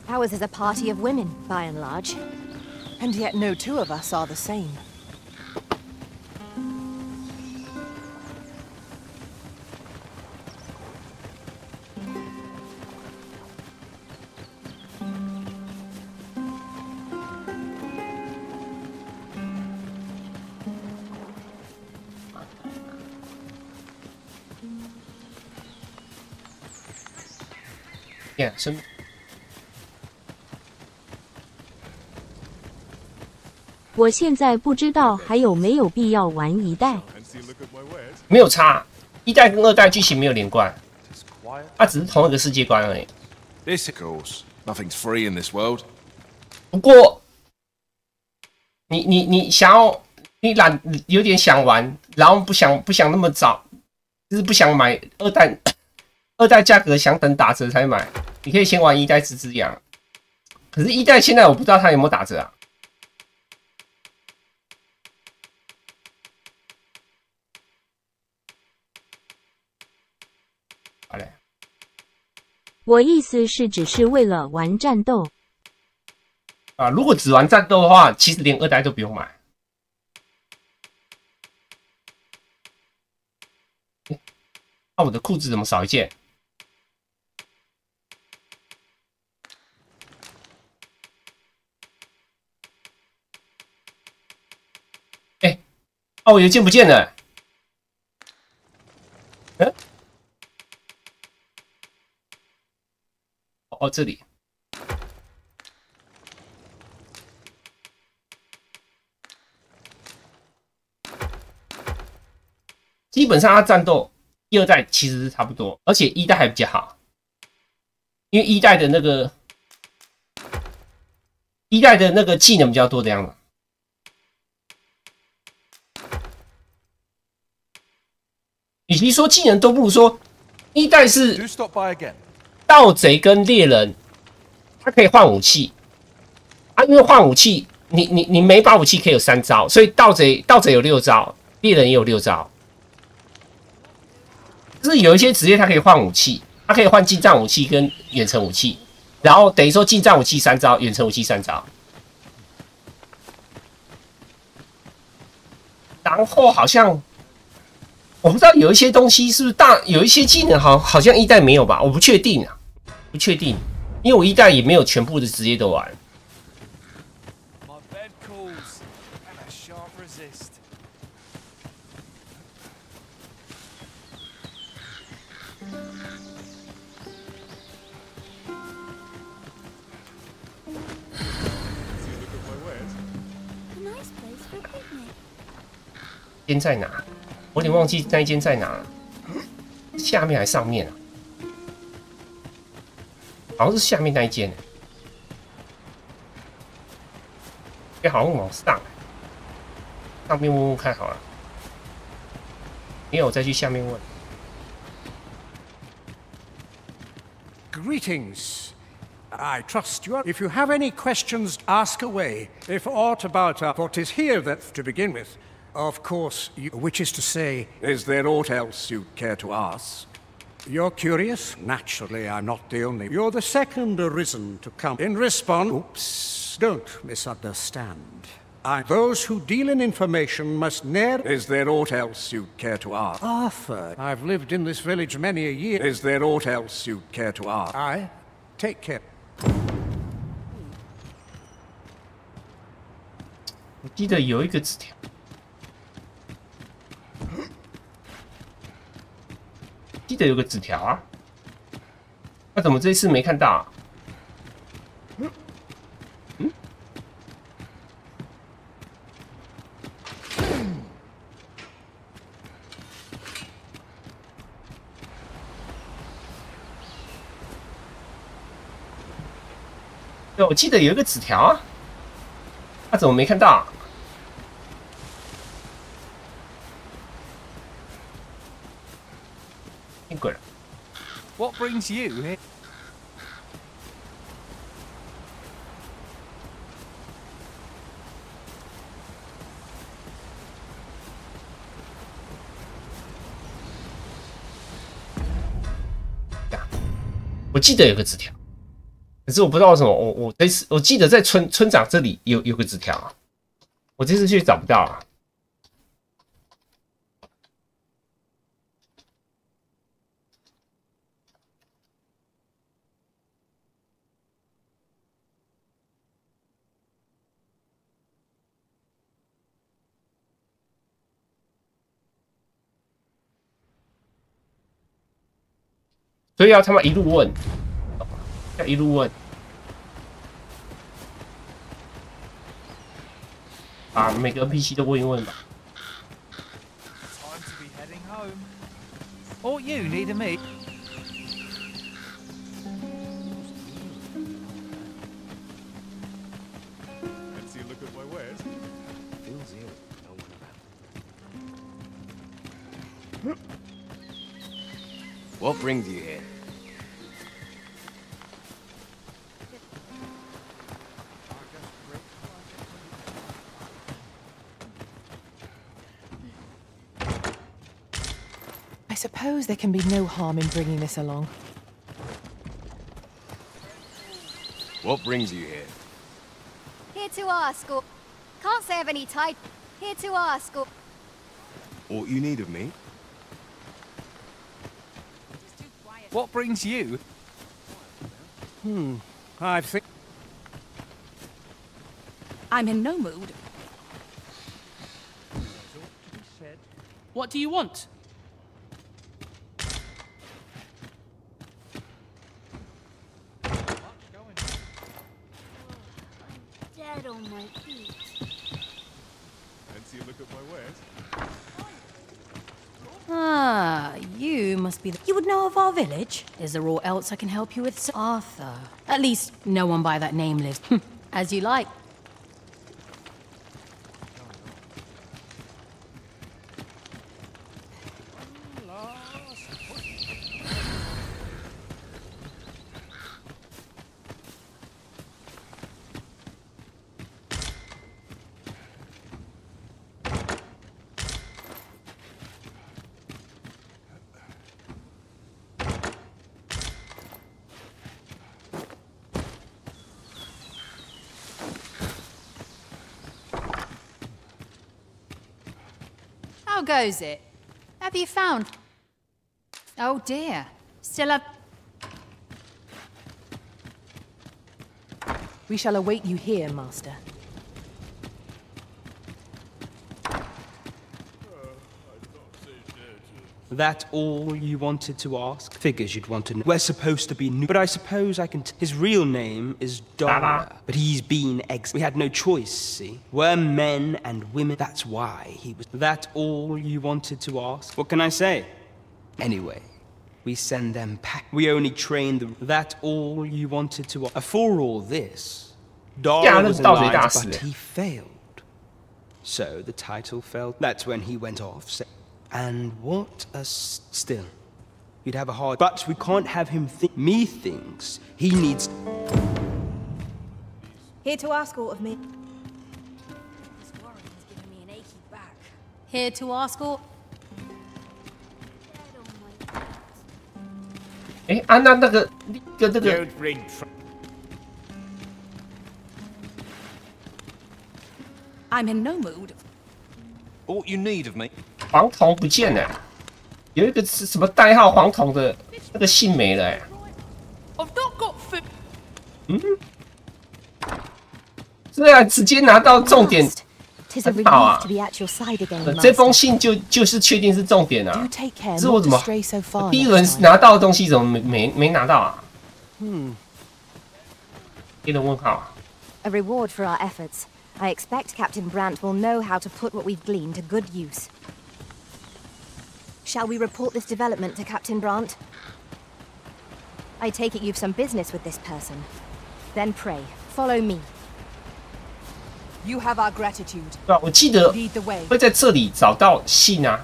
Ours is a party of women, by and large. And yet no two of us are the same. Yeah, 生。 我现在不知道还有没有必要玩一代。没有差，一代跟2代剧情没有连贯，它只是同一个世界观而已。 This, of course, nothing's free in this world. 不过，你想要，你有点想玩，然后不想那么早，就是不想买2代，2代价格想等打折才买，你可以先玩1代之养。可是1代现在我不知道它有没有打折啊。 我意思是，只是为了玩战斗啊。如果只玩战斗的话，其实连2代都不用买。那我的裤子怎么少一件？哎，哦，我有一件不见了。嗯？ 哦，这里。基本上它战斗第2代其实是差不多，而且1代还比较好，因为1代的那个技能比较多的样子。与其说技能都不如说1代是。 盗贼跟猎人，他可以换武器啊，因为换武器，你每把武器可以有3招，所以盗贼有6招，猎人也有6招。就是有一些职业它可以换武器，它可以换近战武器跟远程武器，然后等于说近战武器3招，远程武器3招。然后好像我不知道有一些东西是不是有一些技能好像1代没有吧？我不确定啊。 不确定，因为我1代也没有全部的职业都玩。间在哪？我有点忘记那一间在哪，下面还是上面啊？好像是下面那一间。哎，好像往上，上面问问看好了。没有，再去下面问。 Greetings. I trust you are. If you have any questions, ask away. If aught about what is here that to begin with, of course, which is to say, is there aught else you care to ask? You're curious? Naturally, I'm not the only. You're the second arisen to come. In response, oops, don't misunderstand. Those who deal in information must ne'er. Is there aught else you'd care to ask? Arthur, I've lived in this village many a year. Is there aught else you'd care to ask? Aye. Take care. 我记得有一个纸条，记得有个纸条啊，那怎么这一次没看到啊？对，我记得有一个纸条啊，那怎么没看到啊？见鬼了！ What brings you here? 我记得有个纸条，可是我不知道为什么，我这次我记得在村长这里有个纸条啊，我这次去找不到啊。 所以要他妈一路问，要一路问，把每个 NPC 都问一问吧。Time to be heading home. Or you need a me. Fancy a look at my wares? Feels ill. No one about. What brings you here? I suppose there can be no harm in bringing this along. What brings you here? Here to ask, or can't say of any type. Here to ask, or All you need of me? What brings you? I think I'm in no mood. What do you want? Dead on my feet. Fancy a look at my wares? Ah, you must be the... You would know of our village? Is there aught else I can help you with, Sir Arthur? At least, no one by that name lives. As you like. How goes it? Have you found... Oh dear. Still a... We shall await you here, Master. That all you wanted to ask? Figures you'd want to know. We're supposed to be new, but I suppose I can his real name is Dara, but he's been we had no choice, see? We're men and women, that's why he was... That all you wanted to ask? What can I say? Anyway, we send them back. We only train the... That all you wanted to ask? For all this, Dara was alive, but he failed. So the title fell. That's when he went off. And what a still. You'd have a hard... But we can't have him me thinks he needs... Here to ask all of me. This worrying's giving me an achy back. Here to ask all... 哎，啊，那个I'm in no mood. All you need of me. 黄铜不见了，有一个是什么代号黄铜的那个信没了哎。I've not got food. 嗯，对啊，直接拿到重点，很好啊。这封信就是确定是重点啊。这我怎么第一轮拿到的东西怎么没拿到啊？一个问号啊。A reward for our efforts. I expect Captain Brandt will know how to put what we've gleaned to good use. Shall we report this development to Captain Brandt? I take it you've some business with this person. Then pray, follow me. You have our gratitude. 对啊，我记得会在这里找到信啊。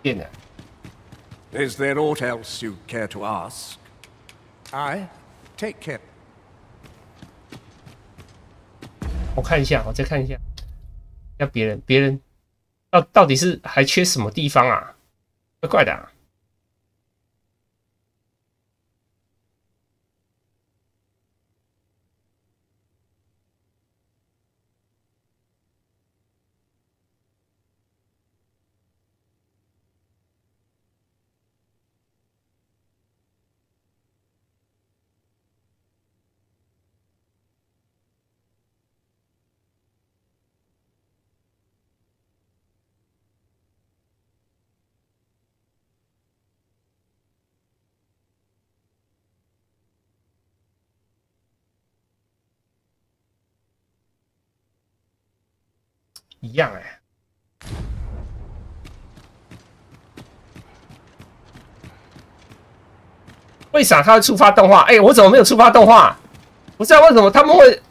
变了。 Is there aught else you care to ask? I take care. 我看一下，我再看一下，要别人到底是还缺什么地方啊？怪怪的啊。一样哎，为啥他会触发动画？哎，我怎么没有触发动画？不知道为什么他们会。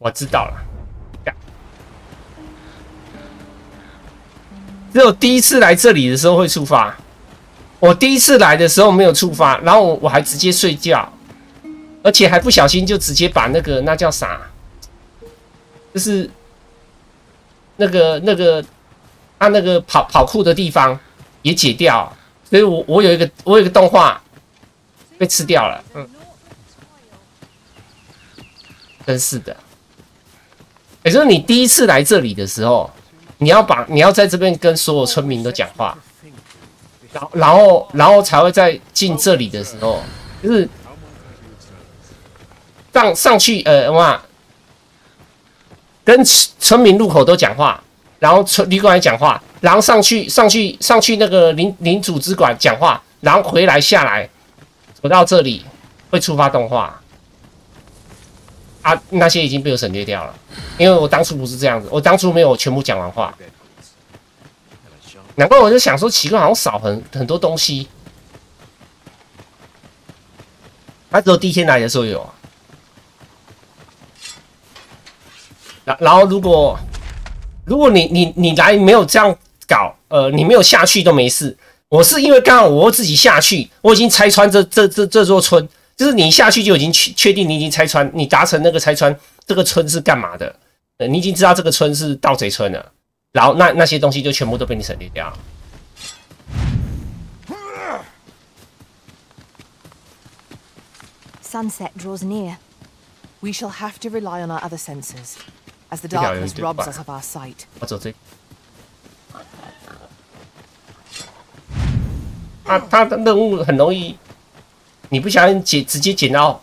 我知道了，只有第一次来这里的时候会触发。我第一次来的时候没有触发，然后我还直接睡觉，而且还不小心就直接把那叫啥，就是那个他那个跑酷的地方也解掉，所以我有一个动画被吃掉了，真是的。 也就是你第一次来这里的时候，你要在这边跟所有村民都讲话，然后才会在进这里的时候，就是上去跟村民入口都讲话，然后旅馆也讲话，然后上去那个领主之馆讲话，然后回来下来走到这里会触发动画。 啊，那些已经被我省略掉了，因为我当初不是这样子，我当初没有全部讲完话，难怪我就想说奇怪，好像少很多东西。他只有第一天来的时候有啊，然后如果你来没有这样搞，你没有下去都没事。我是因为刚好我自己下去，我已经拆穿这座村。 就是你一下去就已经确定你已经拆穿，你达成那个拆穿这个村是干嘛的？你已经知道这个村是盗贼村了，然后那些东西就全部都被你省略掉。sunset draws near. We shall have to rely on our other senses, as the darkness robs us of our sight. 我走这。他的任务很容易，你不小心直接捡到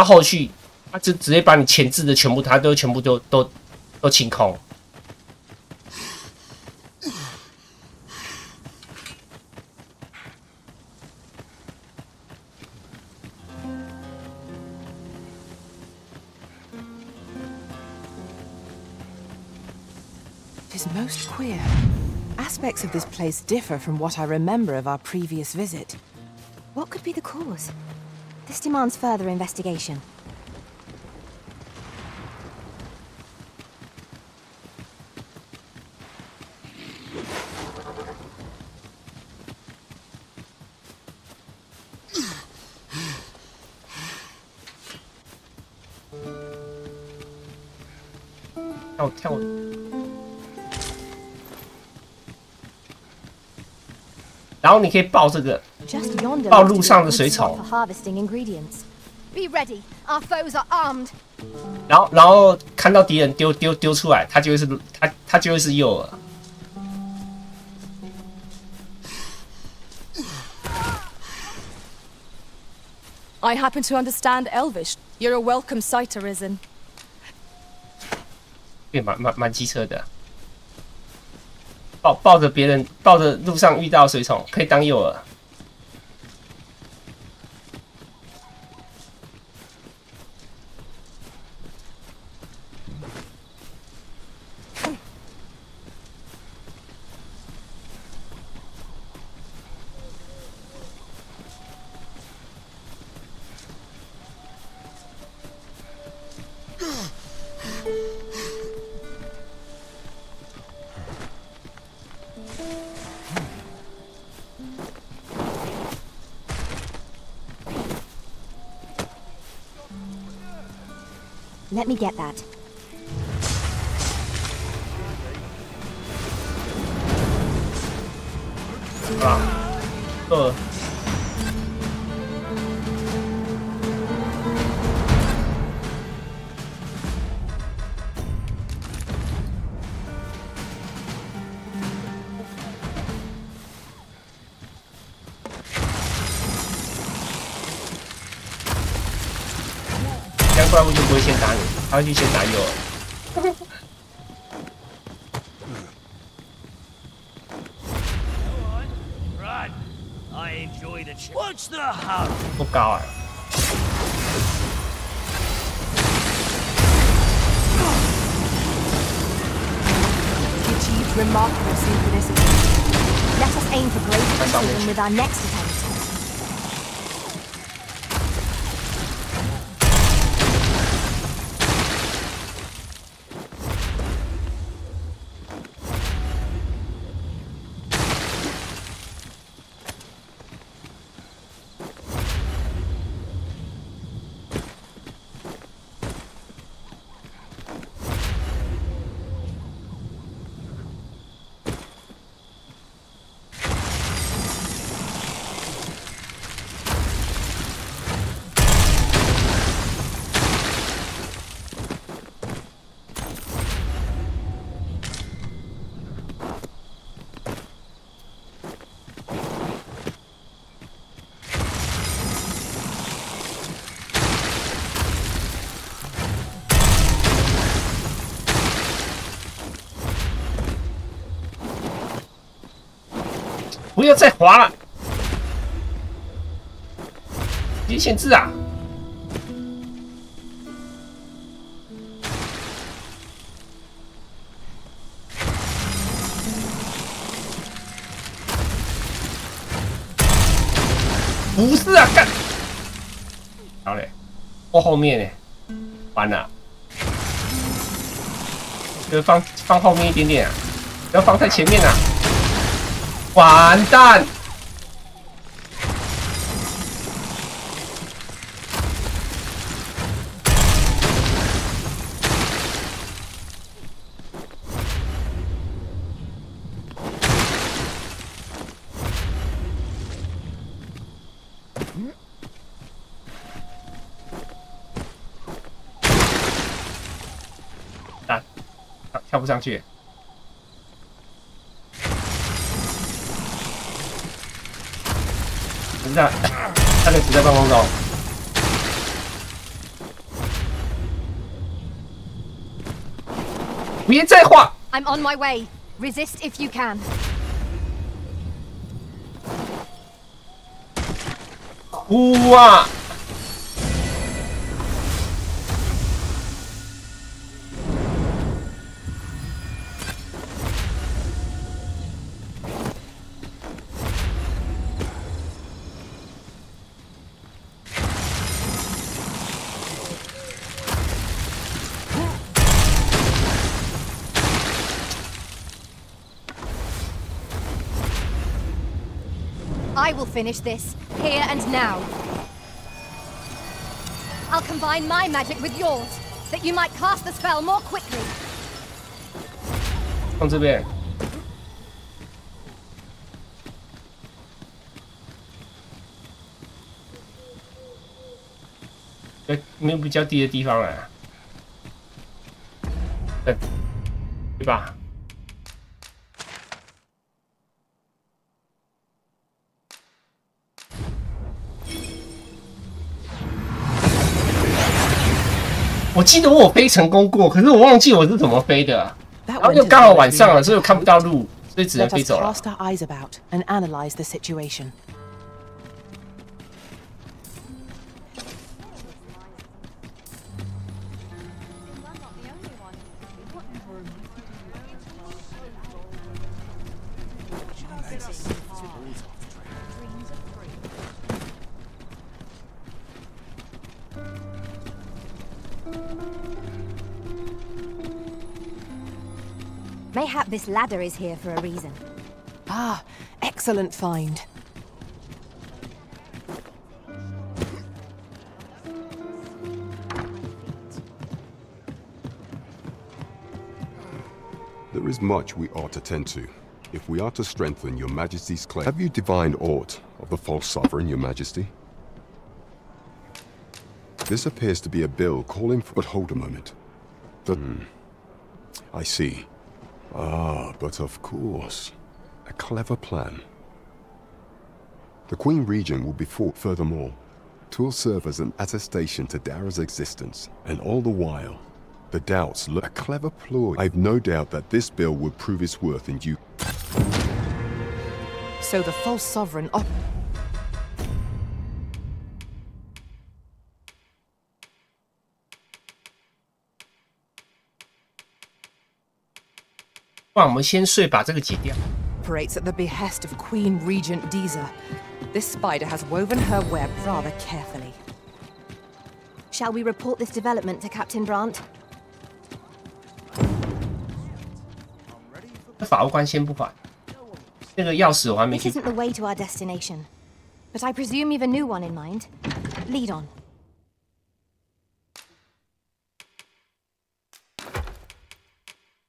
后续，他就直接把你前置的全部，他都全部都清空。It is most queer. Aspects of this place differ from what I remember of our previous visit. What could be the cause? This demands further investigation.跳。 然后你可以抱这个，抱路上的水草。然后看到敌人丢出来，它就会是诱饵。I happen to understand Elvish. You're a welcome sight, Arisen. 对，蛮机车的。 抱着别人，抱着路上遇到水虫，可以当诱饵。Let me get that. Ah. 怪物就不会先打你，他会去先打诱饵。不高啊。Remarkable synchronicity. Let us aim for greater precision with our next attempt.不要再滑了，别限制啊！不是啊，干！好嘞，我后面呢，完了，就放后面一点点啊，不要放太前面啊！ 完蛋！跳不上去。不是啊，他的死在半空中。别再画。I'm on my way. Resist if you can. 哇！I will finish this, here and now. I'll combine my magic with yours, that you might cast the spell more quickly. 放这边。没有比较低的地方了，对吧？我记得我有飞成功过，可是我忘记我是怎么飞的，然后又刚好晚上了，所以我看不到路，所以只能飞走了。 Let us cast our eyes about and analyze the situation. Mayhap this ladder is here for a reason. Ah, excellent find. There is much we ought to tend to. If we are to strengthen your majesty's claim, have you divined aught of the false sovereign, your majesty? This appears to be a bill calling for... But hold a moment. I see. Ah, but of course. A clever plan. The Queen Regent will be fought furthermore. 'Twill serve as an attestation to Dara's existence, and all the while, the doubts look a clever ploy. I've no doubt that this bill would prove its worth in due. So the false sovereign... 不然我们先睡，把这个解掉。 Operates at the behest of Queen Regent Disa. This spider has woven her web rather carefully. Shall we report this development to Captain Brandt? 法务官先不管，那个钥匙我还没 This 去。 isn't the way to our destination, but I presume you've a new one in mind. Lead on.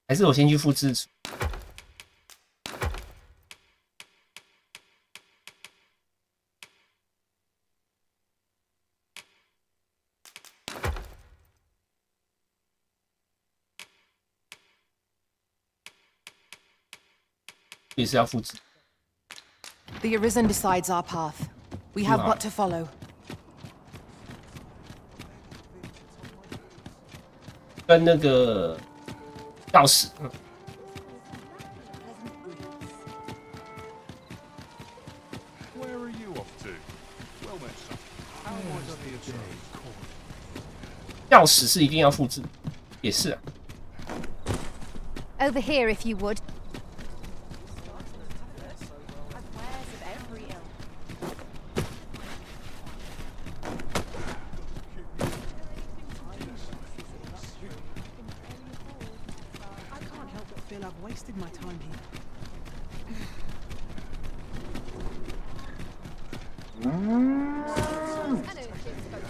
还是我先去复制。也是要复制。 The Arisen decides our path. We have but to follow. 跟那个钥匙，Where are you off to? Well met, son. How was the day? 钥匙是一定要复制，也是啊。 Over here, if you would. I've wasted my time here.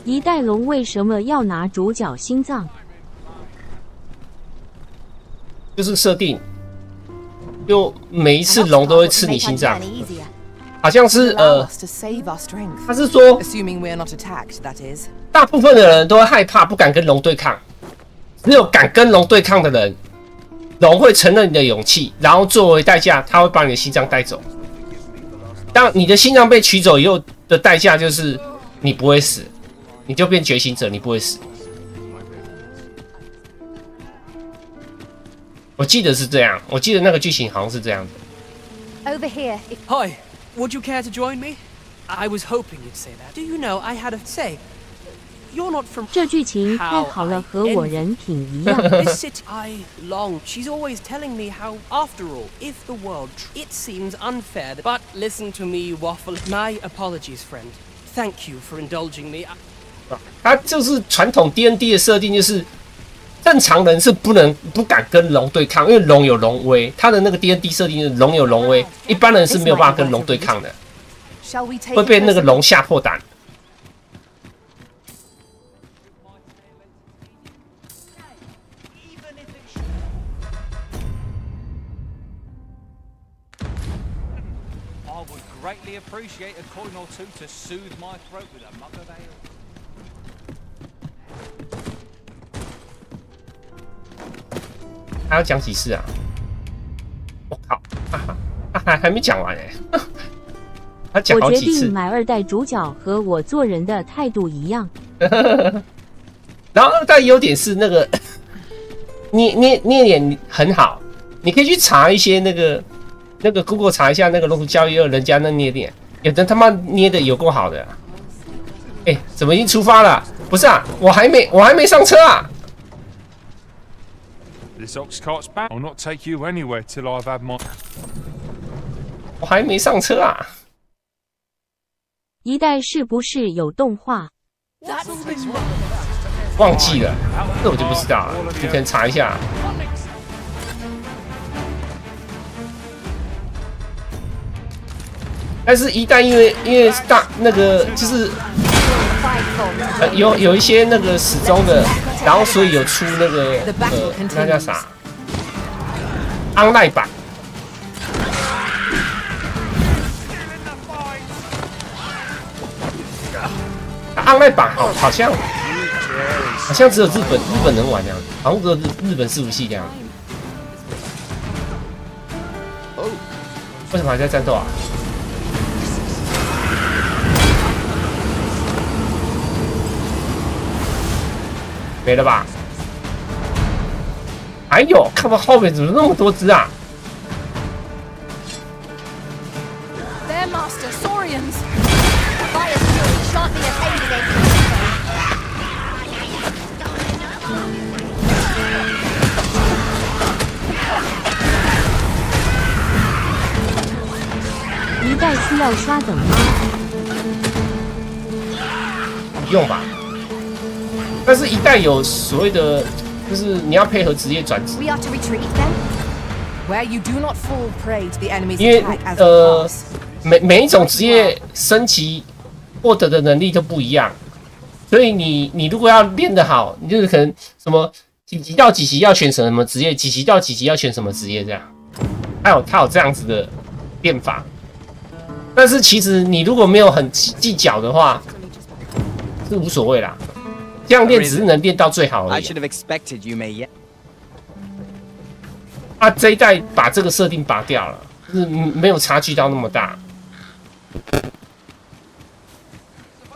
一代龙为什么要拿主角心脏？就是设定，就每一次龙都会吃你心脏，好像是他是说， assuming we're not attacked, that is. 大部分的人都会害怕，不敢跟龙对抗，只有敢跟龙对抗的人龙会承认你的勇气，然后作为代价，他会把你的心脏带走。当你的心脏被取走以后的代价就是你不会死，你就变觉醒者，你不会死。我记得是这样，我记得那个剧情好像是这样的。 Over here. Hi, would you care to join me? I was hoping you'd say that. Do you know I had a say? You're not from. 这剧情太好了，和我人品一样。This city, I long. She's always telling me how, after all, if the world, it seems unfair. But listen to me waffle. My apologies, friend. Thank you for indulging me. 它就是传统 D&D 的设定，就是正常人是不敢跟龙对抗，因为龙有龙威。它的那个 D&D 设定是龙有龙威，一般人是没有办法跟龙对抗的，会被那个龙吓破胆。Greatly appreciate a coin or two to soothe my throat with a mug of ale. 还要讲几次啊？我靠，还没讲完哎！他讲好几次。我决定买2代主角，和我做人的态度一样。然后2代优点是那个捏脸很好，你可以去查一些那个 Google 查一下那个龙族教育2人家那捏脸，有的他妈捏的有够好的。哎，怎么已经出发了？不是啊，我还没上车啊。This ox cart's back. I'll not take you anywhere till I've had my. 我还没上车啊。1代是不是有动画？忘记了，这我就不知道了，你可能查一下。但是1代因为大那个就是有一些那个始终的，然后所以有出那个那叫啥？online 版。online 版好像只有日本能玩这样子，好像只有日本伺服器这样子。为什么还在战斗啊？没了吧？哎呦，看到后面怎么那么多只啊 ？Their master, Saurians. Fire's fury shan't be attained against me. 1代需要刷等吗？不用吧。但是1代有所谓的，就是你要配合职业转职。 We are to retreat then, where you do not fall prey to the enemy's 因为 attack as they pass. 每一种职业升级获得的能力都不一样，所以你如果要练得好，你就是可能什么几级到几级要选什么职业，几级到几级要选什么职业这样。它有这样子的练法。但是其实你如果没有很计较的话，是无所谓啦。这样练只是能练到最好而已。啊，这一代把这个设定拔掉了，就是没有差距到那么大。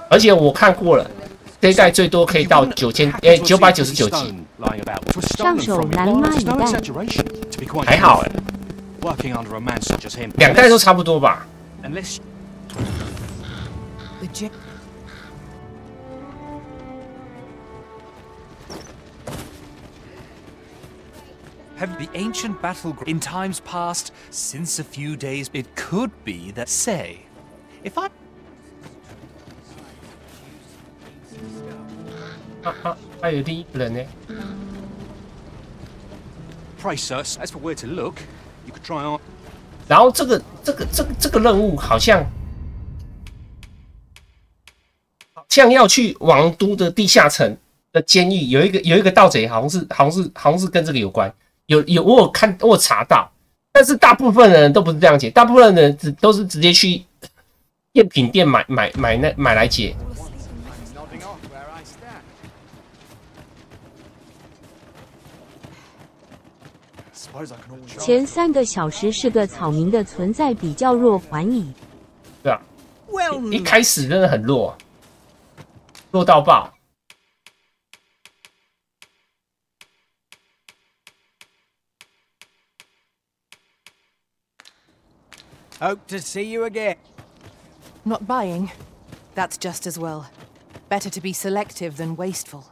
而且我看过了，这一代最多可以到999级。上手难吗？1代还好哎，2代都差不多吧。Have the ancient battle in times past, since a few days, it could be that, say, if I... 还有另一个人呢。 Pray, sir, as for where to look, you could try on. 然后这个任务好像要去王都的地下城的监狱，有一个盗贼，好像是跟这个有关。我有查到，但是大部分的人都不是这样解，大部分的人都是直接去赝品店买来解。前3个小时是个草民的存在比较弱还已。对啊，一开始真的很弱，弱到爆。Hope to see you again. Not buying. That's just as well. Better to be selective than wasteful.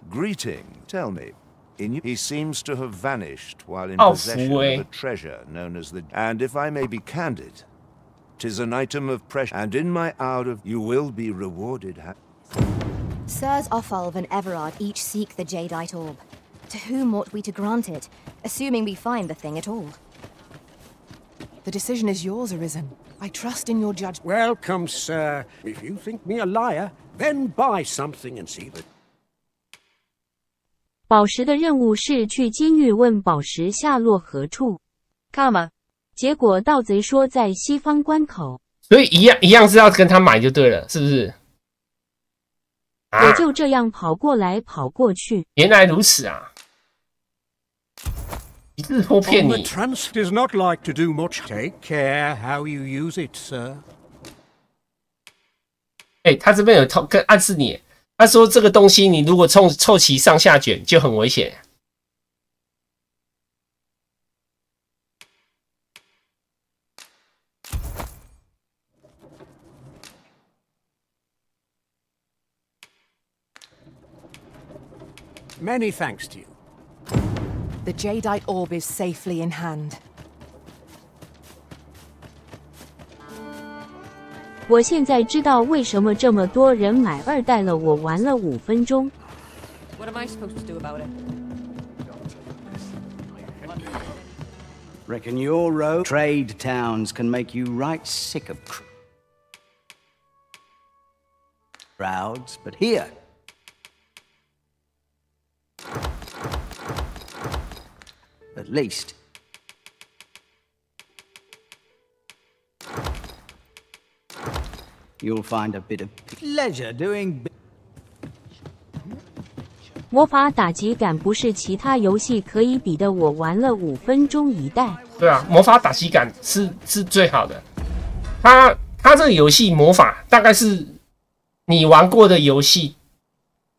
Greeting. Tell me. He seems to have vanished while in possession of a treasure known as the... And if I may be candid, 'tis an item of pressure, and in my hour of... You will be rewarded. Sirs Offalv and Everard each seek the Jadeite Orb. To whom ought we to grant it, assuming we find the thing at all? The decision is yours, Arisen. I trust in your judgment. Welcome, sir. If you think me a liar, then buy something and see that. 宝石的任务是去监狱问宝石下落何处，结果盗贼说在西方关口，所以一样是要跟他买就对了，是不是？我就这样跑过来跑过去。原来如此啊！一字破骗你。The transit is not like to do much. Take care how you use it, sir. 他这边有暗示你。他说：“这个东西你如果凑齐上下卷就很危险。” Many thanks to you. The Jadeite Orb is safely in hand. 我现在知道为什么这么多人买2代了，我玩了5分钟。What am I supposed to do about it? Reckon your road trade towns can make you right sick of crowds, but here. At least. You'll find a bit of pleasure doing. 魔法打击感不是其他游戏可以比的，我玩了5分钟1代。对啊，魔法打击感是最好的。它这个游戏魔法大概是你玩过的游戏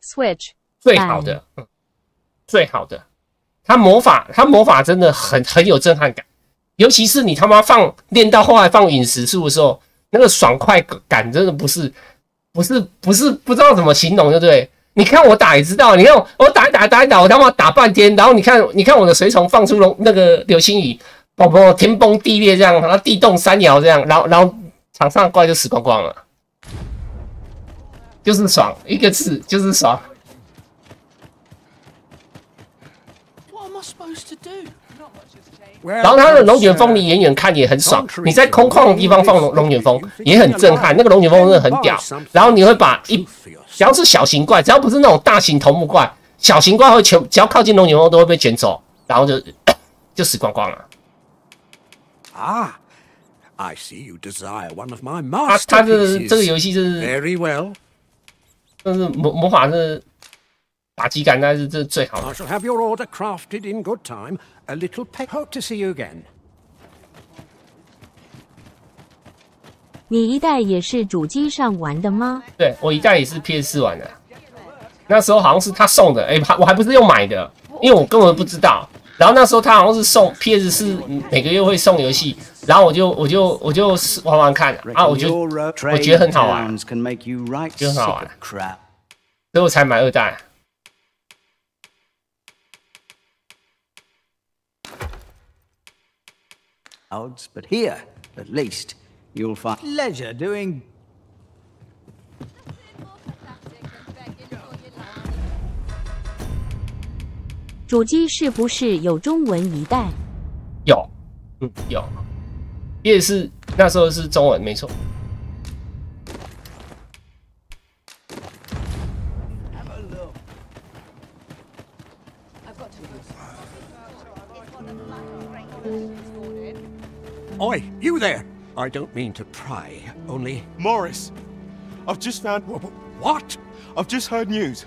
Switch 最好的，最好的。它魔法真的很有震撼感，尤其是你他妈练到后来放陨石术的时候。那个爽快感真的不知道怎么形容，对不对？你看我打也知道，你看我打，我他妈打半天，然后你看我的随从放出那个流星雨，天崩地裂这样，然后地动山摇这样，然后场上的怪就死光光了，就是爽，一个字就是爽。What am I supposed to do? 然后它的龙卷风你远远看也很爽，你在空旷的地方放龙卷风也很震撼，那个龙卷风真的很屌。然后你会把只要是小型怪，只要不是那种大型头目怪，小型怪会只要靠近龙卷风都会被卷走，然后就死光光了。Ah, I see you desire one of my masterpieces. 它这个游戏是 very well， 但是魔法是打击感，那是这最好的。 I shall have your order crafted in good time. A little pet. Hope to see you again. 你1代也是主机上玩的吗？对，我1代也是 PS4 玩的。那时候好像是他送的，我还不是用买的，因为我根本不知道。然后那时候他好像是送 PS4，每个月会送游戏，然后我就玩玩看啊，我觉得很好玩，就很好玩，所以我才买2代。But here, at least, you'll find pleasure doing. 主机是不是有中文1代？有，有，也是那时候是中文，没错。Oi, you there! I don't mean to pry, only... Morris, I've just found... What? I've just heard news.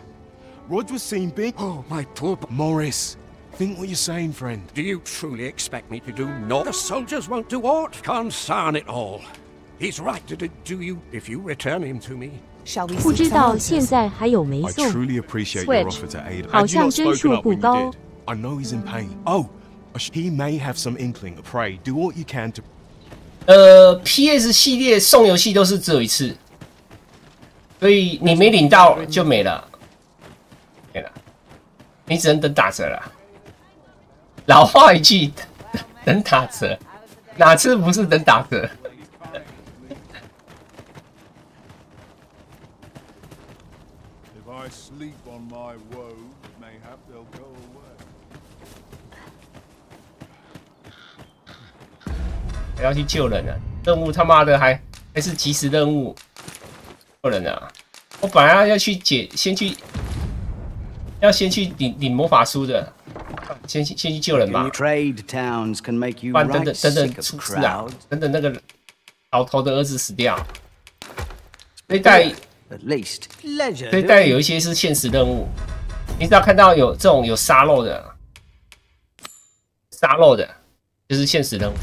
Rod was seen being... Oh, my poor... Morris, Think what you're saying, friend. Do you truly expect me to do naught? The soldiers won't do aught. Consign it all. He's right to do you if you return him to me. Shall we 不知道现在还有没 I 送 truly appreciate your offer to aid. 好 Had you 像 not 帧 spoken 数 up 不 when you 高 did, I know he's in pain. Oh, he may have some inkling. Pray, do what you can to. PS 系列送游戏都是只有一次，所以你没领到就没了，没了，你只能等打折了。老话一句，等打折，哪次不是等打折？ I sleep on my woes, mayhap they'll go away. 还要去救人了，任务他妈的还是即时任务，救人啊！我本来要去先去领魔法书的，先去救人吧。不然等等出事啊！等等那个老头的儿子死掉，这一代。 这一代有一些是现实任务，你只要看到有这种有沙漏的，就是现实任务。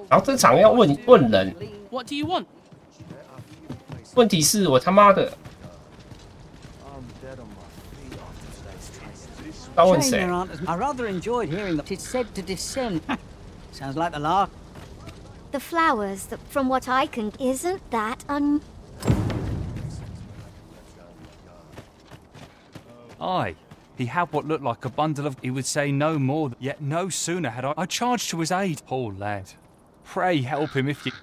然后这场要问人，问题是我他妈的。 I rather enjoyed hearing that it's said to descend. Sounds like the lark. The flowers, from what I can... Isn't that Aye. He had what looked like a bundle of... He would say no more. Yet no sooner had I charged to his aid. Poor lad. Pray help him if you...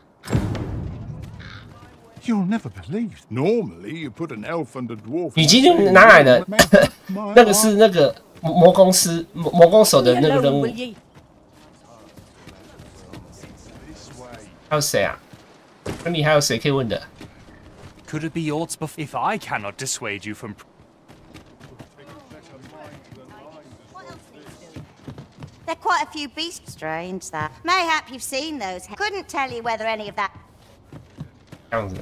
You'll never believe. Normally, you put an elf and a dwarf. 你今天哪来的？那个是那个魔攻手的那个任务。还有谁啊？那你还有谁可以问的 Could it be yours if I cannot dissuade you from... There are quite a few beasts. Strange that. Mayhap you've seen those. Couldn't tell you whether any of that. 这样子，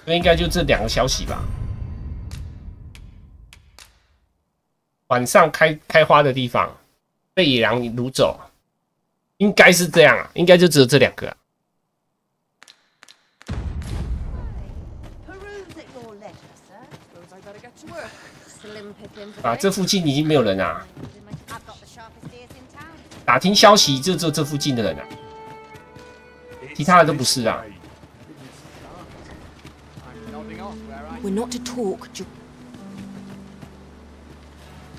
这应该就这2个消息吧。晚上开花的地方被野狼掳走，应该是这样啊，应该就只有这2个、啊。啊，这附近已经没有人啊。打听消息就只有这附近的人啊。 其他的都不是啊。We're not to talk.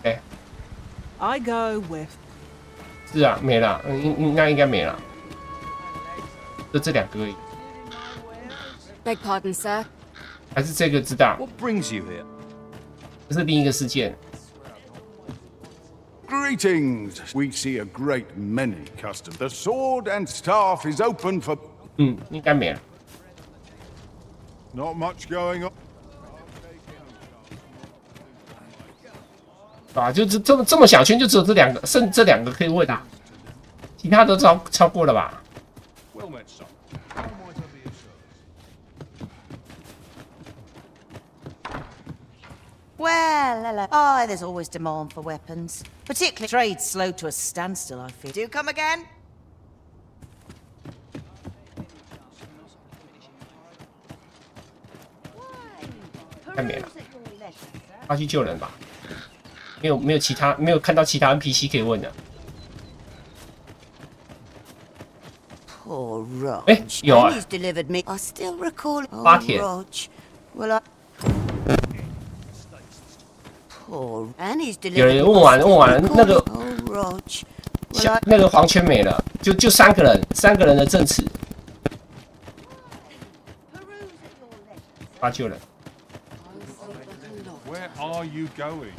哎， I go with. 是啊，没了，应该没了，就这2个而已。Beg pardon, sir. 还是这个知道？ What brings you here? 这是另一个事件。 Greetings! We see a great many customs. The sword and staff is open for... 应该没了。 Not much going on. 啊，就这么小圈，就只有这2个，剩这2个可以问啊，其他都超过了吧？ Well, hello. Oh, there's always demand for weapons. Particularly trade slow to a standstill, I feel. Do come again? 快没了，他去救人吧。没有其他，没有看到其他 NPC 可以问的。 Poor Rog. 哎，有啊。 He's delivered me. I still recall. Oh, Rog. Well, I. Poor. And he's delivered. 有人问完那个， Rog. 那个黄圈没了，就3个人，3个人的证词。他救人。 Where are you going?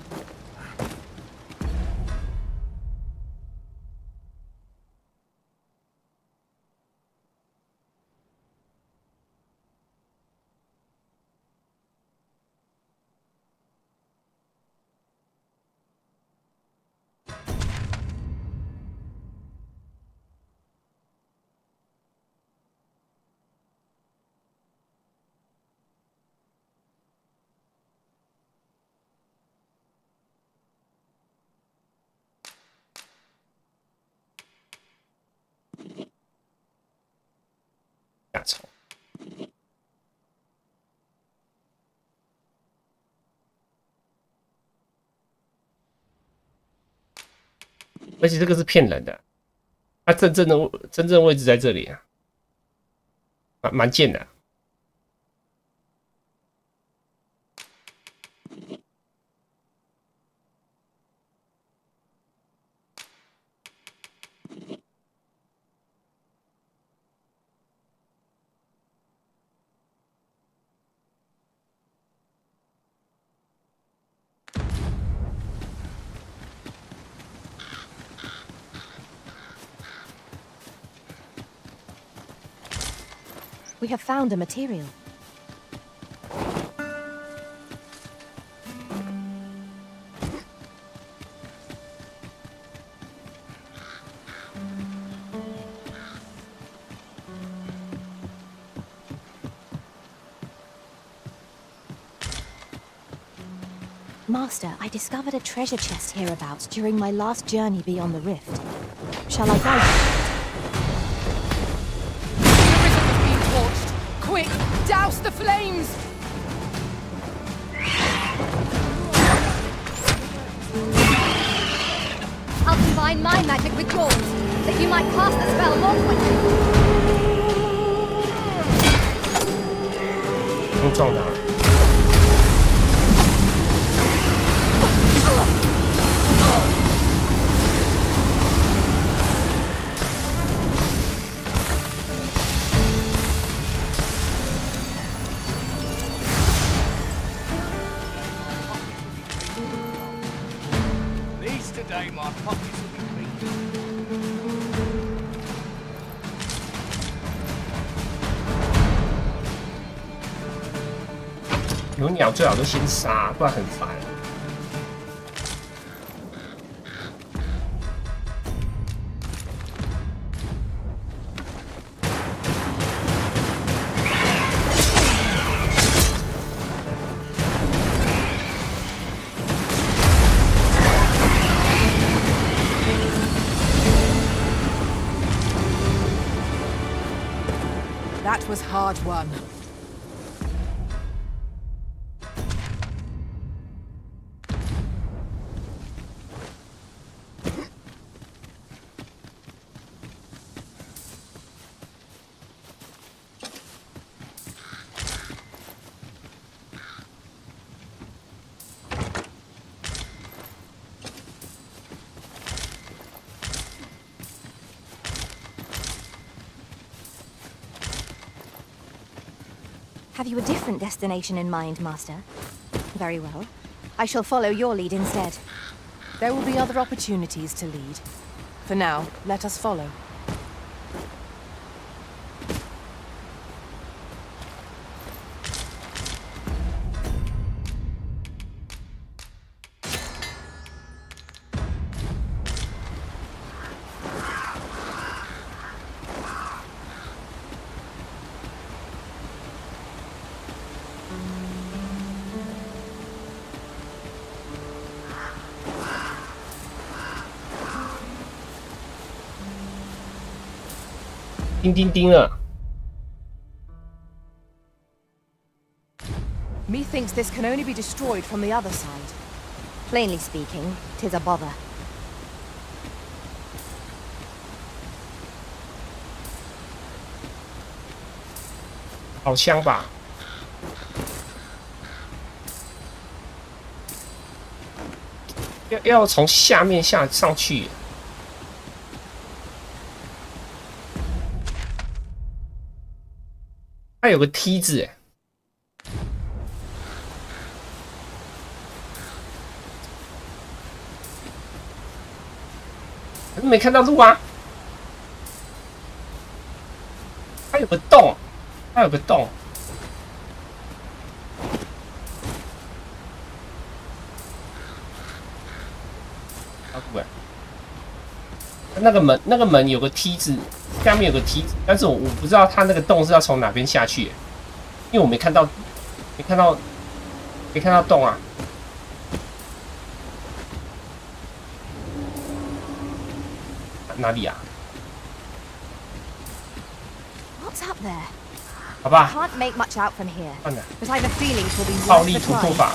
而且这个是骗人的，它真正位置在这里啊，蛮贱的。We have found a material. Master, I discovered a treasure chest hereabouts during my last journey beyond the rift. Shall I guide you? Quick, douse the flames! I'll combine my magic with yours, that you might cast the spell more quickly. 用撞的。有鸟最好都先杀，不然很烦。That was hard won. Have you a different destination in mind, Master? Very well. I shall follow your lead instead. There will be other opportunities to lead. For now, let us follow.叮叮叮了。Methinks this can only be destroyed from the other side. Plainly speaking, 'tis a bother. 好香吧？要从下面上去。它有个梯子，没看到路啊！它有个洞，它有个洞。那个门有个梯子，下面有个梯子，但是我不知道它那个洞是要从哪边下去，因为我没看到洞啊。哪里啊 What's up there? 好吧。 I can't make much out from here, 算了。 but I have a feeling it will be 暴 worth 力 the 突破 try. 法。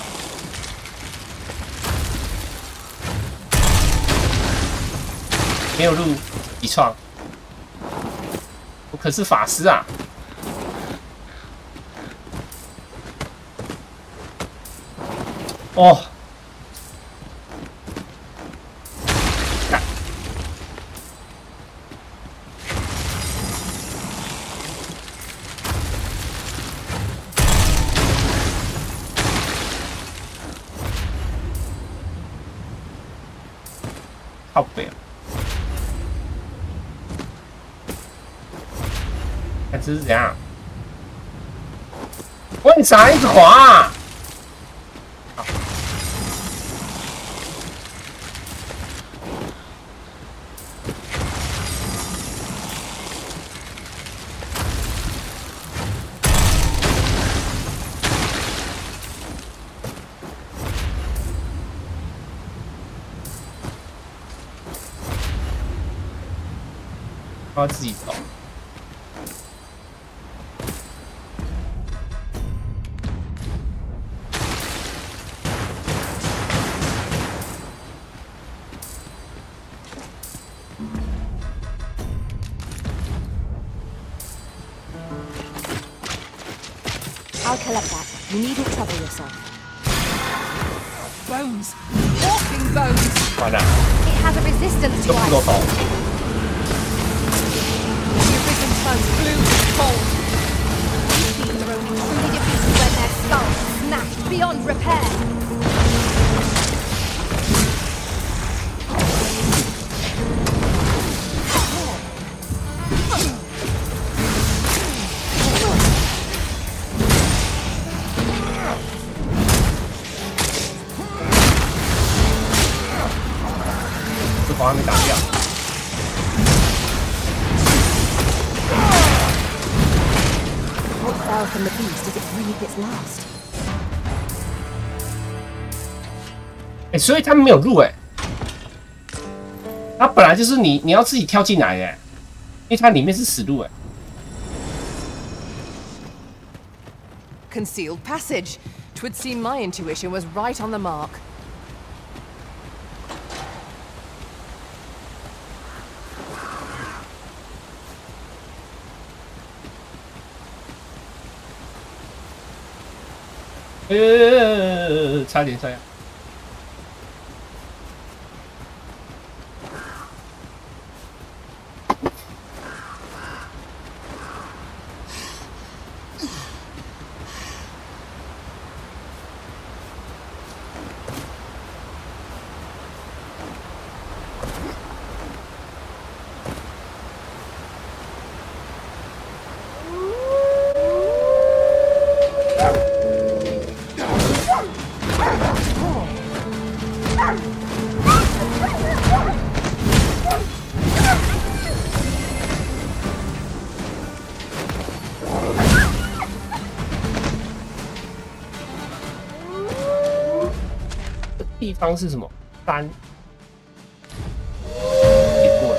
没有路一创，我可是法师啊！哦，靠北啊！看这是怎样？为啥一直滑啊？要自己走。I'll collect that. You needn't trouble yourself. Bones. Walking bones. 完了。It has a resistance to ice. 都跑。 Blue and cold. Machines are only truly defeated when their skulls are smashed beyond repair. What fell from the beast as it breathed its last? 所以他没有路它本来就是你要自己跳进来因为它里面是死路Concealed passage. 'Twould seem my intuition was right on the mark. 差点这样。地方是什么？3。过了。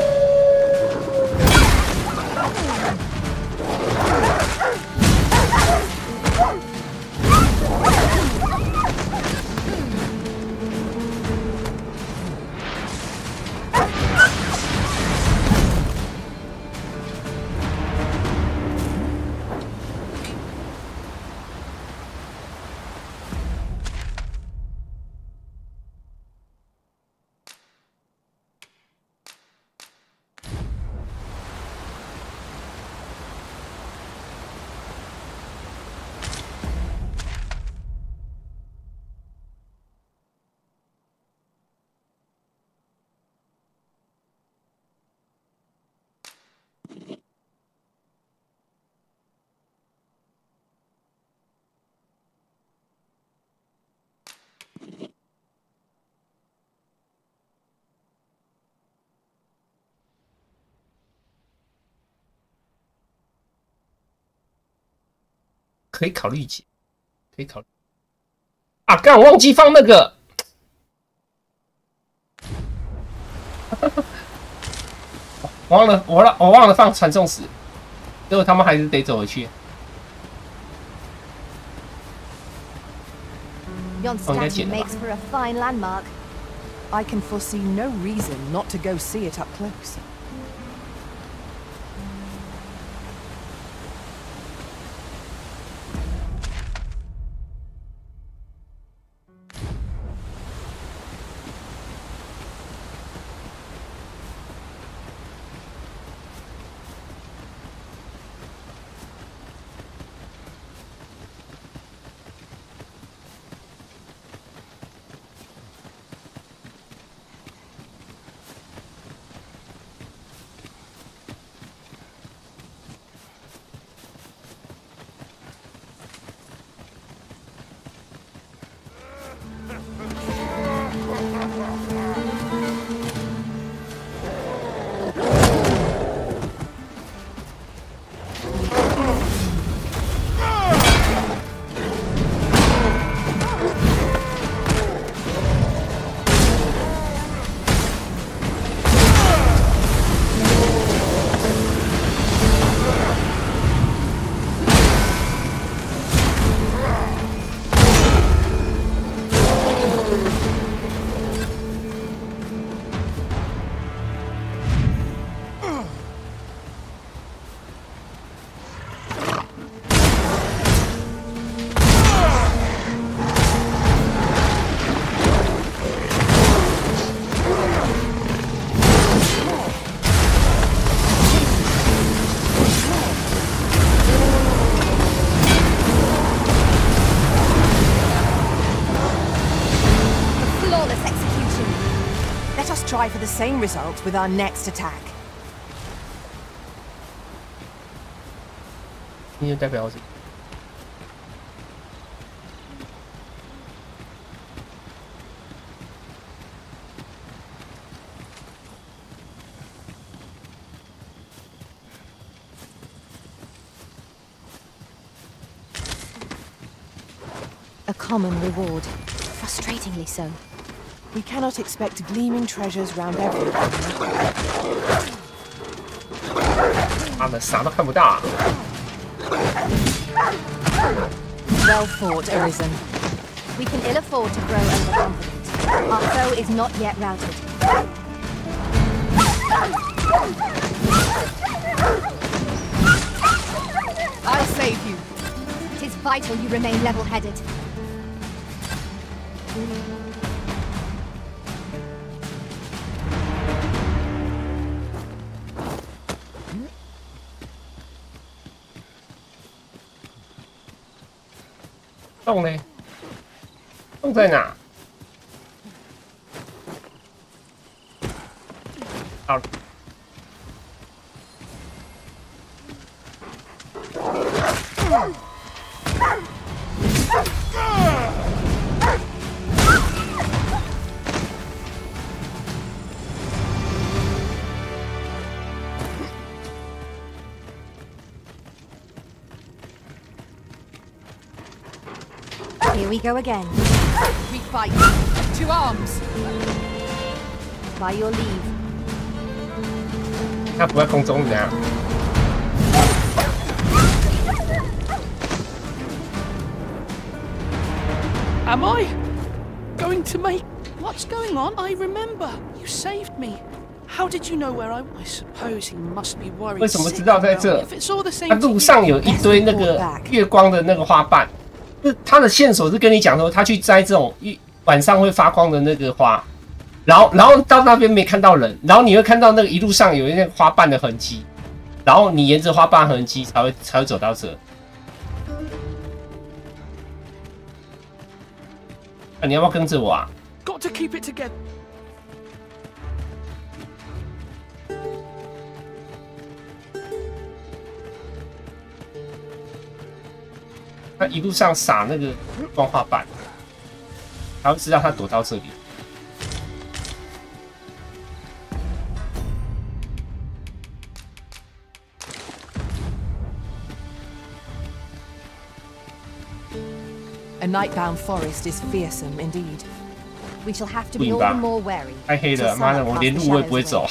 可以考虑解，可以考虑。啊，刚我忘记放那个，我忘了放传送石，结果他们还是得走回去。Yon statue makes for a fine landmark. I can foresee no reason not to go see it up close. Try for the same result with our next attack. 你就代表什么？ A common reward. Frustratingly so. We cannot expect gleaming treasures round every corner. 他们啥都看不到。 Well fought, Arisen. We can ill afford to grow overconfident. Our foe is not yet routed. I'll save you. It is vital you remain level-headed. Đâu này? Không thể nào. Out. Here we go again. We fight. To arms. By your leave. 他不在空中的。 Am I going to make... What's going on? I remember. You saved me. How did you know where I suppose he must be worried. 为什么知道在这？ If it's all the same 他路上有一堆那个月光的那个花瓣，他的线索是跟你讲说，他去摘这种晚上会发光的那个花，然后到那边没看到人，然后你会看到那个一路上有那个花瓣的痕迹，然后你沿着花瓣痕迹才会走到这。你要不要跟着我啊？ Got to keep it together. 他一路上撒那个光花瓣，他会知道他躲到这里。A nightbound forest is fearsome indeed. We shall have to be all the more wary. 太黑了，妈的，我连路我也不会走。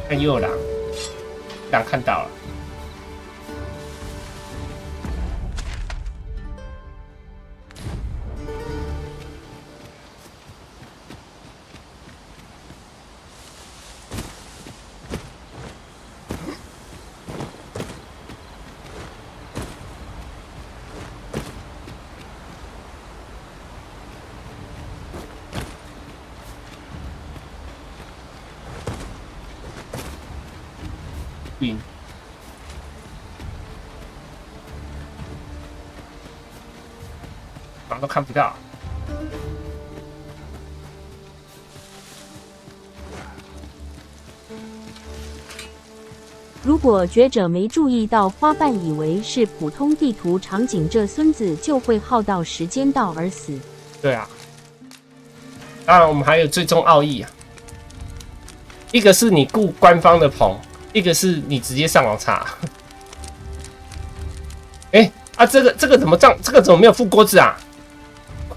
看右啦。刚看到了。都看不到。如果觉者没注意到花瓣，以为是普通地图场景，这孙子就会耗到时间到而死。对啊，当然我们还有最终奥义啊，一个是你雇官方的棚，一个是你直接上网查。哎啊，这个怎么这个怎么没有附锅子啊？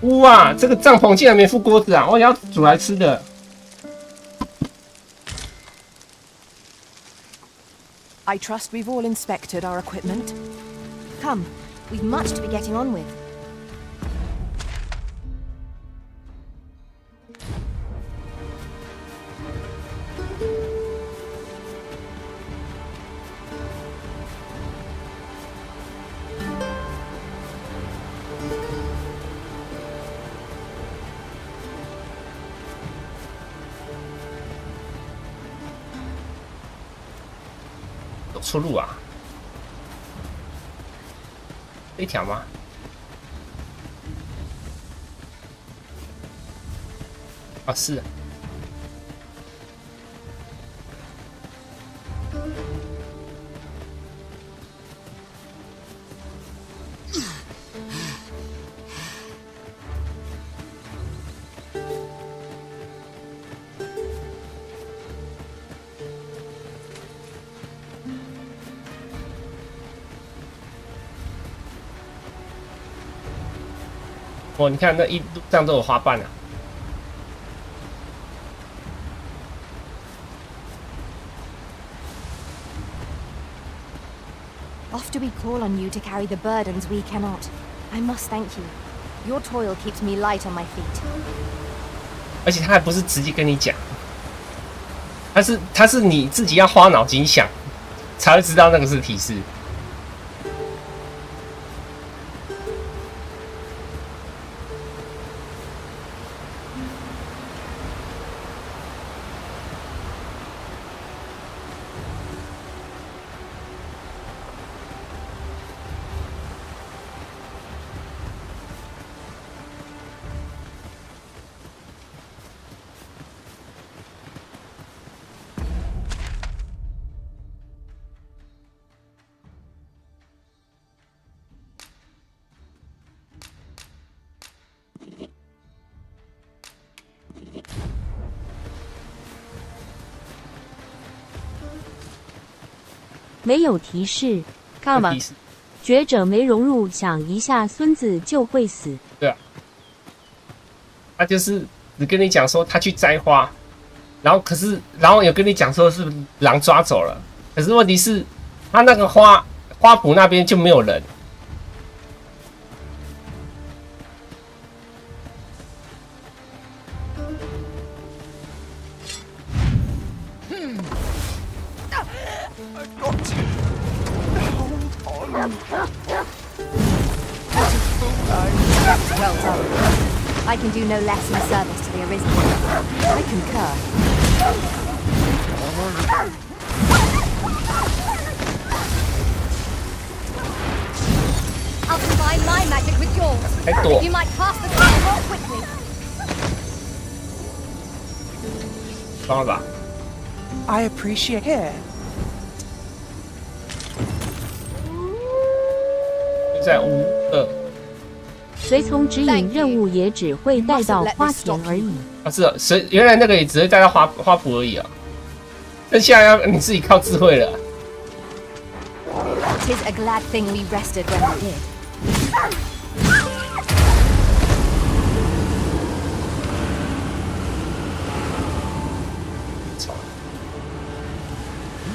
哇，这个帐篷竟然没附锅子啊！我也要煮来吃的。I trust we've all inspected our equipment. Come, we've much to be getting on with.有出路啊？这一条吗？啊，是。哦，你看那一路上都有花瓣啊。Oft do we call on you to carry the burdens we cannot. I must thank you. Your toil keeps me light on my feet. 而且他还不是直接跟你讲，他是你自己要花脑筋想，才会知道那个是提示。没有提示，干嘛？觉者没融入，想一下孙子就会死。对啊，他就是只跟你讲说他去摘花，然后有跟你讲说是狼抓走了，可是问题是，他那个花圃那边就没有人。Well done. I can do no less in service to the Arisen. I concur. I'll combine my magic with yours. You might cast the spell more quickly. 帮了吧。I appreciate it. 就在5、2。随从指引任务也只会带到花田而已。啊，是啊，原来那个也只会带到花圃而已啊。那现在要你自己靠智慧了。'Tis a glad thing we rested when we did.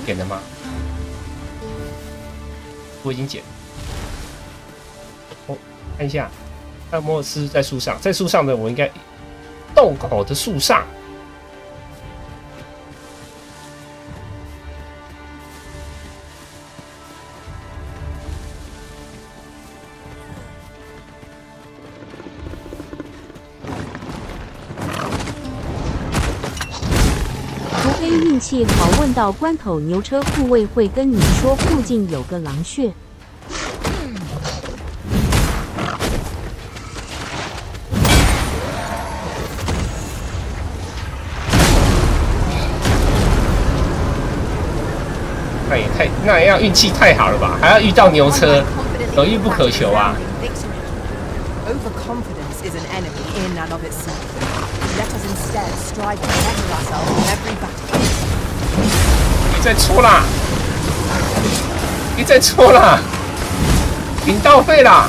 点了吗？我已经捡了。我看一下，按摩斯在树上，在树上的我应该洞口的树上。运气好，问到关口牛车护卫会跟你说附近有个狼穴。那也要运气太好了吧？还要遇到牛车，可遇不可求啊。Overconfidence is an enemy in and of itself. Let us instead strive to better ourselves in every battle. 你再戳啦！你再戳啦！引到废啦！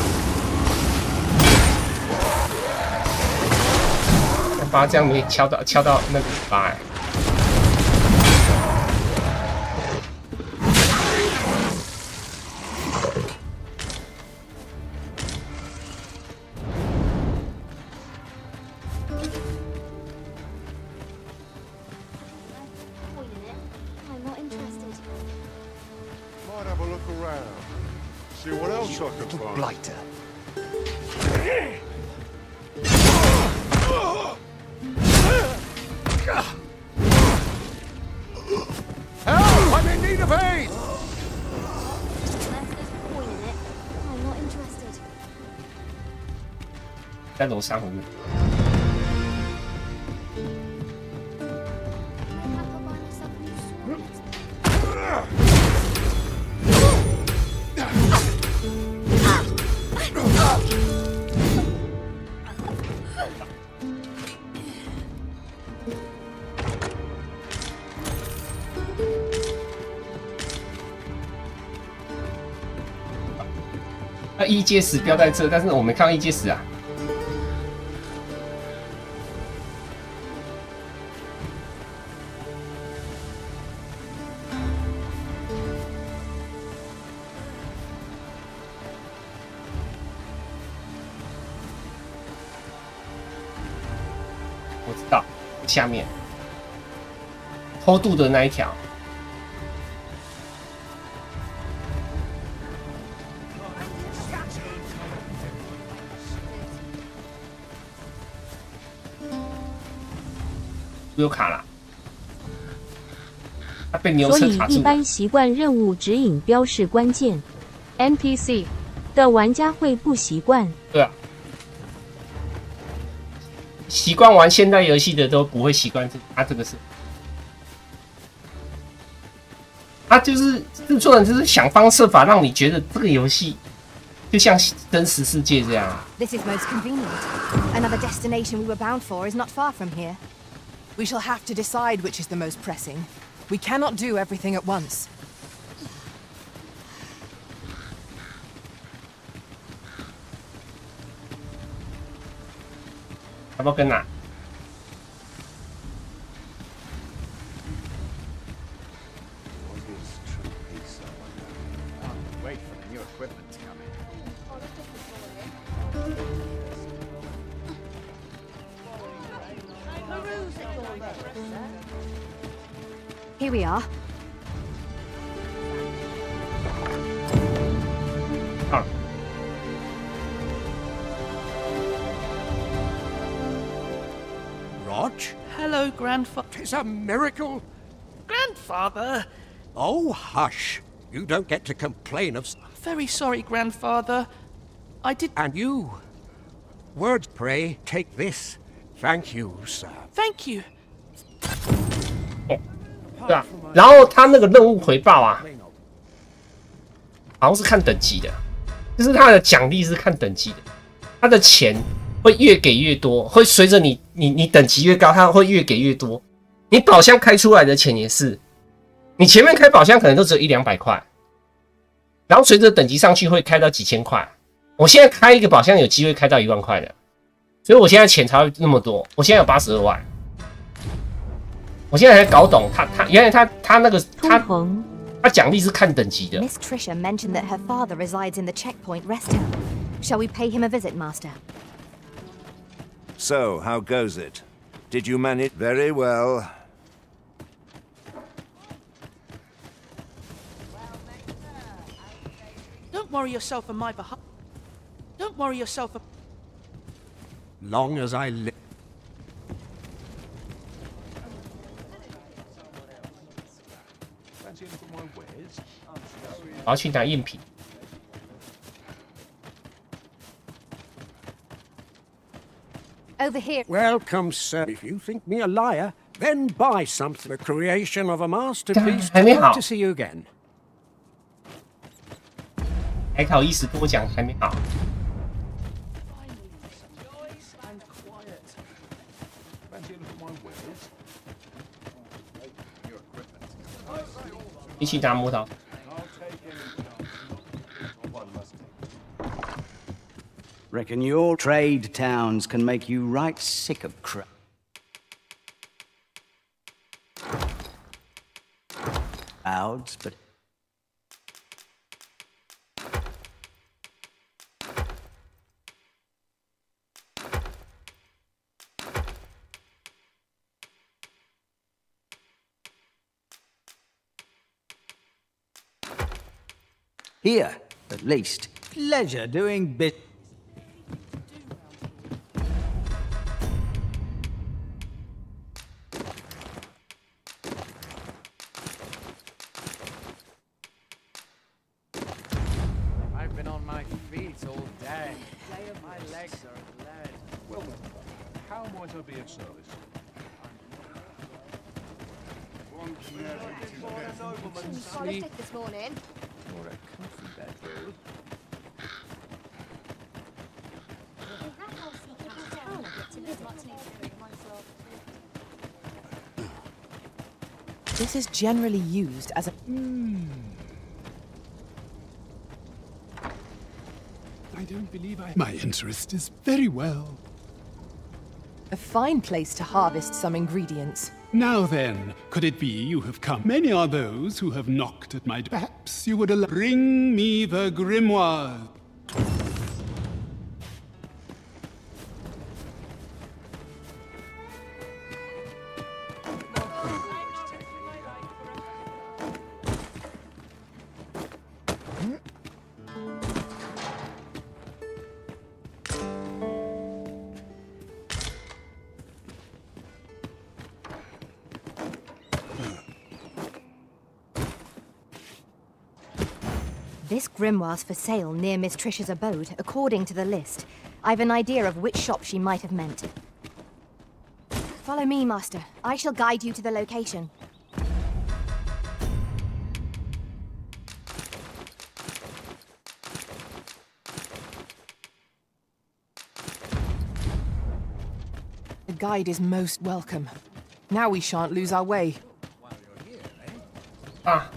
把它这样没敲到那个尾巴哎。在楼上后面。一阶石标在这，但是我没看到一阶石啊。我知道，下面偷渡的那一条。有卡了，他被牛车卡住。所以一般习惯任务指引标示关键 NPC 的玩家会不习惯。对啊，习惯玩现代游戏的都不会习惯他这个是，他就是制作人就是想方设法让你觉得这个游戏就像真实世界这样。This is most convenient. Another destination we were bound for is not far from here. We shall have to decide which is the most pressing. We cannot do everything at once. 要不要跟哪？ Here we are. Rog? Hello, Grandfather. 'Tis a miracle. Grandfather! Oh, hush. You don't get to complain of... Very sorry, Grandfather. I did... And you. Words, pray, take this. Thank you, sir. Thank you. 对啊，然后他那个任务回报啊，好像是看等级的，就是他的奖励是看等级的，他的钱会越给越多，会随着你等级越高，他会越给越多。你宝箱开出来的钱也是，你前面开宝箱可能都只有100-200块，然后随着等级上去会开到几千块。我现在开一个宝箱有机会开到1万块的，所以我现在钱才会那么多。我现在有82万。 我现在才搞懂他原来他那个他它奖励是看等级的。Miss Trisha mentioned that her father resides in the checkpoint rest town. Shall we pay him a visit, Master? So, how goes it? Did you manage? Very well. Don't worry yourself on my behalf. Don't worry yourself. Long as I live. 我要去拿赝品。Over here. Welcome, sir. If you think me a liar, then buy something. The creation of a masterpiece. 还没好。 Hope to see you again. 还好意思跟我讲还没好。一起拿木头。 Reckon your trade towns can make you right sick of crowds, but here, at least, pleasure doing business. This morning. Or a comfy bedroom. This is generally used as a. I don't believe My interest is very well. A fine place to harvest some ingredients. Now then, could it be you have come? Many are those who have knocked at my door. Perhaps you would bring me the grimoire. This grimoire's for sale near Miss Trisha's abode, according to the list. I've an idea of which shop she might have meant. Follow me, Master. I shall guide you to the location. The guide is most welcome. Now we shan't lose our way. Ah.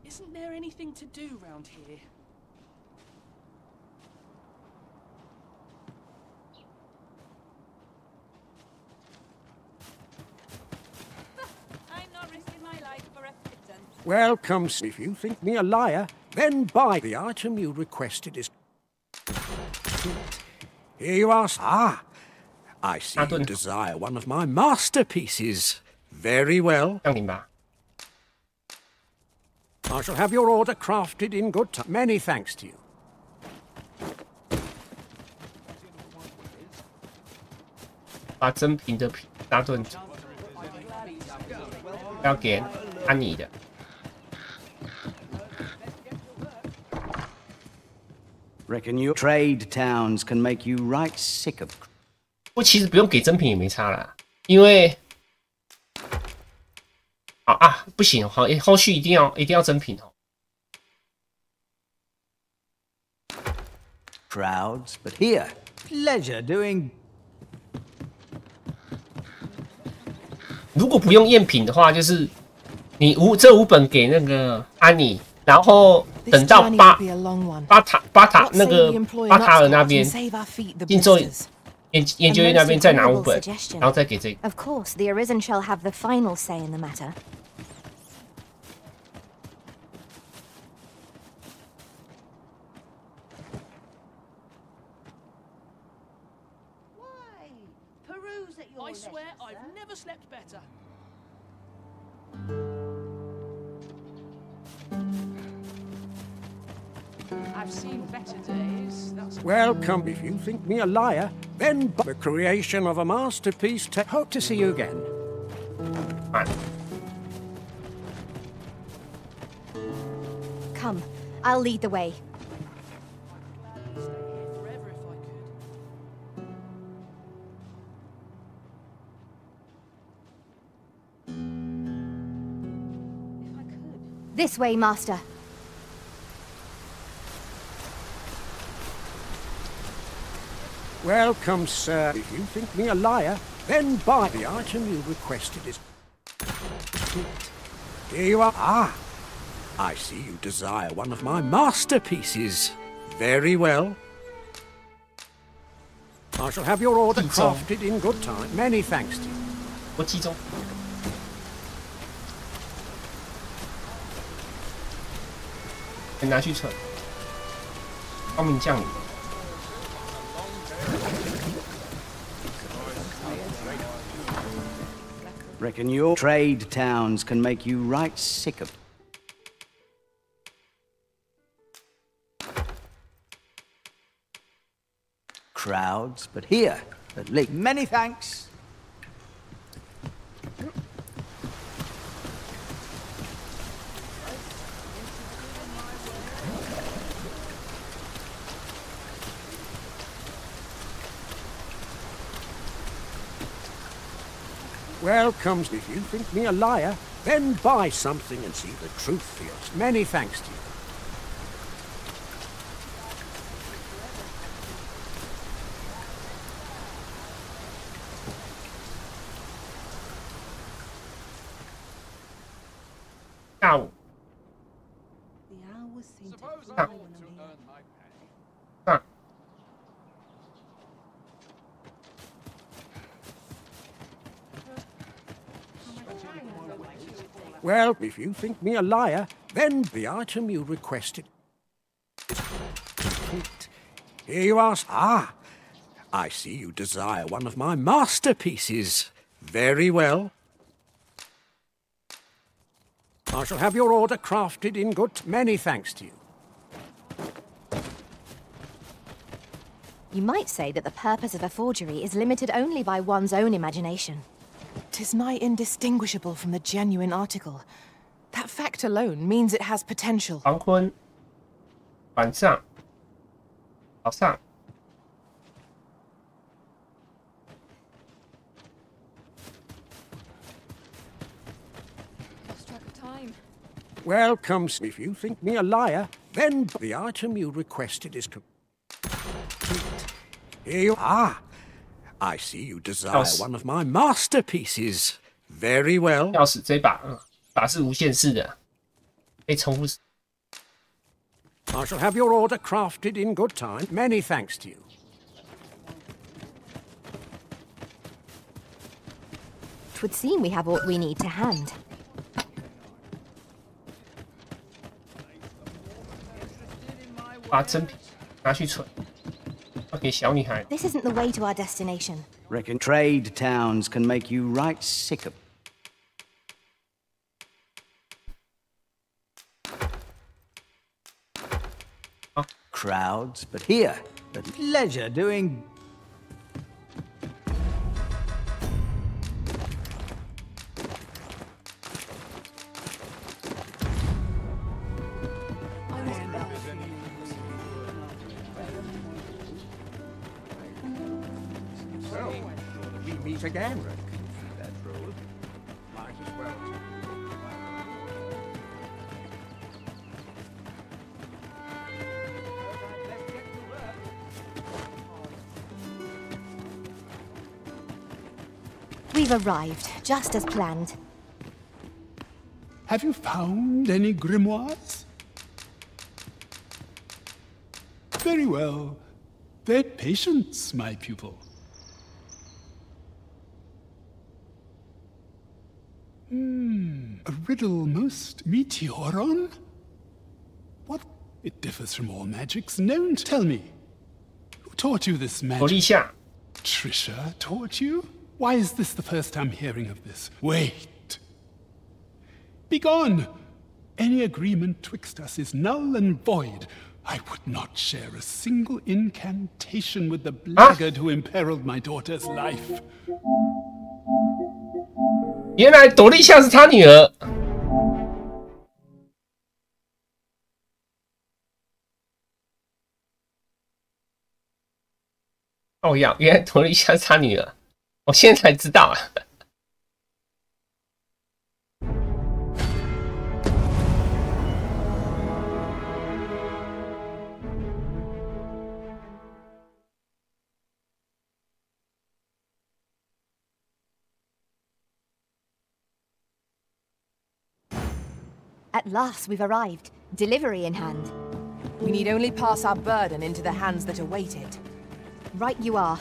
Isn't there anything to do round here? I'm not risking my life for a pittance. Welcome. If you think me a liar, then buy. The item you requested is... Here you are. Ah, I see you desire one of my masterpieces. Very well. I shall have your order crafted in good time. Many thanks to you. 把真品的大盾要给安妮的。Reckon your trade towns can make you right sick of. 不，其实不用给真品也没差啦，因为不行，好，后续一定要真品哦。Crowds, but here, pleasure doing. 如果不用赝品的话，就是你这5本给那个安妮，然后等到巴塔那个巴塔尔那边进研究院那边再拿5本，然后再给这个。Of course, the Arisen shall have the final say in the matter. I swear I've never slept better. I've seen better days. Welcome. If you think me a liar, then the creation of a masterpiece. Hope to see you again. Come, I'll lead the way. This way, Master. Welcome, sir. If you think me a liar, then buy the item you requested is... Here you are. Ah, I see you desire one of my masterpieces. Very well. I shall have your order crafted in good time. Many thanks to you. 我记中。拿去存。高明将领。 Reckon your trade towns can make you right sick of... crowds, but here, at least. Many thanks. Welcome. If you think me a liar, then buy something and see the truth for yourself. Many thanks to you. Ow. The hours seem to fly when I'm here. Well, if you think me a liar, then the item you requested. Here you are. Ah, I see you desire one of my masterpieces. Very well. I shall have your order crafted in good... Many thanks to you. You might say that the purpose of a forgery is limited only by one's own imagination. 'Tis nigh indistinguishable from the genuine article. That fact alone means it has potential. 黄昏，晚上，早上。 Welcome. If you think me a liar, then the item you requested is complete. Here you are. I see you desire one of my masterpieces. Very well. 钥匙这把是无限式的，可以重复。 I shall have your order crafted in good time. Many thanks to you. Twould seem we have what we need to hand. 把真品拿去存，要给小女孩。 This isn't the way to our destination. Reckon trade towns can make you right sick of... crowds, but here, at leisure doing... So, we meet again. That road. Might as well. We've arrived, just as planned. Have you found any grimoires? Very well. Their patience, my pupil. riddle most meteoron? What? It differs from all magics known. Tell me, who taught you this magic? Trisha taught you? Why is this the first I'm hearing of this? Wait. Begone! Any agreement twixt us is null and void. I would not share a single incantation with the blackguard who imperiled my daughter's life. 原来朵莉夏是他女儿。哦呀，原来朵莉夏是他女儿，我现在才知道啊。At last, we've arrived. Delivery in hand. We need only pass our burden into the hands that await it. Right you are.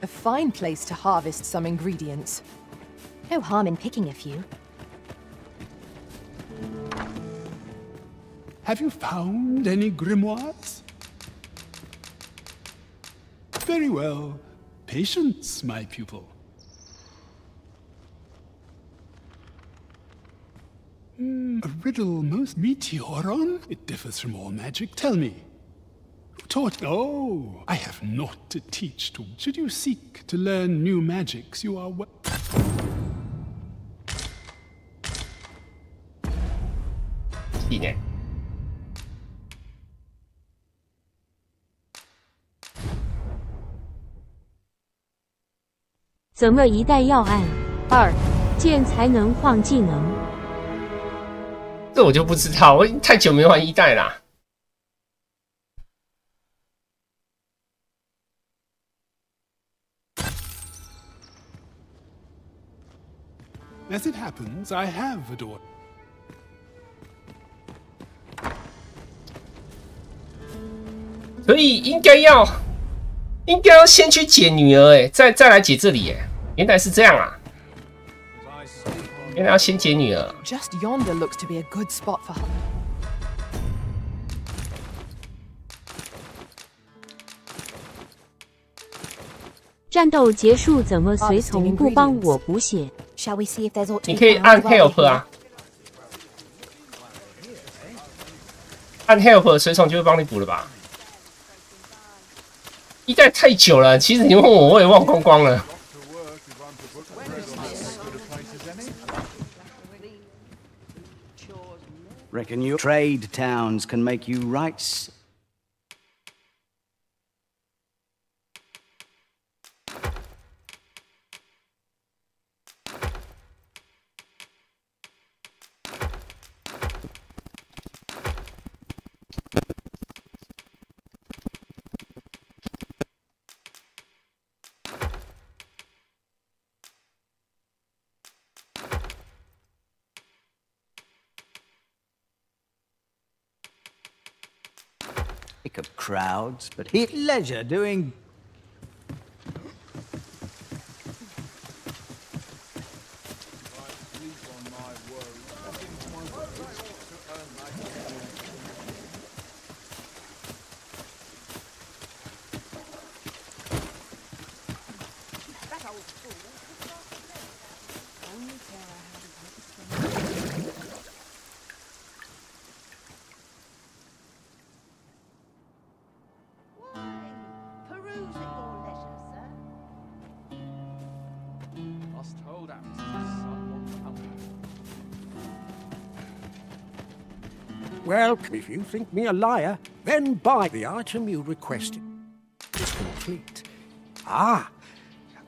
A fine place to harvest some ingredients. No harm in picking a few. Have you found any grimoires? Very well. Patience, my pupil. A riddle most meteoron? It differs from all magic. Tell me, who taught? Oh, I have naught to teach to. Should you seek to learn new magics, you are well. 怎么一代要按2键才能晃技能？这我就不知道，我太久没玩一代啦。As it happens, I have a daughter. 所以应该要先去解女儿，哎，再来解这里，哎，原来是这样啊！原来要先解女儿。Just yonder looks to be a good spot for her. 战斗结束，怎么随从不帮我补血？ Shall we see if there's aught to be found? 你可以按 help 啊，按 help 随从就会帮你补了吧？一代太久了，其实你问我，我也忘光光了。Reckon your trade towns can make you right. Pick up crowds, but he at leisure doing. Well, if you think me a liar, then buy the item you requested. It's complete. Ah,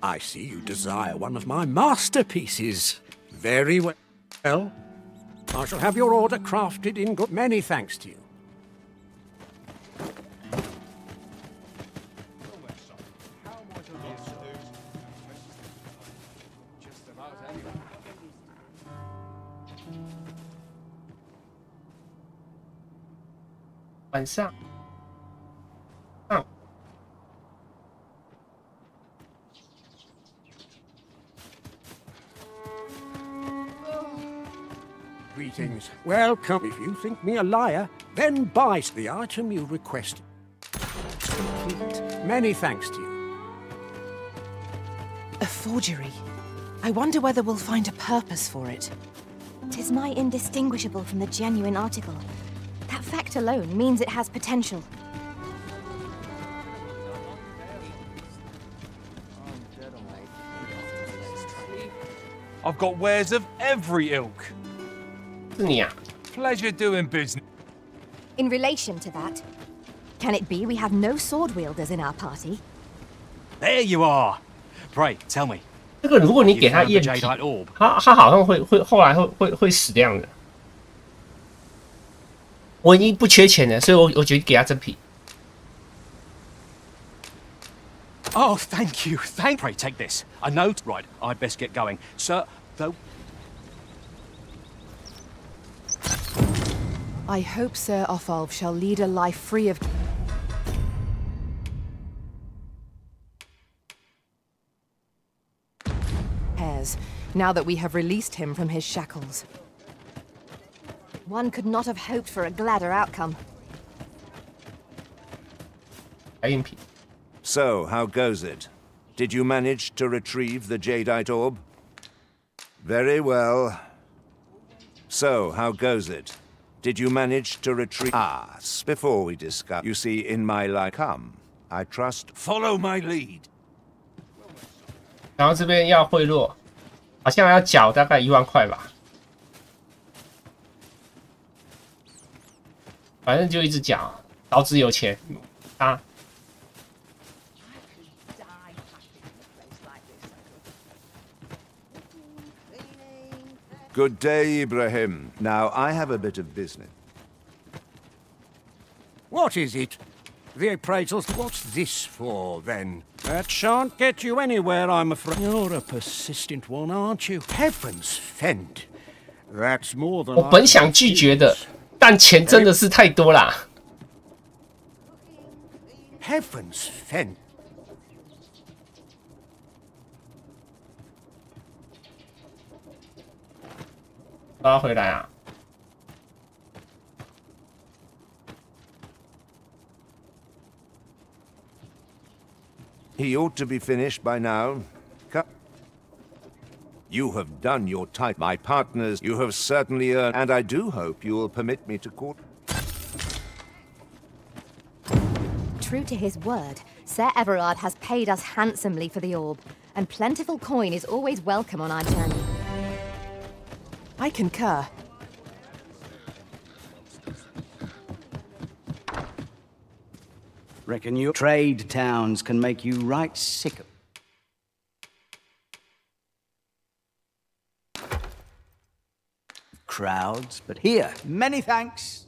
I see you desire one of my masterpieces. Very well. I shall have your order crafted in good. Many thanks to you. 晚上。Greetings. Welcome. If you think me a liar, then buy the item you requested. It's complete. Many thanks to you. A forgery. I wonder whether we'll find a purpose for it. 'Tis my indistinguishable from the genuine article. That fact alone means it has potential. I've got wares of every ilk. Pleasure doing business. In relation to that, can it be we have no sword wielders in our party? There you are. Pray, tell me. 这个如果你给他验皮，他好像后来会死的样子。我已经不缺钱了，所以我决定给他真皮。Oh, thank you. Pray, take this. A note. Right, I'd best get going. Sir, though... I hope Sir Offalv shall lead a life free of... cares, now that we have released him from his shackles. One could not have hoped for a gladder outcome. So, how goes it? Did you manage to retrieve the Jadeite orb? Very well. So, how goes it? Did you manage to retrieve... Ah, before we discuss... You see, in my life... Come, I trust... Follow my lead. 然后这边要贿赂，好像要缴大概1万块吧。反正就一直缴，导致有钱啊。 Good day, Ibrahim. Now, I have a bit of business. What is it? The appraisals. What's this for, then? That shan't get you anywhere, I'm afraid. You're a persistent one, aren't you? Heavens fend. That's more than 我本想拒绝的，但钱真的是太多啦。Heavens fend. 我要回来啊！ He ought to be finished by now. You have done your type, my partners. You have certainly earned, and I do hope you will permit me to court. True to his word, Sir Everard has paid us handsomely for the orb, and plentiful coin is always welcome on our journey. I concur. Reckon your trade towns can make you right sick of... crowds, but here, many thanks.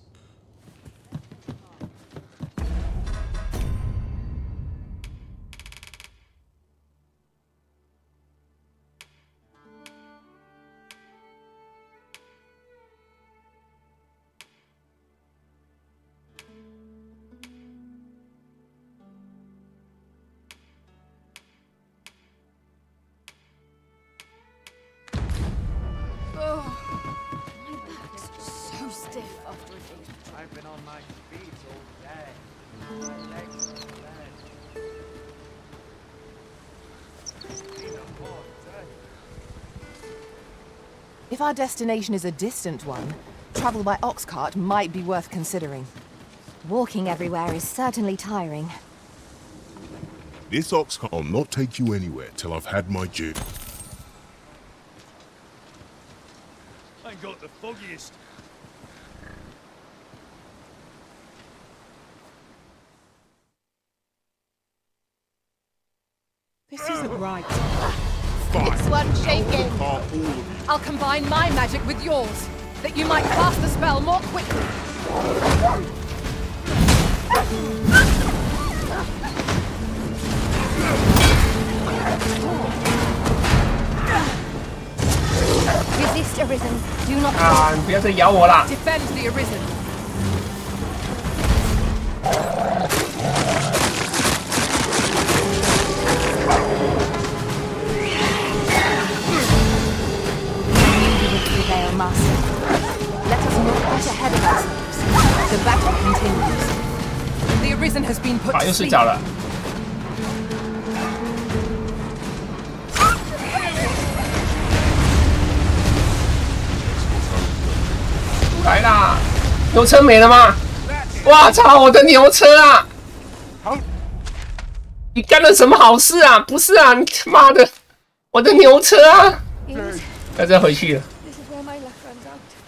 If our destination is a distant one, travel by ox cart might be worth considering. Walking everywhere is certainly tiring. This ox cart will not take you anywhere till I've had my due. I ain't got the foggiest. This isn't right. This one's shaking. I'll combine my magic with yours, that you might cast the spell more quickly. Resist, Arisen. Do not.啊！你不要再咬我啦！ Defend the Arisen. Master. Let us not push ahead of ourselves. The battle continues. The Arisen has been put to sleep. 来啦！牛车没了吗？哇操！我的牛车啊！你干了什么好事啊？不是啊！你他妈的，我的牛车啊！要再回去了。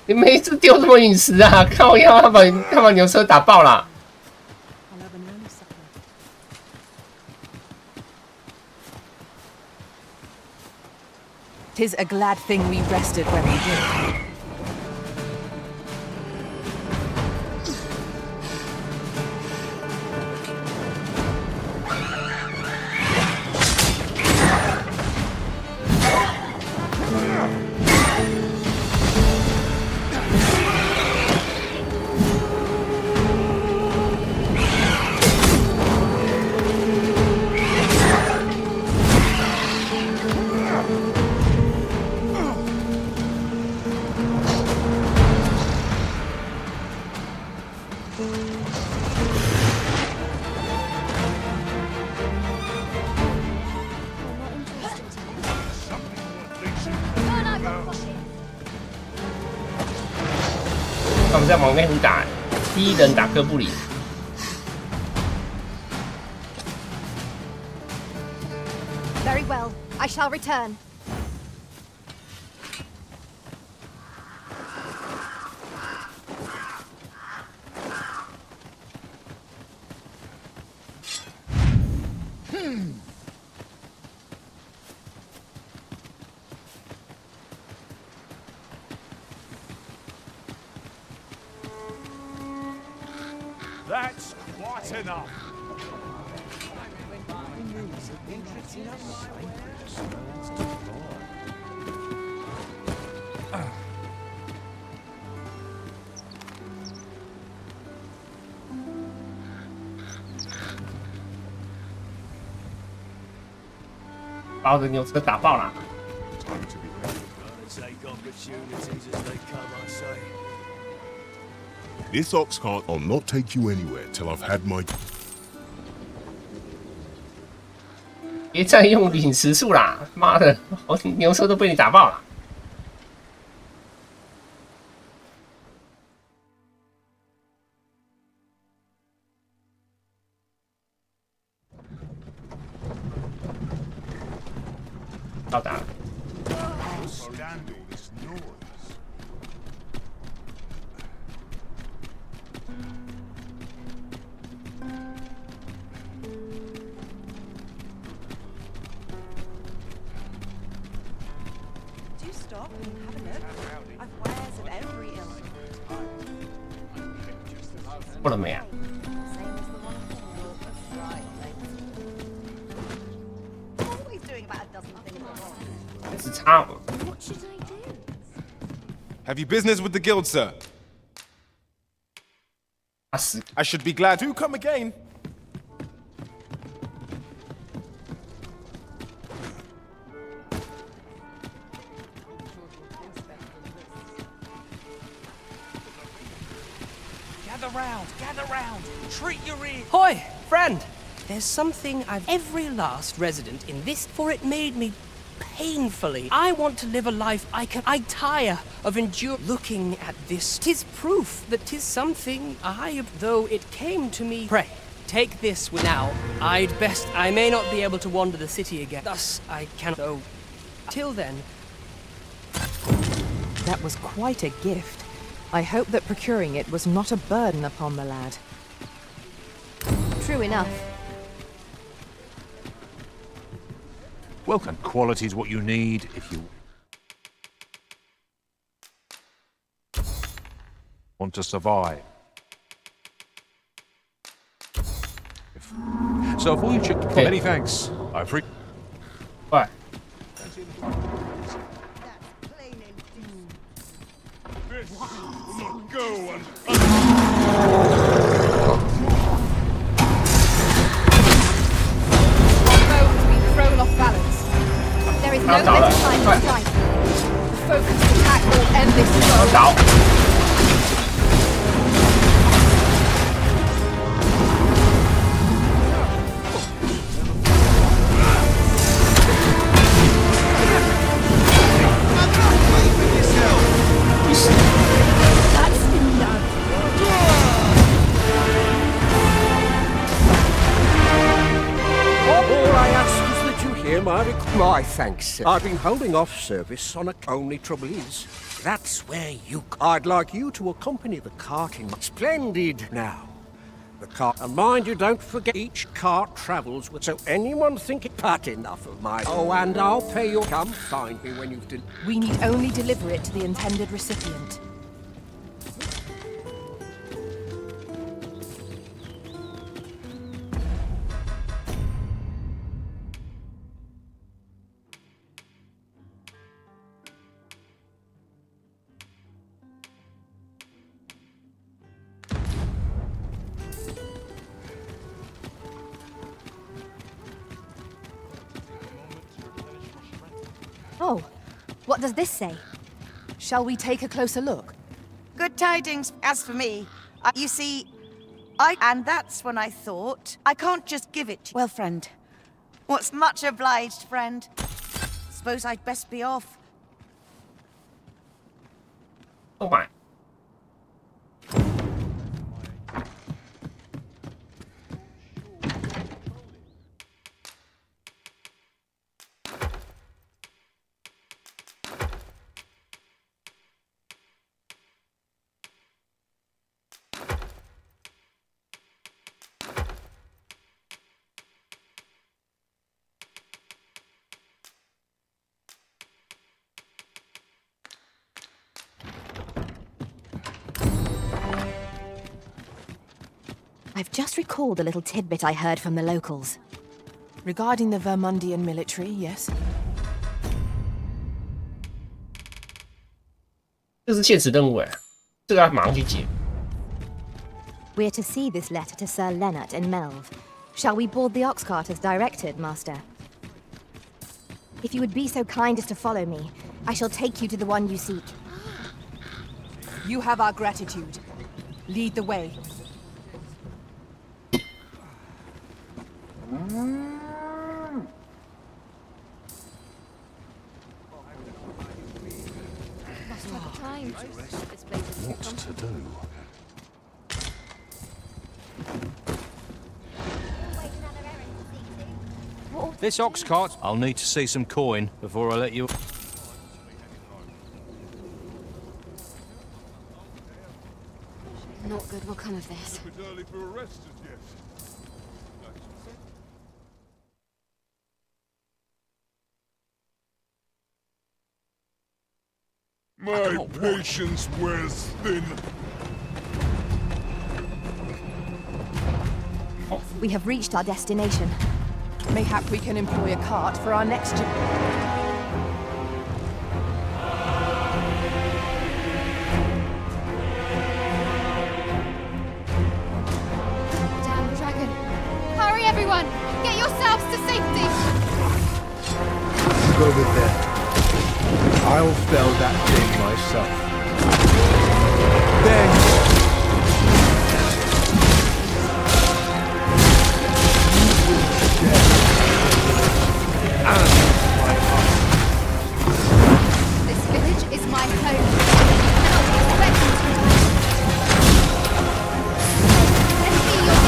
你每次丢什么陨石啊？靠腰，他把牛车打爆了。 'Tis a glad thing we rested when we did.我们在往内湖打，第一人打哥布林。 Very well. I shall return. That's quite enough. 把我的牛车打爆了。 This ox cart, I'll not take you anywhere till I've had my. 别再用陨石术啦！妈的，我牛车都被你打爆了。到达了。 过了没啊？只差我。Have you business with the guild, sir? I should be glad to come again. Gather round, treat your ear. Hoy, friend! There's something every last resident in this, for it made me painfully. I want to live a life I tire of looking at this. 'Tis proof that 'tis something though it came to me. Pray, take this with now. I may not be able to wander the city again. Thus, I cannot, though. Till then. That was quite a gift. I hope that procuring it was not a burden upon the lad. True enough. Welcome. Quality's what you need if you want to survive. So if all you many thanks. I appreciate. What? 他倒了，快！ Focus attack will end this show. 倒。 My thanks, sir. I've been holding off service on a... Only trouble is, that's where you... I'd like you to accompany the cart in... Splendid! Now, the cart... And mind you, don't forget each cart travels with... So anyone thinking... But enough of my... Oh, and I'll pay your... Come find me when you've... We need only deliver it to the intended recipient. Oh, what does this say? Shall we take a closer look? Good tidings, as for me. You see, And that's when I thought, I can't just give it to you. Well, friend. What's much obliged, friend. Suppose I'd best be off. Oh my. I've just recalled a little tidbit I heard from the locals. Regarding the Vermundian military, yes? 这是现实任务哎，这个要马上去解。 We're to see this letter to Sir Leonard in Melve. Shall we board the ox cart as directed, Master? If you would be so kind as to follow me, I shall take you to the one you seek. You have our gratitude. Lead the way. What to do? This ox cart, I'll need to see some coin before I let you... Not good will come of this. My patience wears thin. We have reached our destination. Mayhap we can employ a cart for our next journey. Damn dragon! Hurry, everyone! Get yourselves to safety! Go with them. I'll fell that thing myself. Then... This village is my home. You cannot expect me to. Let me be your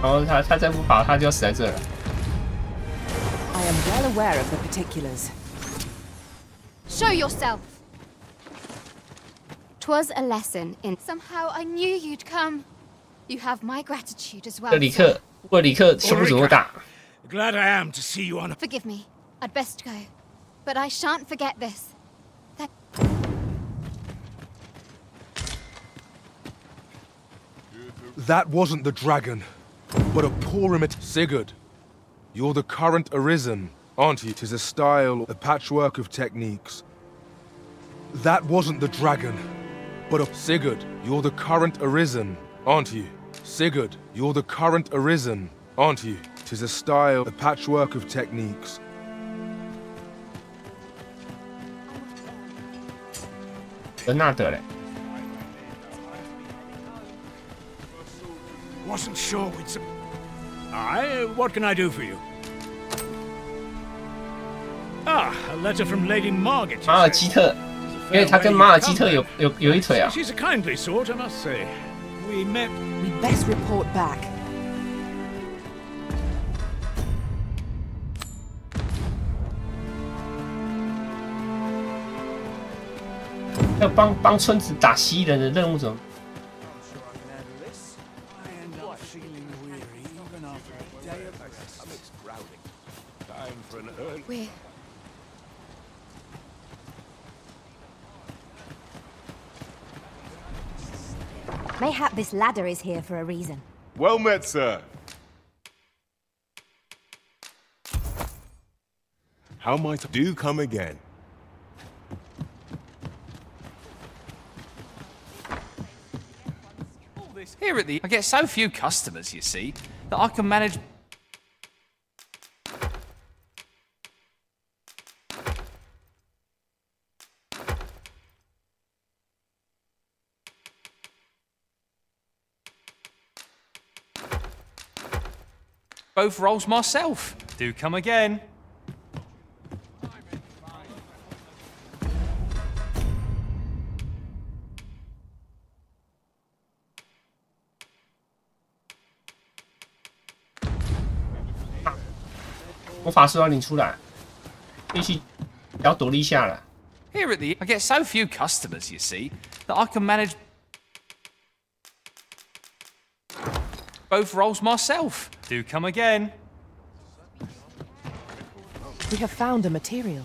然后他再不跑，他就死在这了。I am well aware of the particulars. Show yourself. 'Twas a lesson in. Somehow I knew you'd come. You have my gratitude as well. 布里克胸部怎么大 Glad I am to see you on. Forgive me. I'd best go, but I shan't forget this. That wasn't the dragon, but a poor Sigurd. You're the current Arisen, aren't you? 'Tis a style, a patchwork of techniques. That wasn't the dragon, but a Sigurd. You're the current Arisen, aren't you? Sigurd, you're the current Arisen, aren't you? 'Tis a style, a patchwork of techniques. Wasn't sure we'd. Aye, what can I do for you? Ah, a letter from Lady Margit. 马尔基特，因为他跟马尔基特有一腿啊。 She's a kindly sort, I must say. We met. We best report back. 要帮村子打蜥蜴人的任务怎么？ Mayhap this ladder is here for a reason. Well met, sir. How might do come again? Here at the... I get so few customers, you see, that I can manage... both roles myself. Do come again. Ah, 魔法师要你出来，必须要躲一下了。 Here at the... I get so few customers, you see, that I can manage... both roles myself. Do come again. We have found a material.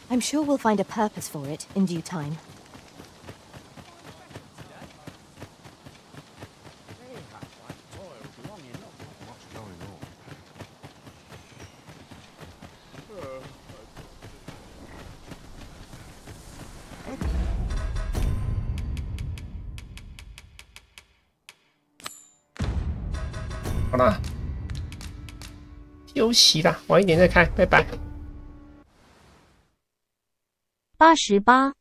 I'm sure we'll find a purpose for it in due time. Hả là 休息啦，晚一点再开，拜拜。88